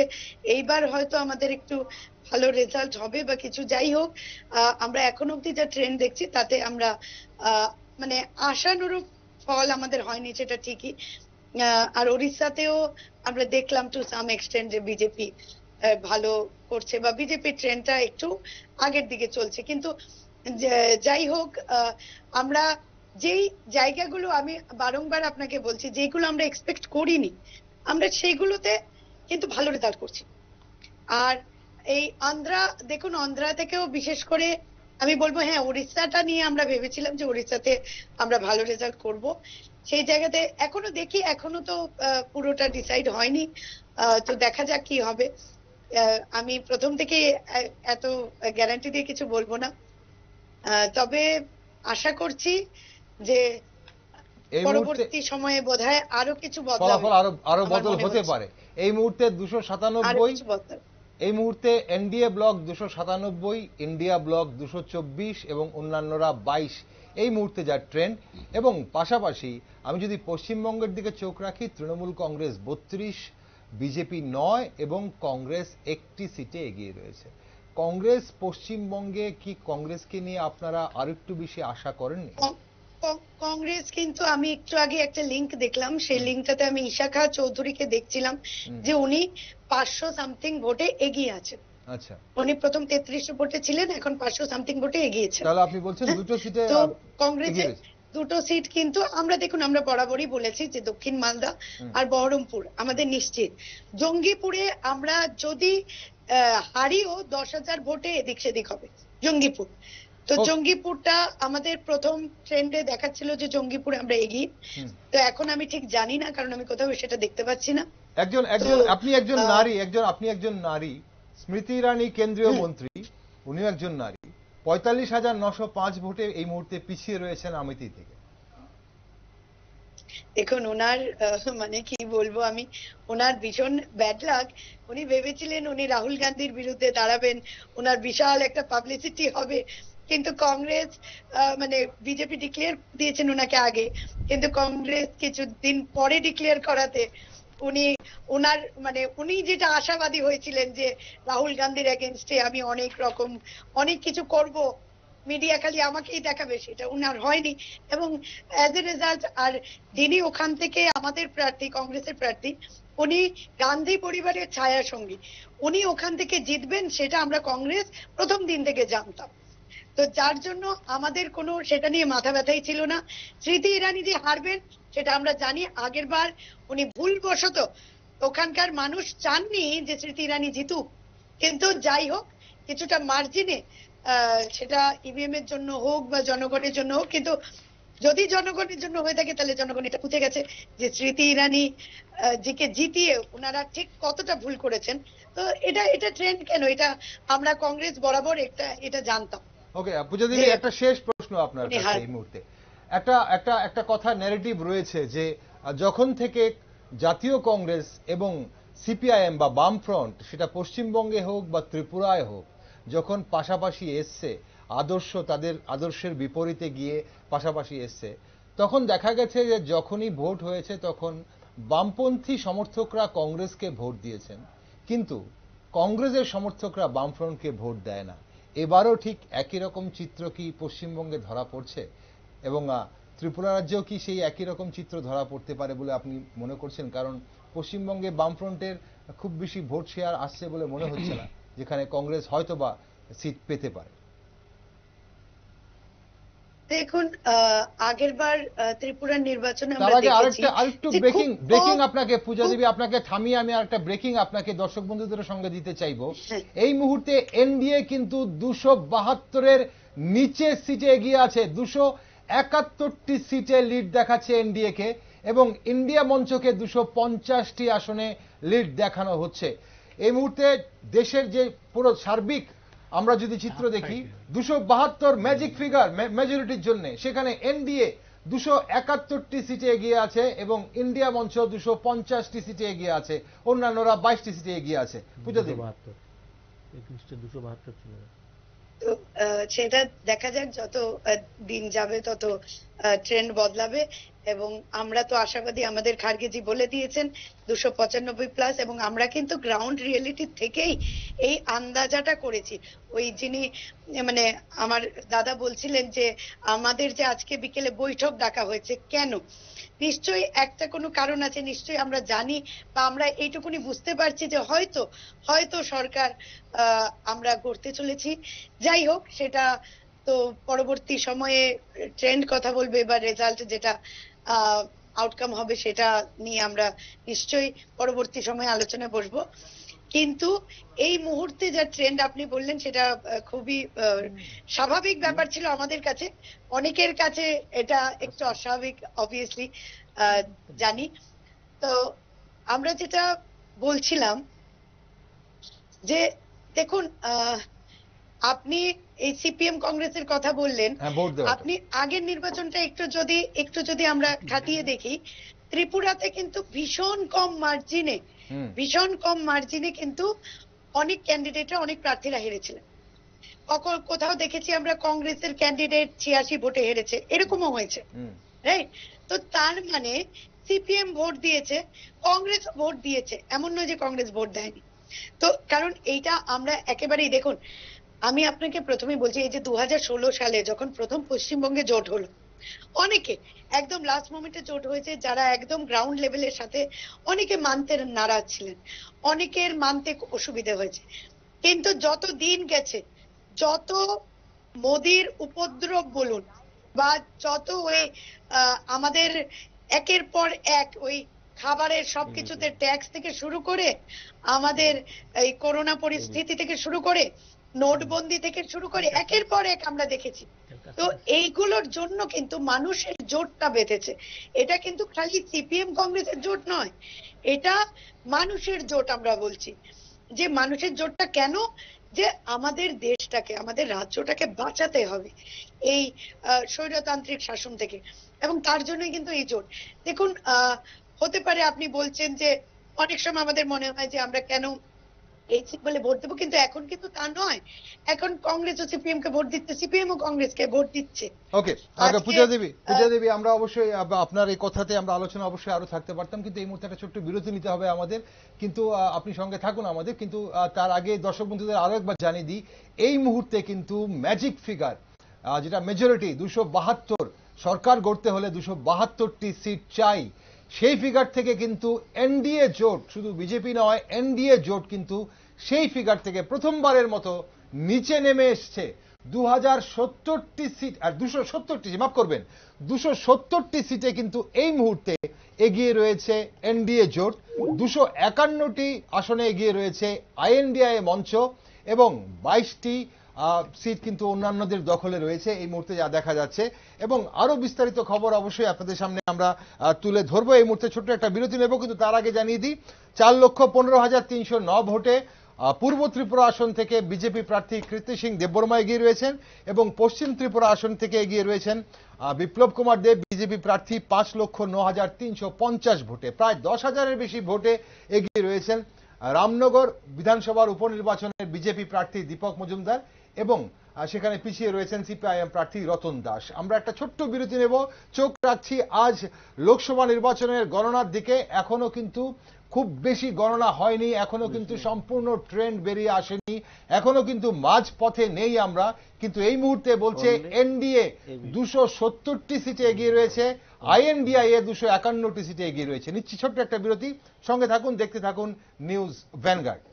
এইবার হয়তো আমাদের একটু ভালো রেজাল্ট হবে বা কিছু, যাই হোক আমরা এখন অব্দি যা ট্রেন্ড দেখছি তাতে আমরা মানে আশানুরূপ ফল আমাদের হয়নি, সেটা ঠিকই। আর ওড়িশাতেও আমরা দেখলাম টু সাম এক্সটেন্ট যে বিজেপি ভালো করছে বা বিজেপির ট্রেন্ডটা একটু আগের দিকে চলছে। কিন্তু যাই হোক, আমরা যেই জায়গাগুলো, আমি বারংবার আপনাকে বলছি, যেগুলো আমরা এক্সপেক্ট করিনি আমরা সেইগুলোতে কিন্তু ভালো রেজাল্ট করছি। আর এই আন্ধ্রা, দেখুন আন্ধ্রা থেকেও বিশেষ করে আমি বলবো, হ্যাঁ ওড়িশাটা নিয়ে আমরা ভেবেছিলাম যে ওড়িশাতে আমরা ভালো রেজাল্ট করব। সেই জায়গাতে এখনো দেখি, এখনো তো পুরোটা ডিসাইড হয়নি, তো দেখা যাক কি হবে। আমি প্রথম থেকে এত গ্যারান্টি দিয়ে কিছু বলবো না, তবে আশা করছি যে পরবর্তী সময়ে বোধহয় আরো কিছু ফলাফল আরো বদল হতে পারে। এই মুহূর্তে 297, এই মুহূর্তে এনডিএ ব্লক 297, ইন্ডিয়া ব্লক 224 এবং অন্যান্যরা 22, এই মুহূর্তে যা ট্রেন্ড। এবং পাশাপাশি আমি যদি পশ্চিমবঙ্গের দিকে চোখ রাখি, তৃণমূল কংগ্রেস 32, বিজেপি 9 এবং কংগ্রেস 1টি সিটে এগিয়ে রয়েছে। কংগ্রেস পশ্চিমবঙ্গে কি, কংগ্রেসকে নিয়ে আপনারা আরেকটু বেশি আশা করেননি? কংগ্রেস কিন্তু, আমি একটু আগে একটা লিংক দেখলাম, সেই লিংকটাতে আমি ইশাখা চৌধুরীকে দেখছিলাম যে উনি 500 সামথিং ভোটে এগিয়ে আছেন। আচ্ছা, উনি প্রথম 33 ভোটে ছিলেন, এখন 500 সামথিং ভোটে এগিয়েছেন। তাহলে আপনি বলছেন দুটো সিটে তো কংগ্রেসের দুটো সিট কিন্তু আমরা, দেখুন আমরা বরাবরই বলেছি যে দক্ষিণ মালদা আর বহরমপুর আমাদের নিশ্চিত। জঙ্গিপুরে আমরা যদি হারিও 10,000 ভোটে এদিক সেদিক হবে জঙ্গিপুর। তো জঙ্গিপুরটা আমাদের প্রথম ট্রেন্ডে দেখাচ্ছিল যে জঙ্গিপুরে আমরা এগিয়ে, তো এখন আমি ঠিক জানি না, কারণ আমি কোথাও সেটা দেখতে পাচ্ছি না। আপনি একজন নারী, স্মৃতি ইরানি কেন্দ্রীয় মন্ত্রী, উনিও একজন নারী, 45,905 ভোটে এই মুহূর্তে পিছিয়ে রয়েছেন আমেথি থেকে। দেখুন ওনার মানে কি বলবো আমি, ওনার ভীষণ ব্যাড লাক। উনি ভেবেছিলেন উনি রাহুল গান্ধীর বিরুদ্ধে দাঁড়াবেন, ওনার বিশাল একটা পাবলিসিটি হবে, কিন্তু কংগ্রেস মানে বিজেপি ডিক্লেয়ার দিয়েছেন ওনাকে আগে, কিন্তু কংগ্রেস কিছুদিন পরে ডিক্লেয়ার করাতে উনি যেটা আশাবাদী হয়েছিলেন যে রাহুল গান্ধীর এগেনস্টে আমি অনেক কিছু করব, মিডিয়া খালি আমাকেই দেখাবে, সেটা উনার হয়নি। এবং অ্যাজ এ রেজাল্ট, আর যিনি ওখান থেকে আমাদের প্রার্থী, কংগ্রেসের প্রার্থী, উনি গান্ধী পরিবারের ছায়া সঙ্গী, উনি ওখান থেকে জিতবেন সেটা আমরা কংগ্রেস প্রথম দিন থেকে জানতাম। তো যার জন্য আমাদের কোনো সেটা নিয়ে মাথা ব্যথাই ছিল না। স্মৃতি ইরানি যে হারবেন সেটা আমরা জানি, আগের বার উনি ভুলবশত, ওখানকার মানুষ চাননি যে স্মৃতি ইরানি জিতুক, কিন্তু যাই হোক কিছুটা মার্জিনে, সেটা ইভিএম এর জন্য হোক বা জনগণের জন্য হোক, কিন্তু যদি জনগণের জন্য হয়ে থাকে তাহলে জনগণ এটা বুঝে গেছে যে স্মৃতি ইরানি জিকে জিতিয়ে ওনারা ঠিক কতটা ভুল করেছেন। তো এটা ট্রেন্ড কেন, এটা আমরা কংগ্রেস বরাবর এটা জানতাম। ওকে পূজা দেবী, একটা শেষ প্রশ্ন আপনার কাছে এই মুহূর্তে। একটা কথা ন্যারেটিভ রয়েছে যে যখন থেকে জাতীয় কংগ্রেস এবং সিপিআইএম বা বামফ্রন্ট, সেটা পশ্চিমবঙ্গে হোক বা ত্রিপুরায় হোক, যখন পাশাপাশি এসছে, তাদের আদর্শের বিপরীতে গিয়ে পাশাপাশি এসছে, তখন দেখা গেছে যে যখনই ভোট হয়েছে তখন বামপন্থী সমর্থকরা কংগ্রেসকে ভোট দিয়েছেন, কিন্তু কংগ্রেসের সমর্থকরা বামফ্রন্টকে ভোট দেয় না। এবারও ঠিক একই রকম চিত্র কি পশ্চিমবঙ্গে ধরা পড়ছে, এবং ত্রিপুরা রাজ্যেও কি সেই একই রকম চিত্র ধরা পড়তে পারে বলে আপনি মনে করছেন? কারণ পশ্চিমবঙ্গে বামফ্রন্টের খুব বেশি ভোট শেয়ার আসছে বলে মনে হচ্ছে না, যেখানে কংগ্রেস হয়তোবা সিট পেতে পারে। দেখুন আগেরবার ত্রিপুরার নির্বাচনে তার আগে আরেকটু ব্রেকিং আপনাকে, পূজা দেবী আপনাকে থামিয়ে আমি আরেকটা ব্রেকিং আপনাকে দর্শক বন্ধুদের সঙ্গে দিতে চাইবো। এই মুহূর্তে এনডিএ কিন্তু 272-এর নিচে সিটে এগিয়ে আছে, 271টি সিটে লিড দেখাচ্ছে এনডিএ কে, এবং ইন্ডিয়া মঞ্চকে 250টি আসনে লিড দেখানো হচ্ছে। এই মুহূর্তে দেশের যে পুরো সার্বিক আমরা যদি চিত্র দেখি, 272 ম্যাজিক ফিগার মেজরিটির জন্য, সেখানে এনডিএ 271টি সিটে এগিয়ে আছে এবং ইন্ডিয়া মঞ্চ 250টি সিটে এগিয়ে আছে, অন্যান্যরা 22টি সিটে এগিয়ে আছে। পূজা দেবী, 272 ছিল। তো সেটা দেখা যাক, যত দিন যাবে তত ট্রেন্ড বদলাবে। এবং আমরা তো আশাবাদী, আমাদের খার্গেজি বলে দিয়েছেন 295+, এবং আমরা কিন্তু গ্রাউন্ড রিয়েলিটি থেকেই এই আন্দাজাটা করেছি। ওই যিনি মানে আমার দাদা বলছিলেন যে আমাদের যে আজকে বিকেলে বৈঠক ডাকা হয়েছে কেন, নিশ্চয়ই একটা কোনো কারণ আছে, নিশ্চয়ই আমরা জানি বা আমরা এইটুকুনি বুঝতে পারছি যে হয়তো সরকার আমরা গড়তে চলেছি। যাই হোক, সেটা তো পরবর্তী সময়ে ট্রেন্ড কথা বলবে বা রেজাল্ট যেটা আউটকাম হবে সেটা নিয়ে আমরা নিশ্চয়ই পরবর্তী সময়ে আলোচনায় বসবো। কিন্তু এই মুহূর্তে যা ট্রেন্ড আপনি বললেন সেটা খুবই স্বাভাবিক ব্যাপার ছিল আমাদের কাছে, অনেকের কাছে এটা একটু অস্বাভাবিক অবভিয়াসলি জানি। তো আমরা যেটা বলছিলাম যে দেখুন, আপনি এই সিপিএম কংগ্রেসের কথা বললেন, আপনি আগের নির্বাচনটা একটু যদি আমরা খাতিয়ে দেখি, ত্রিপুরাতে কিন্তু ভীষণ কম মার্জিনে কিন্তু অনেক ক্যান্ডিডেটরা, অনেক প্রার্থীরা হেরেছিলেন। কোথাও দেখেছি আমরা কংগ্রেসের ক্যান্ডিডেট 86 ভোটে হেরেছে, এরকমও হয়েছে, রাইট? তো তার মানে সিপিএম ভোট দিয়েছে, কংগ্রেস ভোট দিয়েছে, এমন নয় যে কংগ্রেস ভোট দেয়নি। তো কারণ এইটা আমরা একেবারেই দেখুন, আমি আপনাকে প্রথমে বলছি, এই যে 2016 সালে যখন প্রথম পশ্চিমবঙ্গে জোট হলো, অনেকে একদম লাস্ট মোমেন্টে জোট হয়েছে, যারা একদম গ্রাউন্ড লেভেলের সাথে অনেকে মানতে নারাজ ছিলেন, অনেকের মানতে অসুবিধা হয়েছে। কিন্তু যত দিন গেছে, যত মোদির উপদ্রব বলুন বা যত ওই আমাদের একের পর এক ওই খাবারের সবকিছুতে ট্যাক্স থেকে শুরু করে, আমাদের এই করোনা পরিস্থিতি থেকে শুরু করে, নোটবন্দি থেকে শুরু করে, একের পর এক আমরা দেখেছি। তো এইগুলোর জন্য কিন্তু মানুষের জোটটা বেঁধেছে। এটা কিন্তু খালি সিপিএম কংগ্রেসের জোট নয়, এটা মানুষের জোট। আমরা বলছি যে মানুষের জোটটা কেন, যে আমাদের দেশটাকে, আমাদের রাজ্যটাকে বাঁচাতে হবে এই স্বৈরতান্ত্রিক শাসন থেকে, এবং তার জন্যই কিন্তু এই জোট। দেখুন, হতে পারে আপনি বলছেন যে অনেক সময় আমাদের মনে হয় যে আমরা কেন এই বলে ভোট দেবো, কিন্তু এখন কিন্তু তা নয়। এখন কংগ্রেস ও সিপিএম কে ভোট দিচ্ছে, সিপিএম ও কংগ্রেসকে ভোট দিচ্ছে। ওকে, পূজা দেবী, আমরা অবশ্যই আপনার এই কথাতে আমরা আলোচনা অবশ্যই আরো থাকতে পারতাম, কিন্তু এই মুহূর্তে একটা ছোট্ট বিরতি নিতে হবে আমাদের। কিন্তু আপনি সঙ্গে থাকুন আমাদের। কিন্তু তার আগে দর্শক বন্ধুদের আরো একবার জানিয়ে দিই, এই মুহূর্তে কিন্তু ম্যাজিক ফিগার, যেটা মেজরিটি 272, সরকার গড়তে হলে 272টি সিট চাই, সেই ফিগার থেকে কিন্তু এনডিএ জোট, শুধু বিজেপি নয়, এনডিএ জোট কিন্তু সেই ফিগার থেকে প্রথমবারের মতো নিচে নেমে এসছে। 2070টি সিট, আর 270টি, মাফ করবেন, 270টি সিটে কিন্তু এই মুহূর্তে এগিয়ে রয়েছে এনডিএ জোট, 251টি আসনে এগিয়ে রয়েছে আইএনডিআই মঞ্চ, এবং 22টি সিট কিন্তু অন্যান্যদের দখলে রয়েছে এই মুহূর্তে যা দেখা যাচ্ছে। এবং আরো বিস্তারিত খবর অবশ্যই আপনাদের সামনে আমরা তুলে ধরবো। এই মুহূর্তে ছোট্ট একটা বিরতি নেব, কিন্তু তার আগে জানিয়ে দিই, 4,15,309 ভোটে পূর্ব ত্রিপুরা আসন থেকে বিজেপি প্রার্থী কীর্তি সিং দেববর্মা এগিয়ে রয়েছেন, এবং পশ্চিম ত্রিপুরা আসন থেকে এগিয়ে রয়েছেন বিপ্লব কুমার দেব, বিজেপি প্রার্থী 5,09,350 ভোটে, প্রায় 10,000-এর বেশি ভোটে এগিয়ে রয়েছেন রামনগর বিধানসভার উপনির্বাচনের বিজেপি প্রার্থী দীপক মজুমদার, এবং সেখানে পিছিয়ে রয়েছেন সিপিআইএম প্রার্থী রতন দাস। আমরা একটা ছোট্ট বিরতি নেব, চোখ রাখছি আজ লোকসভা নির্বাচনের গণনার দিকে। এখনো কিন্তু খুব বেশি গণনা হয়নি, এখনো কিন্তু সম্পূর্ণ ট্রেন্ড বেরিয়ে আসেনি, এখনো কিন্তু মাঝ পথে নেই আমরা। কিন্তু এই মুহূর্তে বলছে এনডিএ 270টি সিটে এগিয়ে রয়েছে, আইএনডিআই 251টি সিটে এগিয়ে রয়েছে। নিচ্ছি ছোট্ট একটা বিরতি, সঙ্গে থাকুন, দেখতে থাকুন নিউজ ভ্যানগার্ড।